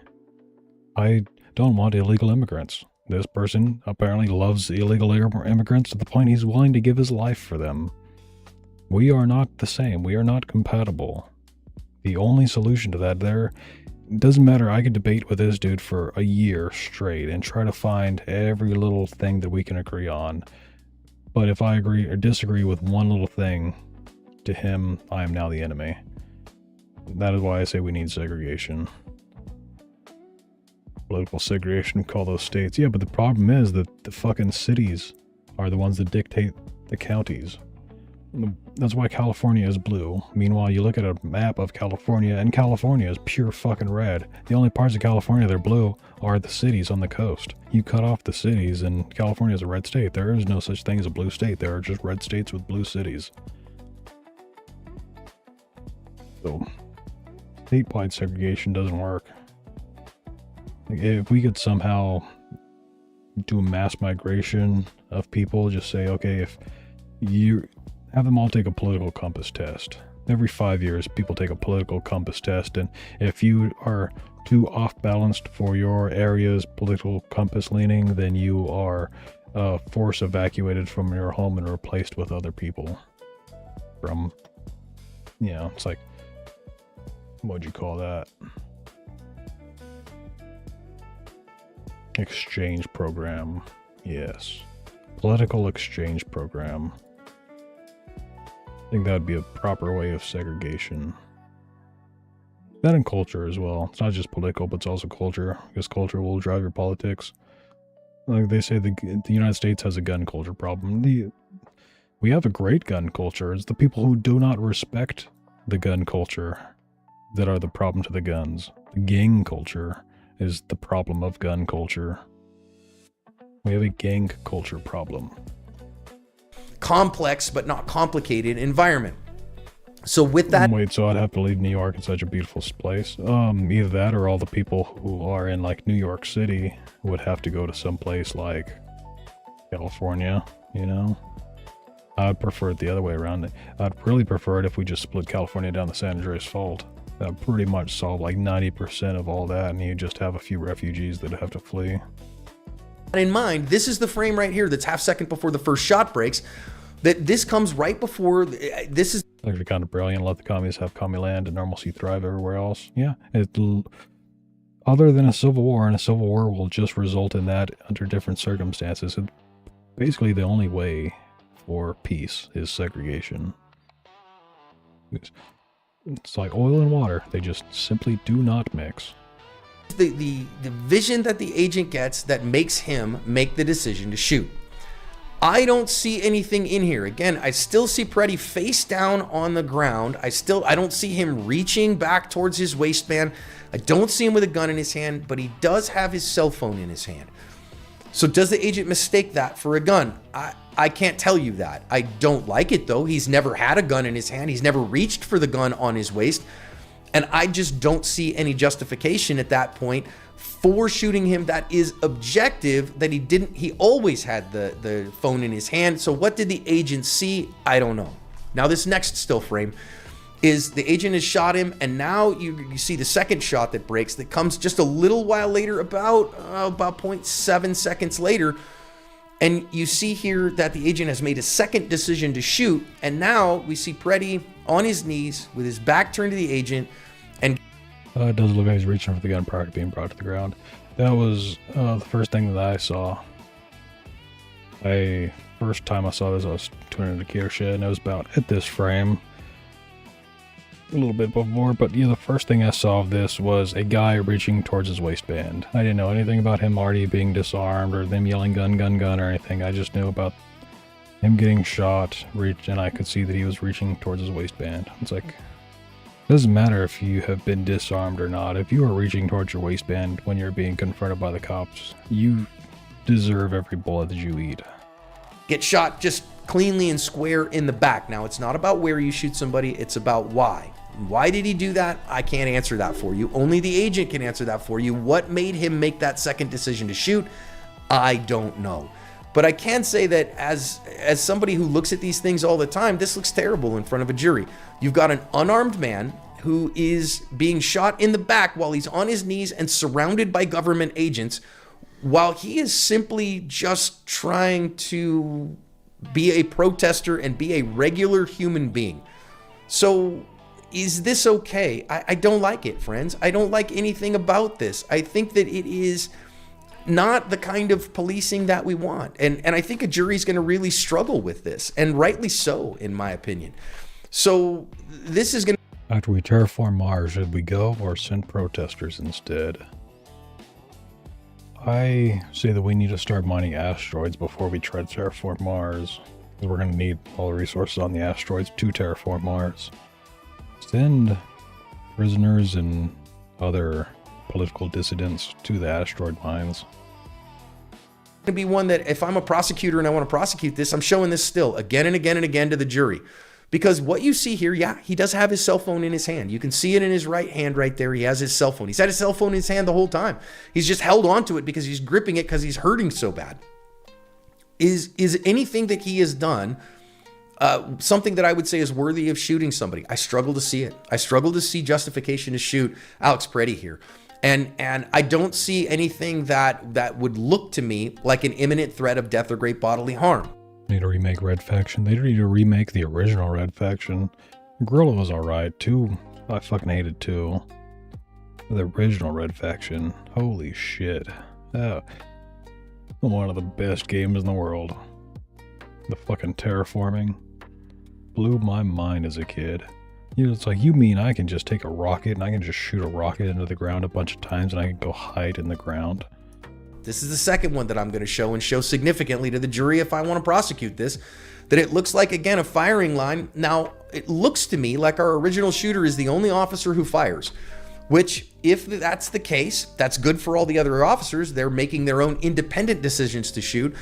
Speaker 2: I don't want illegal immigrants. This person apparently loves illegal immigrants to the point he's willing to give his life for them. We are not the same. We are not compatible. The only solution to that it doesn't matter. I could debate with this dude for a year straight and try to find every little thing that we can agree on. But if I agree or disagree with one little thing, to him, I am now the enemy. That is why I say we need segregation. Political segregation, call those states. Yeah, but the problem is that the fucking cities are the ones that dictate the counties. That's why California is blue. Meanwhile, you look at a map of California, and California is pure fucking red. The only parts of California that are blue are the cities on the coast. You cut off the cities, and California is a red state. There is no such thing as a blue state. There are just red states with blue cities. So, statewide segregation doesn't work. If we could somehow do a mass migration of people, just say, okay, if you have them all take a political compass test. Every 5 years, people take a political compass test, and if you are too off-balanced for your area's political compass leaning, then you are force evacuated from your home and replaced with other people. From, you know, it's like, what'd you call that? Exchange program. Yes. Political exchange program. I think that would be a proper way of segregation. That and culture as well. It's not just political, but it's also culture, because culture will drive your politics. Like they say, the United States has a gun culture problem. We have a great gun culture. It's the people who do not respect the gun culture that are the problem to the guns. The gang culture is the problem of gun culture. We have a gang culture problem.
Speaker 17: Complex but not complicated environment. So with that,
Speaker 2: wait, so I'd have to leave New York. It's such a beautiful place. Either that or all the people who are in like New York City would have to go to some place like California, you know? I'd prefer it the other way around. I'd really prefer it if we just split California down the San Andreas Fault. That would pretty much solve like 90% of all that, and you just have a few refugees that have to flee.
Speaker 17: in mind, this is the frame right here that's half second before the first shot breaks. That this comes right before, this is
Speaker 2: actually kind of brilliant. Let the communists have commie land and normalcy thrive everywhere else. Yeah, other than a civil war, and a civil war will just result in that under different circumstances. Basically, the only way for peace is segregation. It's like oil and water. They just simply do not mix.
Speaker 17: The vision that the agent gets that makes him make the decision to shoot. I don't see anything in here. Again, I still see Peretti face down on the ground. I don't see him reaching back towards his waistband. I don't see him with a gun in his hand, but he does have his cell phone in his hand. So does the agent mistake that for a gun? I can't tell you that. I don't like it though. He's never had a gun in his hand. He's never reached for the gun on his waist. And I just don't see any justification at that point for shooting him that is objective, that he always had the phone in his hand. So what did the agent see? I don't know. Now this next still frame is the agent has shot him, and now you see the second shot that breaks, that comes just a little while later, about 0.7 seconds later. And you see here that the agent has made a second decision to shoot, and now we see Preddy on his knees with his back turned to the agent, and
Speaker 2: it does look like he's reaching for the gun prior to being brought to the ground. That was the first thing that I saw. First time I saw this, I was tuning into Gear Shed, and it was about at this frame. A little bit before, but yeah, the first thing I saw of this was a guy reaching towards his waistband. I didn't know anything about him already being disarmed or them yelling gun, gun, gun or anything. I just knew about him getting shot, and I could see that he was reaching towards his waistband. It's like, it doesn't matter if you have been disarmed or not. If you are reaching towards your waistband when you're being confronted by the cops, you deserve every bullet that you eat.
Speaker 17: Get shot just cleanly and square in the back. Now, it's not about where you shoot somebody, it's about why. Why did he do that? I can't answer that for you. Only the agent can answer that for you. What made him make that second decision to shoot? I don't know. But I can say that as somebody who looks at these things all the time, this looks terrible in front of a jury. You've got an unarmed man who is being shot in the back while he's on his knees and surrounded by government agents, while he is simply just trying to be a protester and be a regular human being. So is this okay? I don't like it, friends. I don't like anything about this. I think that it is not the kind of policing that we want. And I think a jury's going to really struggle with this, and rightly so, in my opinion. So this is going to...
Speaker 2: After we terraform Mars, should we go or send protesters instead? I say that we need to start mining asteroids before we try to terraform Mars. Because we're going to need all the resources on the asteroids to terraform Mars. Send prisoners and other political dissidents to the asteroid mines.
Speaker 17: To be one that if I'm a prosecutor and I want to prosecute this, I'm showing this still again and again and again to the jury. Because what you see here, yeah, he does have his cell phone in his hand. You can see it in his right hand right there. He has his cell phone. He's had his cell phone in his hand the whole time. He's just held onto it because he's gripping it because he's hurting so bad. Is anything that he has done something that I would say is worthy of shooting somebody? I struggle to see it. I struggle to see justification to shoot Alex Preddy here. And I don't see anything that would look to me like an imminent threat of death or great bodily harm.
Speaker 2: They need to remake Red Faction. They need to remake the original Red Faction. Gorilla was alright. 2, I fucking hated 2. The original Red Faction, holy shit. Oh, one of the best games in the world. The fucking terraforming blew my mind as a kid. You know, it's like, you mean I can just take a rocket and I can just shoot a rocket into the ground a bunch of times and I can go hide in the ground?
Speaker 17: This is the second one that I'm going to show, and show significantly to the jury if I want to prosecute this, that it looks like, again, a firing line. Now, it looks to me like our original shooter is the only officer who fires, which, if that's the case, that's good for all the other officers. They're making their own independent decisions to shoot.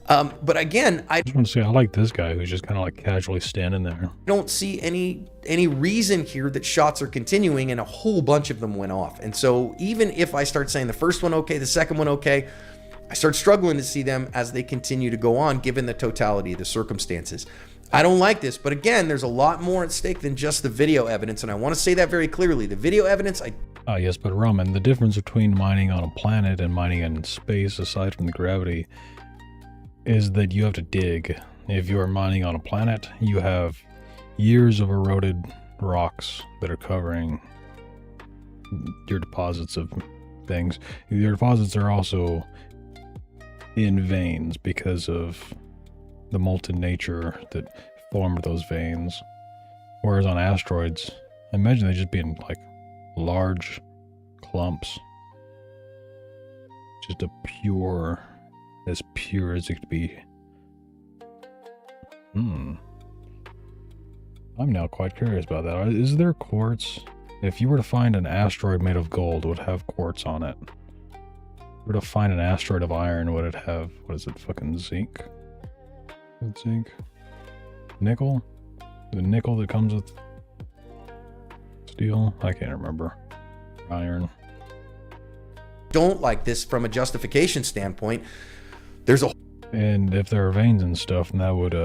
Speaker 17: But again, I
Speaker 2: just want to say I like this guy who's just kind of like casually standing there.
Speaker 17: Don't see any reason here that shots are continuing, and a whole bunch of them went off. And so even if I start saying the first one okay, the second one okay, I start struggling to see them as they continue to go on, given the totality of the circumstances. I don't like this, but again, there's a lot more at stake than just the video evidence, and I want to say that very clearly. The video evidence,
Speaker 2: yes, but Roman, the difference between mining on a planet and mining in space, aside from the gravity, is that you have to dig. If you are mining on a planet, you have years of eroded rocks that are covering your deposits of things. Your deposits are also in veins because of the molten nature that formed those veins. Whereas on asteroids, I imagine they just being like large clumps. Just as pure as it could be. I'm now quite curious about that. Is there quartz? If you were to find an asteroid made of gold, would it have quartz on it? If you were to find an asteroid of iron, would it have, what is it, fucking zinc? Is it zinc? Nickel? The nickel that comes with Steel? I can't remember. Iron.
Speaker 17: Don't like this from a justification standpoint. There's a...
Speaker 2: And if there are veins and stuff, then that would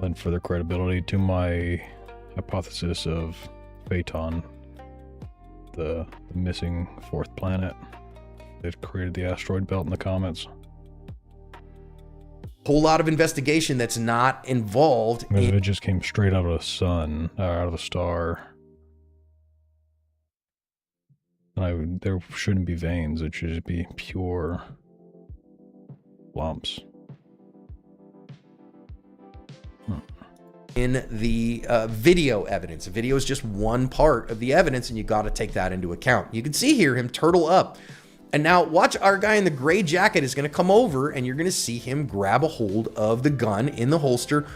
Speaker 2: lend further credibility to my hypothesis of Phaeton, the missing fourth planet that created the asteroid belt in the comments.
Speaker 17: Whole lot of investigation that's not involved.
Speaker 2: Because if it just came straight out of the sun, or out of the star, there shouldn't be veins. It should just be pure lumps.
Speaker 17: In the video evidence. Video is just one part of the evidence, and you got to take that into account. You can see here him turtle up. And now watch, our guy in the gray jacket is going to come over, and you're going to see him grab a hold of the gun in the holster.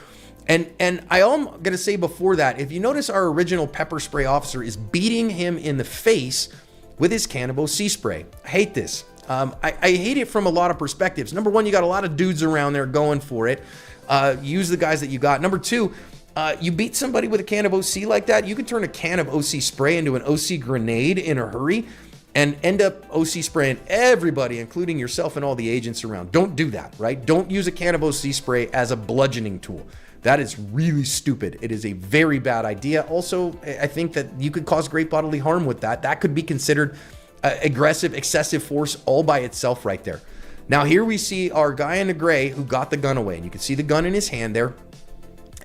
Speaker 17: And I am going to say before that, if you notice, our original pepper spray officer is beating him in the face with his can of OC spray. I hate this. I hate it from a lot of perspectives. Number one, you got a lot of dudes around there going for it. Use the guys that you got. Number two, you beat somebody with a can of OC like that, you can turn a can of OC spray into an OC grenade in a hurry and end up OC spraying everybody, including yourself and all the agents around. Don't do that, right? Don't use a can of OC spray as a bludgeoning tool. That is really stupid. It is a very bad idea. Also, I think that you could cause great bodily harm with that. That could be considered aggressive, excessive force all by itself right there. Now here we see our guy in the gray who got the gun away, and you can see the gun in his hand there.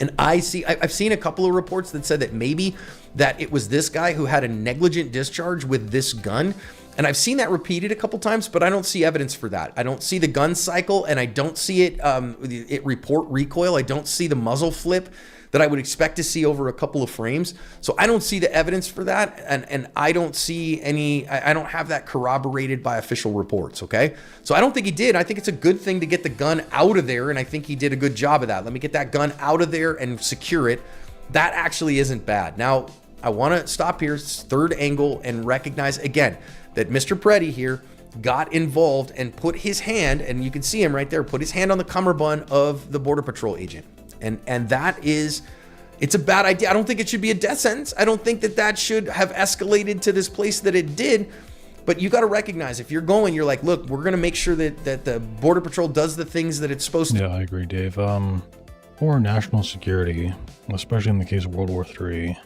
Speaker 17: And I've seen a couple of reports that said that maybe that it was this guy who had a negligent discharge with this gun. And I've seen that repeated a couple times, but I don't see evidence for that. I don't see the gun cycle, and I don't see it report recoil. I don't see the muzzle flip that I would expect to see over a couple of frames. So I don't see the evidence for that, and I don't see any, I don't have that corroborated by official reports, okay? So I don't think he did. I think it's a good thing to get the gun out of there, and I think he did a good job of that. Let me get that gun out of there and secure it. That actually isn't bad. Now, I wanna stop here, third angle, and recognize again that Mr. Preddy here got involved and put his hand, and you can see him right there, put his hand on the cummerbund of the Border Patrol agent. And that is, it's a bad idea. I don't think it should be a death sentence. I don't think that that should have escalated to this place that it did. But you got to recognize, if you're going, you're like, look, we're going to make sure that the Border Patrol does the things that it's supposed to.
Speaker 2: Yeah, I agree, Dave. For national security, especially in the case of World War III,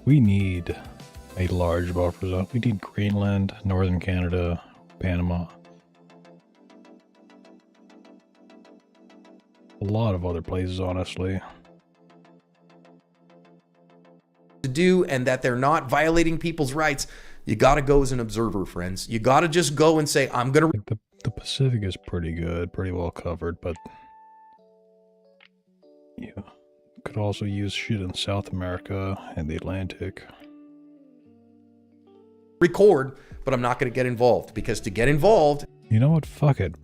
Speaker 2: we need a large buffer zone. We need Greenland, Northern Canada, Panama. A lot of other places, honestly.
Speaker 17: To do, and that they're not violating people's rights. You got to go as an observer, friends. You got to just go and say, I'm going to...
Speaker 2: The Pacific is pretty good, pretty well covered, but yeah, could also use shit in South America and the Atlantic.
Speaker 17: Record, but I'm not going to get involved, because to get involved...
Speaker 2: You know what? Fuck it.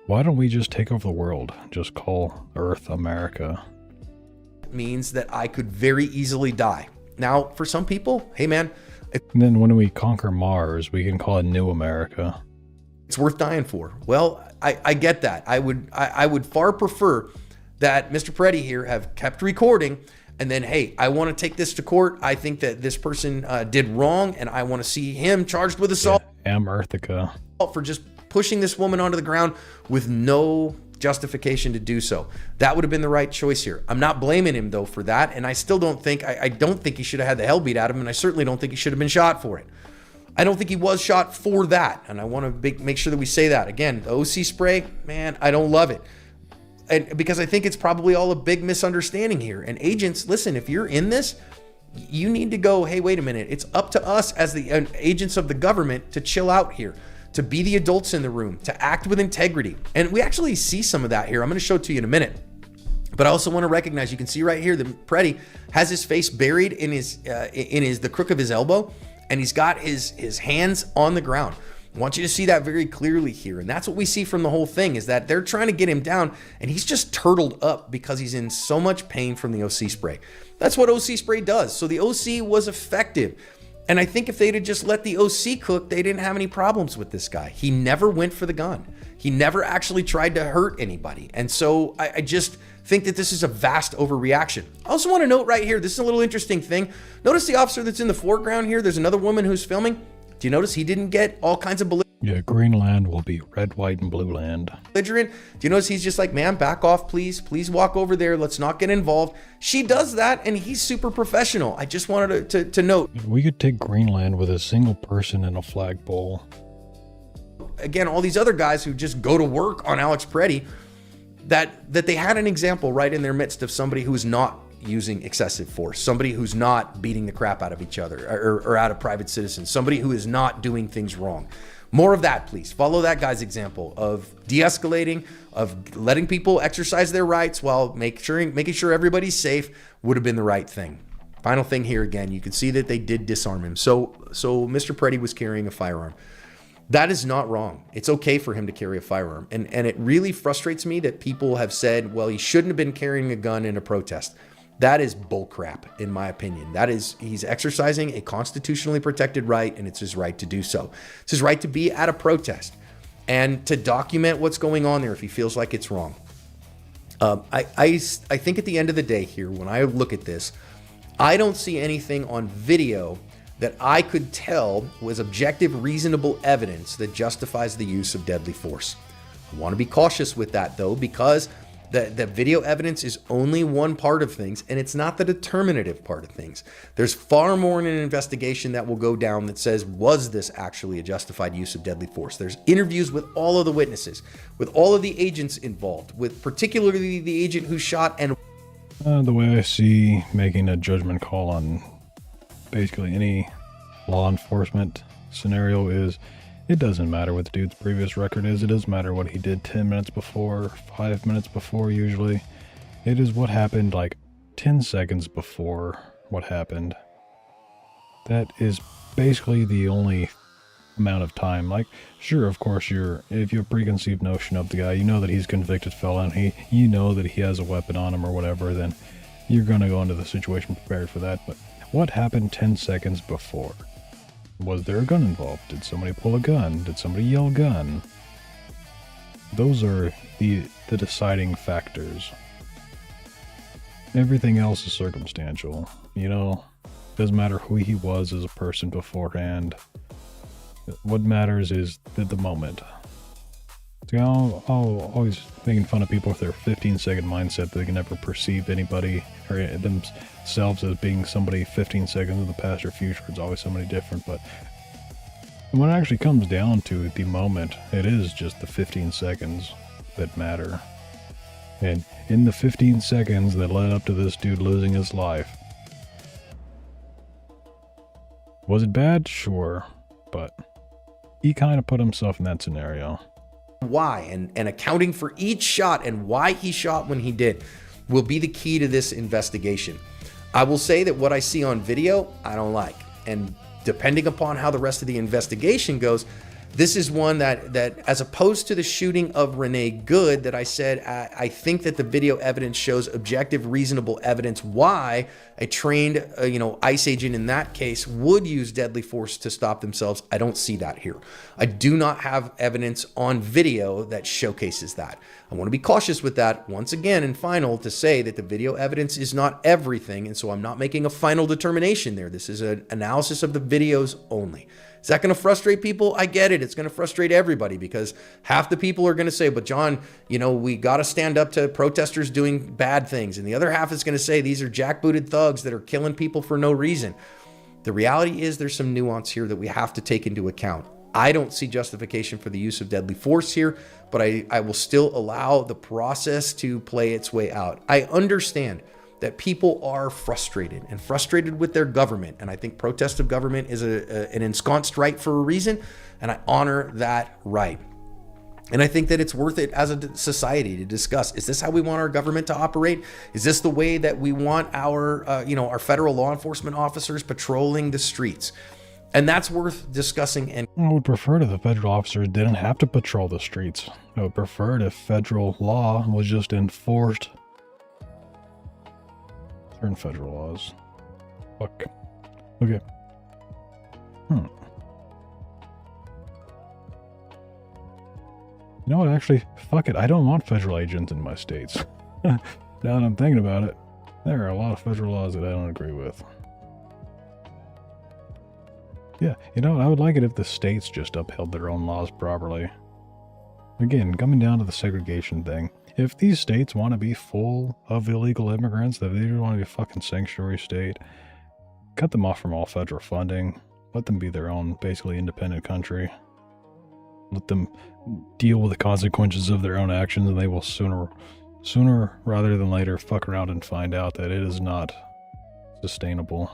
Speaker 2: Why don't we just take over the world? Just call Earth America.
Speaker 17: Means that I could very easily die. Now, for some people, hey man...
Speaker 2: And then when we conquer Mars, we can call it New America.
Speaker 17: It's worth dying for. Well, I get that. I would far prefer that Mr. Preddy here have kept recording, and then, hey, I want to take this to court. I think that this person did wrong, and I want to see him charged with assault.
Speaker 2: Yeah, Amerthica.
Speaker 17: For just pushing this woman onto the ground with no justification to do so. That would have been the right choice here. I'm not blaming him though for that, and I still don't think, I don't think he should have had the hell beat out of him, and I certainly don't think he should have been shot for it. I don't think he was shot for that, and I want to make sure that we say that. Again, the OC spray, man, I don't love it. And because I think it's probably all a big misunderstanding here. And agents, listen, if you're in this, you need to go, hey, wait a minute. It's up to us as the agents of the government to chill out here, to be the adults in the room, to act with integrity. And we actually see some of that here. I'm going to show it to you in a minute. But I also want to recognize, you can see right here that Preddy has his face buried in the crook of his elbow, and he's got his hands on the ground. I want you to see that very clearly here. And that's what we see from the whole thing, is that they're trying to get him down, and he's just turtled up because he's in so much pain from the OC spray. That's what OC spray does. So the OC was effective. And I think if they'd have just let the OC cook, they didn't have any problems with this guy. He never went for the gun. He never actually tried to hurt anybody. And so think that this is a vast overreaction. I also want to note right here, this is a little interesting thing. Notice the officer that's in the foreground here. There's another woman who's filming. Do you notice he didn't get all kinds of
Speaker 2: Yeah, Greenland will be red, white, and blue land.
Speaker 17: belligerent? Do you notice he's just like, ma'am, back off, please. Please walk over there. Let's not get involved. She does that, and he's super professional. I just wanted to note.
Speaker 2: We could take Greenland with a single person in a flagpole.
Speaker 17: Again, all these other guys who just go to work on Alex Peretti, that they had an example right in their midst of somebody who's not using excessive force, somebody who's not beating the crap out of each other or out of private citizens, somebody who is not doing things wrong. More of that, please. Follow that guy's example of de-escalating, of letting people exercise their rights while making sure everybody's safe would have been the right thing. Final thing here again, you can see that they did disarm him. So Mr. Peretti was carrying a firearm. That is not wrong. It's okay for him to carry a firearm. And it really frustrates me that people have said, well, he shouldn't have been carrying a gun in a protest. That is bullcrap, in my opinion. He's exercising a constitutionally protected right, and it's his right to do so. It's his right to be at a protest and to document what's going on there if he feels like it's wrong. I think at the end of the day here, when I look at this, I don't see anything on video that I could tell was objective, reasonable evidence that justifies the use of deadly force. I want to be cautious with that, though, because the video evidence is only one part of things, and it's not the determinative part of things. There's far more in an investigation that will go down that says, was this actually a justified use of deadly force? There's interviews with all of the witnesses, with all of the agents involved, with particularly the agent who shot and...
Speaker 2: The way I see making a judgment call on basically any law enforcement scenario is, it doesn't matter what the dude's previous record is. It doesn't matter what he did 10 minutes before, 5 minutes before usually. It is what happened like 10 seconds before what happened. That is basically the only amount of time. Like, sure, of course, if you have a preconceived notion of the guy, you know that he's a convicted felon, you know that he has a weapon on him or whatever, then you're going to go into the situation prepared for that. But what happened 10 seconds before? Was there a gun involved? Did somebody pull a gun? Did somebody yell gun? Those are the deciding factors. Everything else is circumstantial. You know, doesn't matter who he was as a person beforehand. What matters is the moment. See, I'm always making fun of people with their 15-second mindset that they can never perceive anybody or themselves as being somebody 15 seconds in the past or future. It's always somebody different, but when it actually comes down to the moment, it is just the 15 seconds that matter. And in the 15 seconds that led up to this dude losing his life, was it bad? Sure, but he kind of put himself in that scenario.
Speaker 17: Why and accounting for each shot and why he shot when he did will be the key to this investigation. I will say that what I see on video, I don't like. And depending upon how the rest of the investigation goes, this is one that as opposed to the shooting of Renee Good that I said, I think that the video evidence shows objective, reasonable evidence why a trained, ICE agent in that case would use deadly force to stop themselves. I don't see that here. I do not have evidence on video that showcases that. I want to be cautious with that once again and final to say that the video evidence is not everything. And so I'm not making a final determination there. This is an analysis of the videos only. Is that going to frustrate people? I get it. It's going to frustrate everybody because half the people are going to say, but John, we got to stand up to protesters doing bad things. And the other half is going to say, these are jackbooted thugs that are killing people for no reason. The reality is there's some nuance here that we have to take into account. I don't see justification for the use of deadly force here, but I will still allow the process to play its way out. I understand that people are frustrated with their government. And I think protest of government is an ensconced right for a reason, and I honor that right. And I think that it's worth it as a society to discuss, is this how we want our government to operate? Is this the way that we want our federal law enforcement officers patrolling the streets? And that's worth discussing. And
Speaker 2: I would prefer if the federal officers didn't have to patrol the streets. I would prefer it if federal law was just enforced. Certain federal laws. Fuck. Okay. You know what? Actually, fuck it. I don't want federal agents in my states. Now that I'm thinking about it, there are a lot of federal laws that I don't agree with. Yeah, you know, I would like it if the states just upheld their own laws properly. Again, coming down to the segregation thing, if these states want to be full of illegal immigrants, if they want to be a fucking sanctuary state, cut them off from all federal funding, let them be their own, basically independent country. Let them deal with the consequences of their own actions, and they will sooner rather than later fuck around and find out that it is not sustainable.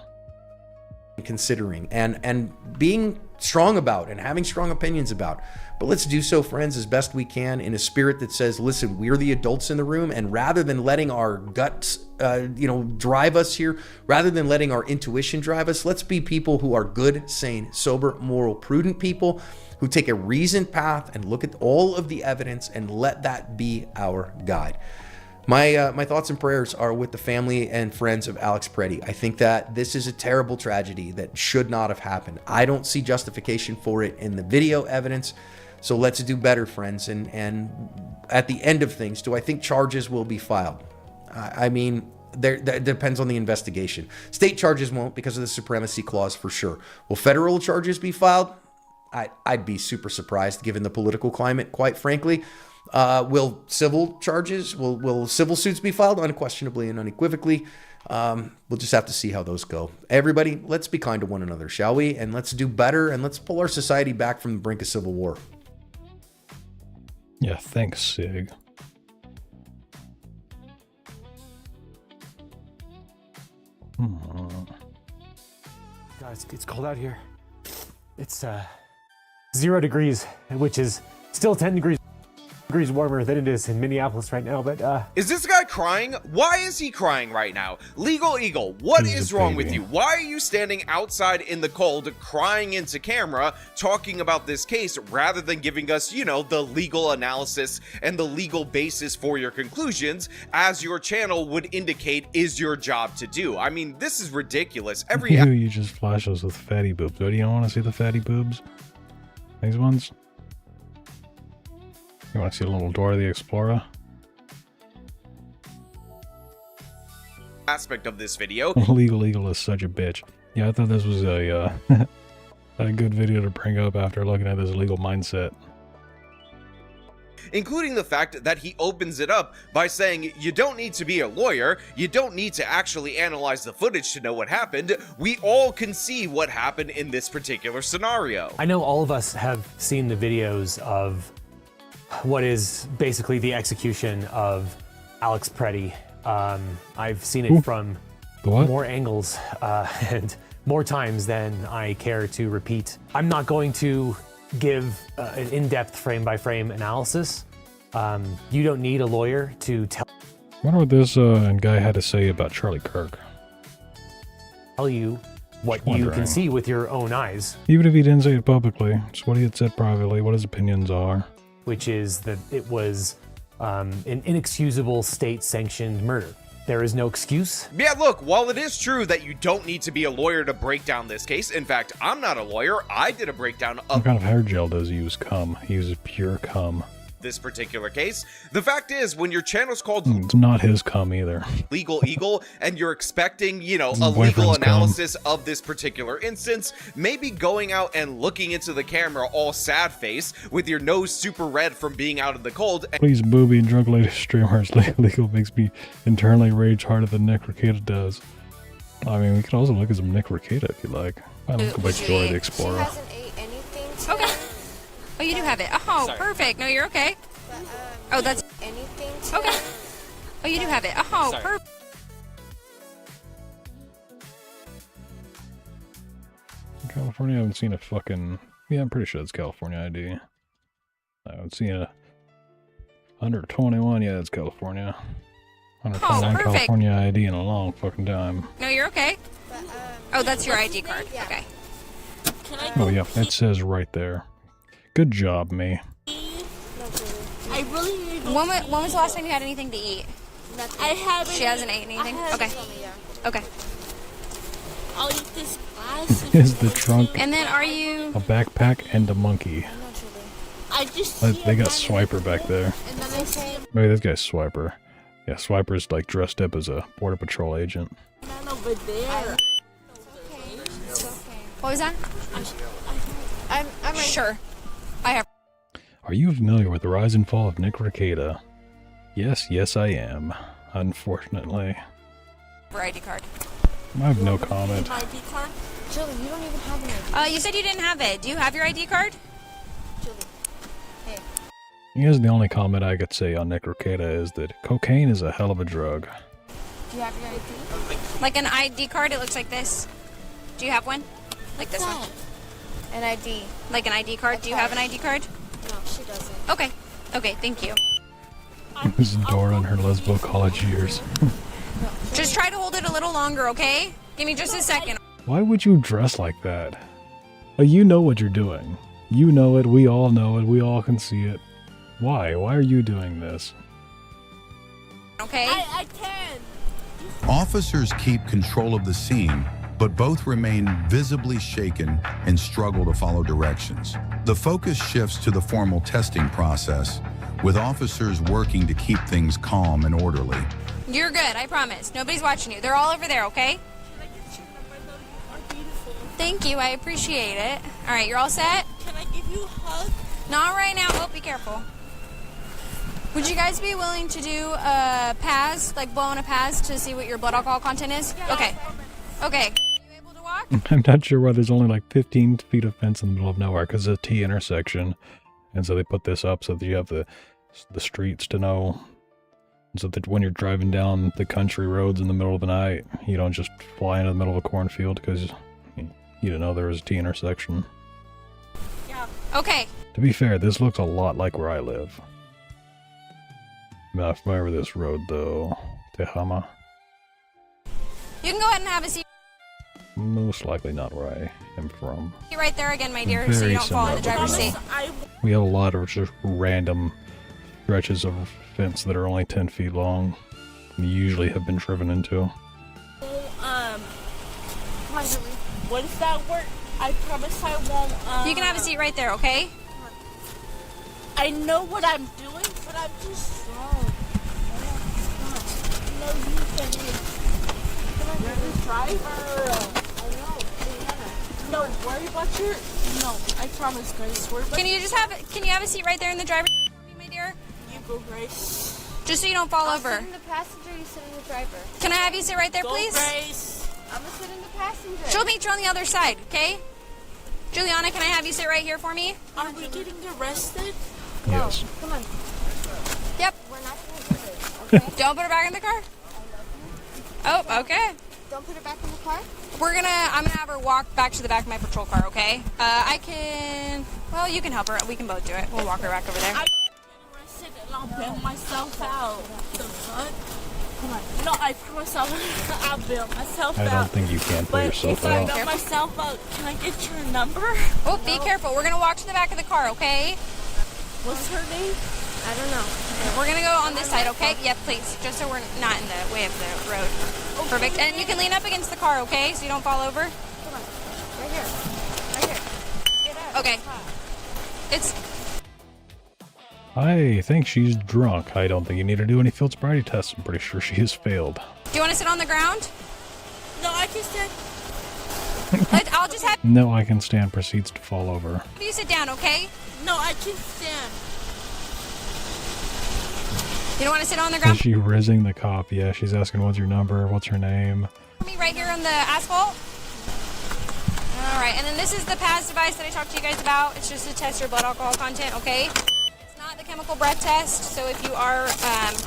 Speaker 17: Considering and being strong about and having strong opinions about, but let's do so, friends, as best we can in a spirit that says, listen, we're the adults in the room, and rather than letting our guts drive us here, rather than letting our intuition drive us, let's be people who are good, sane, sober, moral, prudent people who take a reasoned path and look at all of the evidence and let that be our guide. My thoughts and prayers are with the family and friends of Alex Preddy. I think that this is a terrible tragedy that should not have happened. I don't see justification for it in the video evidence. So let's do better, friends. And at the end of things, do I think charges will be filed? I mean, that depends on the investigation. State charges won't because of the supremacy clause for sure. Will federal charges be filed? I'd be super surprised given the political climate, quite frankly. Will civil charges, will civil suits be filed? Unquestionably and unequivocally. We'll just have to see how those go. Everybody, let's be kind to one another, shall we? And let's do better, and let's pull our society back from the brink of civil war.
Speaker 2: Yeah, thanks, Sig.
Speaker 20: Guys, it's cold out here. It's 0 degrees, which is still 10 degrees warmer than it is in Minneapolis right now, but
Speaker 21: Is this guy crying? Why is he crying right now? Legal Eagle, what is wrong with you? Why are you standing outside in the cold, crying into camera, talking about this case, rather than giving us, you know, the legal analysis and the legal basis for your conclusions, as your channel would indicate is your job to do? I mean, this is ridiculous.
Speaker 2: You just flash us with fatty boobs. What, do you want to see the fatty boobs? These ones? You want to see a little Dora the Explorer?
Speaker 21: Aspect of this video.
Speaker 2: Legal Eagle is such a bitch. Yeah, I thought this was a a good video to bring up after looking at this legal mindset.
Speaker 21: Including the fact that he opens it up by saying, you don't need to be a lawyer, you don't need to actually analyze the footage to know what happened, we all can see what happened in this particular scenario.
Speaker 20: I know all of us have seen the videos of what is basically the execution of Alex Preddy. I've seen it from more angles and more times than I care to repeat. I'm not going to give an in-depth frame-by-frame analysis. You don't need a lawyer to tell.
Speaker 2: I wonder what this guy had to say about Charlie Kirk.
Speaker 20: Tell you what you can see with your own eyes.
Speaker 2: Even if he didn't say it publicly, it's what he had said privately, what his opinions are.
Speaker 20: Which is that it was an inexcusable state-sanctioned murder. There is no excuse.
Speaker 21: Yeah, look, while it is true that you don't need to be a lawyer to break down this case, in fact, I'm not a lawyer, I did a breakdown of
Speaker 2: What kind of hair gel does he use? Cum. He uses pure cum.
Speaker 21: this particular case. The fact is, when your channel's called
Speaker 2: It's not his cum either.
Speaker 21: Legal Eagle, and you're expecting, you know, a legal analysis of this particular instance, maybe going out and looking into the camera all sad face with your nose super red from being out in the cold.
Speaker 2: Please, booby and drunk lady streamers. Legal makes me internally rage harder than Nick Ricada does. I mean, we could also look at some Nick Ricada if you like. I don't go back to Dora the Explorer.
Speaker 14: Okay. Oh, you do have it. Oh, sorry. Perfect. No, you're okay. Oh, that's anything. Okay. Oh, you do have it. Oh, perfect.
Speaker 2: California, I haven't seen a fucking... Yeah, I'm pretty sure it's California ID. I haven't seen a... Under 21, yeah, it's California. Under 21 California ID in a long fucking time.
Speaker 14: No, you're okay. Oh, that's your ID card. Okay.
Speaker 2: Oh, yeah, it says right there. Good job, me.
Speaker 15: I really need to
Speaker 14: When was the last time you had anything to eat?
Speaker 15: I haven't.
Speaker 14: She hasn't eaten anything? Okay. Okay.
Speaker 15: I'll eat this glass.
Speaker 2: Is the trunk
Speaker 14: And then are you...
Speaker 2: a backpack and a monkey?
Speaker 15: I just
Speaker 2: They got Swiper back there.
Speaker 15: and then I say
Speaker 2: Maybe this guy's Swiper. Yeah, Swiper's like dressed up as a Border Patrol agent.
Speaker 15: Over there.
Speaker 14: What was that? I'm ready. Sure. I have.
Speaker 2: Are you familiar with the rise and fall of Nick Rekieta? Yes, I am. Unfortunately.
Speaker 14: For ID card.
Speaker 2: I have no comment.
Speaker 15: ID card? Julie, you don't even have an ID card.
Speaker 14: You said you didn't have it. Do you have your ID card?
Speaker 15: Julie. Hey.
Speaker 2: Here's the only comment I could say on Nick Rekieta is that cocaine is a hell of a drug.
Speaker 15: Do you have your ID?
Speaker 14: Like an ID card, it looks like this. Do you have one? Like this one?
Speaker 15: An ID.
Speaker 14: Like an ID card? Do you have an ID card?
Speaker 15: No, she doesn't.
Speaker 14: Okay. Okay, thank you.
Speaker 2: This is Dora in her lesbo college years.
Speaker 14: Just try to hold it a little longer, okay? Give me just a second.
Speaker 2: Why would you dress like that? You know what you're doing. You know it, we all know it, we all can see it. Why? Why are you doing this?
Speaker 14: Okay?
Speaker 15: I can.
Speaker 13: Officers keep control of the scene, but both remain visibly shaken and struggle to follow directions. The focus shifts to the formal testing process, with officers working to keep things calm and orderly.
Speaker 14: You're good, I promise. Nobody's watching you. They're all over there, okay?
Speaker 15: Can I get your number though? You are beautiful.
Speaker 14: Thank you, I appreciate it. Alright, you're all set?
Speaker 15: Can I give you a hug?
Speaker 14: Not right now. Oh, be careful. Would you guys be willing to do a PAS, like blowing a PAS to see what your blood alcohol content is? Okay. Okay. Are you able to walk?
Speaker 2: I'm not sure why there's only like 15 feet of fence in the middle of nowhere, because it's a T intersection. And so they put this up so that you have the streets to know. So that when you're driving down the country roads in the middle of the night, you don't just fly into the middle of a cornfield because you didn't know there was a T intersection.
Speaker 14: Yeah. Okay.
Speaker 2: To be fair, this looks a lot like where I live. I'm not familiar with this road though. Tehama.
Speaker 14: You can go ahead and have a seat.
Speaker 2: Most likely not where I am from.
Speaker 14: Right there again, my dear, so you don't fall in the driver's seat.
Speaker 2: We have a lot of just random stretches of fence that are only 10 feet long. And usually have been driven into.
Speaker 15: What does that work? I promise I won't.
Speaker 14: You can have a seat right there, okay?
Speaker 15: I know what I'm doing, but I'm too slow. No, you can be. You're the driver. I know. No, worry about your. No, I promise, Grace. Worry about.
Speaker 14: Can you have a seat right there in the driver's seat for me, my dear?
Speaker 15: You go, Grace.
Speaker 14: Just so you don't fall over.
Speaker 15: Sit in the passenger. You sit in the driver.
Speaker 14: Can I have you sit right there, please?
Speaker 15: Grace. I'm gonna sit in the passenger.
Speaker 14: She'll meet you on the other side, okay? Juliana, can I have you sit right here for me?
Speaker 15: Are we getting arrested?
Speaker 2: Yes.
Speaker 15: No, come on.
Speaker 14: Yep.
Speaker 15: We're not gonna do this, okay?
Speaker 14: Don't put her back in the car. Oh, okay.
Speaker 15: Don't put her back in the car?
Speaker 14: I'm gonna have her walk back to the back of my patrol car, okay? Well, you can help her. We can both do it. We'll walk her back over there.
Speaker 15: I'm arrested and I'll bail myself out. The fuck? Come on. No, I promise I'll bail myself out.
Speaker 2: I don't think you can pull yourself
Speaker 15: But if I
Speaker 2: out.
Speaker 15: bail myself out, can I get your number?
Speaker 14: Oh, be careful. We're gonna walk to the back of the car, okay?
Speaker 15: What's her name?
Speaker 14: I don't know. We're gonna go on this side, okay? Yep, please. Just so we're not in the way of the road. Okay. Perfect. And you can lean up against the car, okay? So you don't fall over.
Speaker 15: Come on. Right here. Right here. Get out.
Speaker 14: Okay. It's...
Speaker 2: I think she's drunk. I don't think you need to do any field sobriety tests. I'm pretty sure she has failed.
Speaker 14: Do you want to sit on the ground?
Speaker 15: No, I can sit.
Speaker 14: I'll just have
Speaker 2: No, I can stand. Proceeds to fall over.
Speaker 14: you sit down, okay?
Speaker 15: No, I can stand.
Speaker 14: You don't want to sit on the
Speaker 2: Is
Speaker 14: ground?
Speaker 2: she rizzing the cop? Yeah, she's asking what's your number, what's her name.
Speaker 14: Me right here on the asphalt. All right, and then this is the PAS device that I talked to you guys about. It's just to test your blood alcohol content, okay? It's not the chemical breath test, so if you are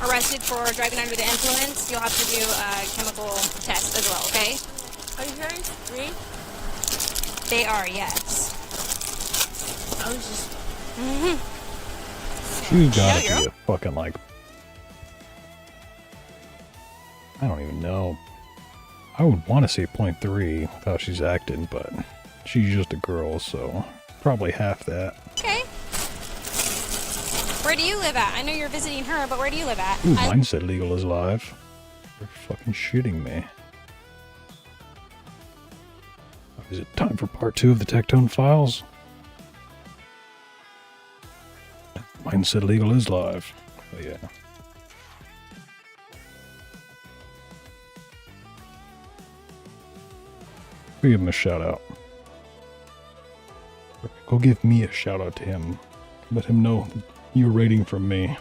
Speaker 14: arrested for driving under the influence, you'll have to do a chemical test as well, okay?
Speaker 15: Are you hearing free?
Speaker 14: They are, yes.
Speaker 15: I was just...
Speaker 2: She's gotta be a fucking like... I don't even know. I would want to say 0.3 with how she's acting, but she's just a girl, so probably half that.
Speaker 14: Okay. Where do you live at? I know you're visiting her, but where do you live at?
Speaker 2: Ooh, mine said legal is live. You're fucking shitting me. Is it time for part 2 of the Tectone Files? Mine said legal is live. Oh yeah. Go give him a shout out. Go give me a shout out to him. Let him know you're rating from me.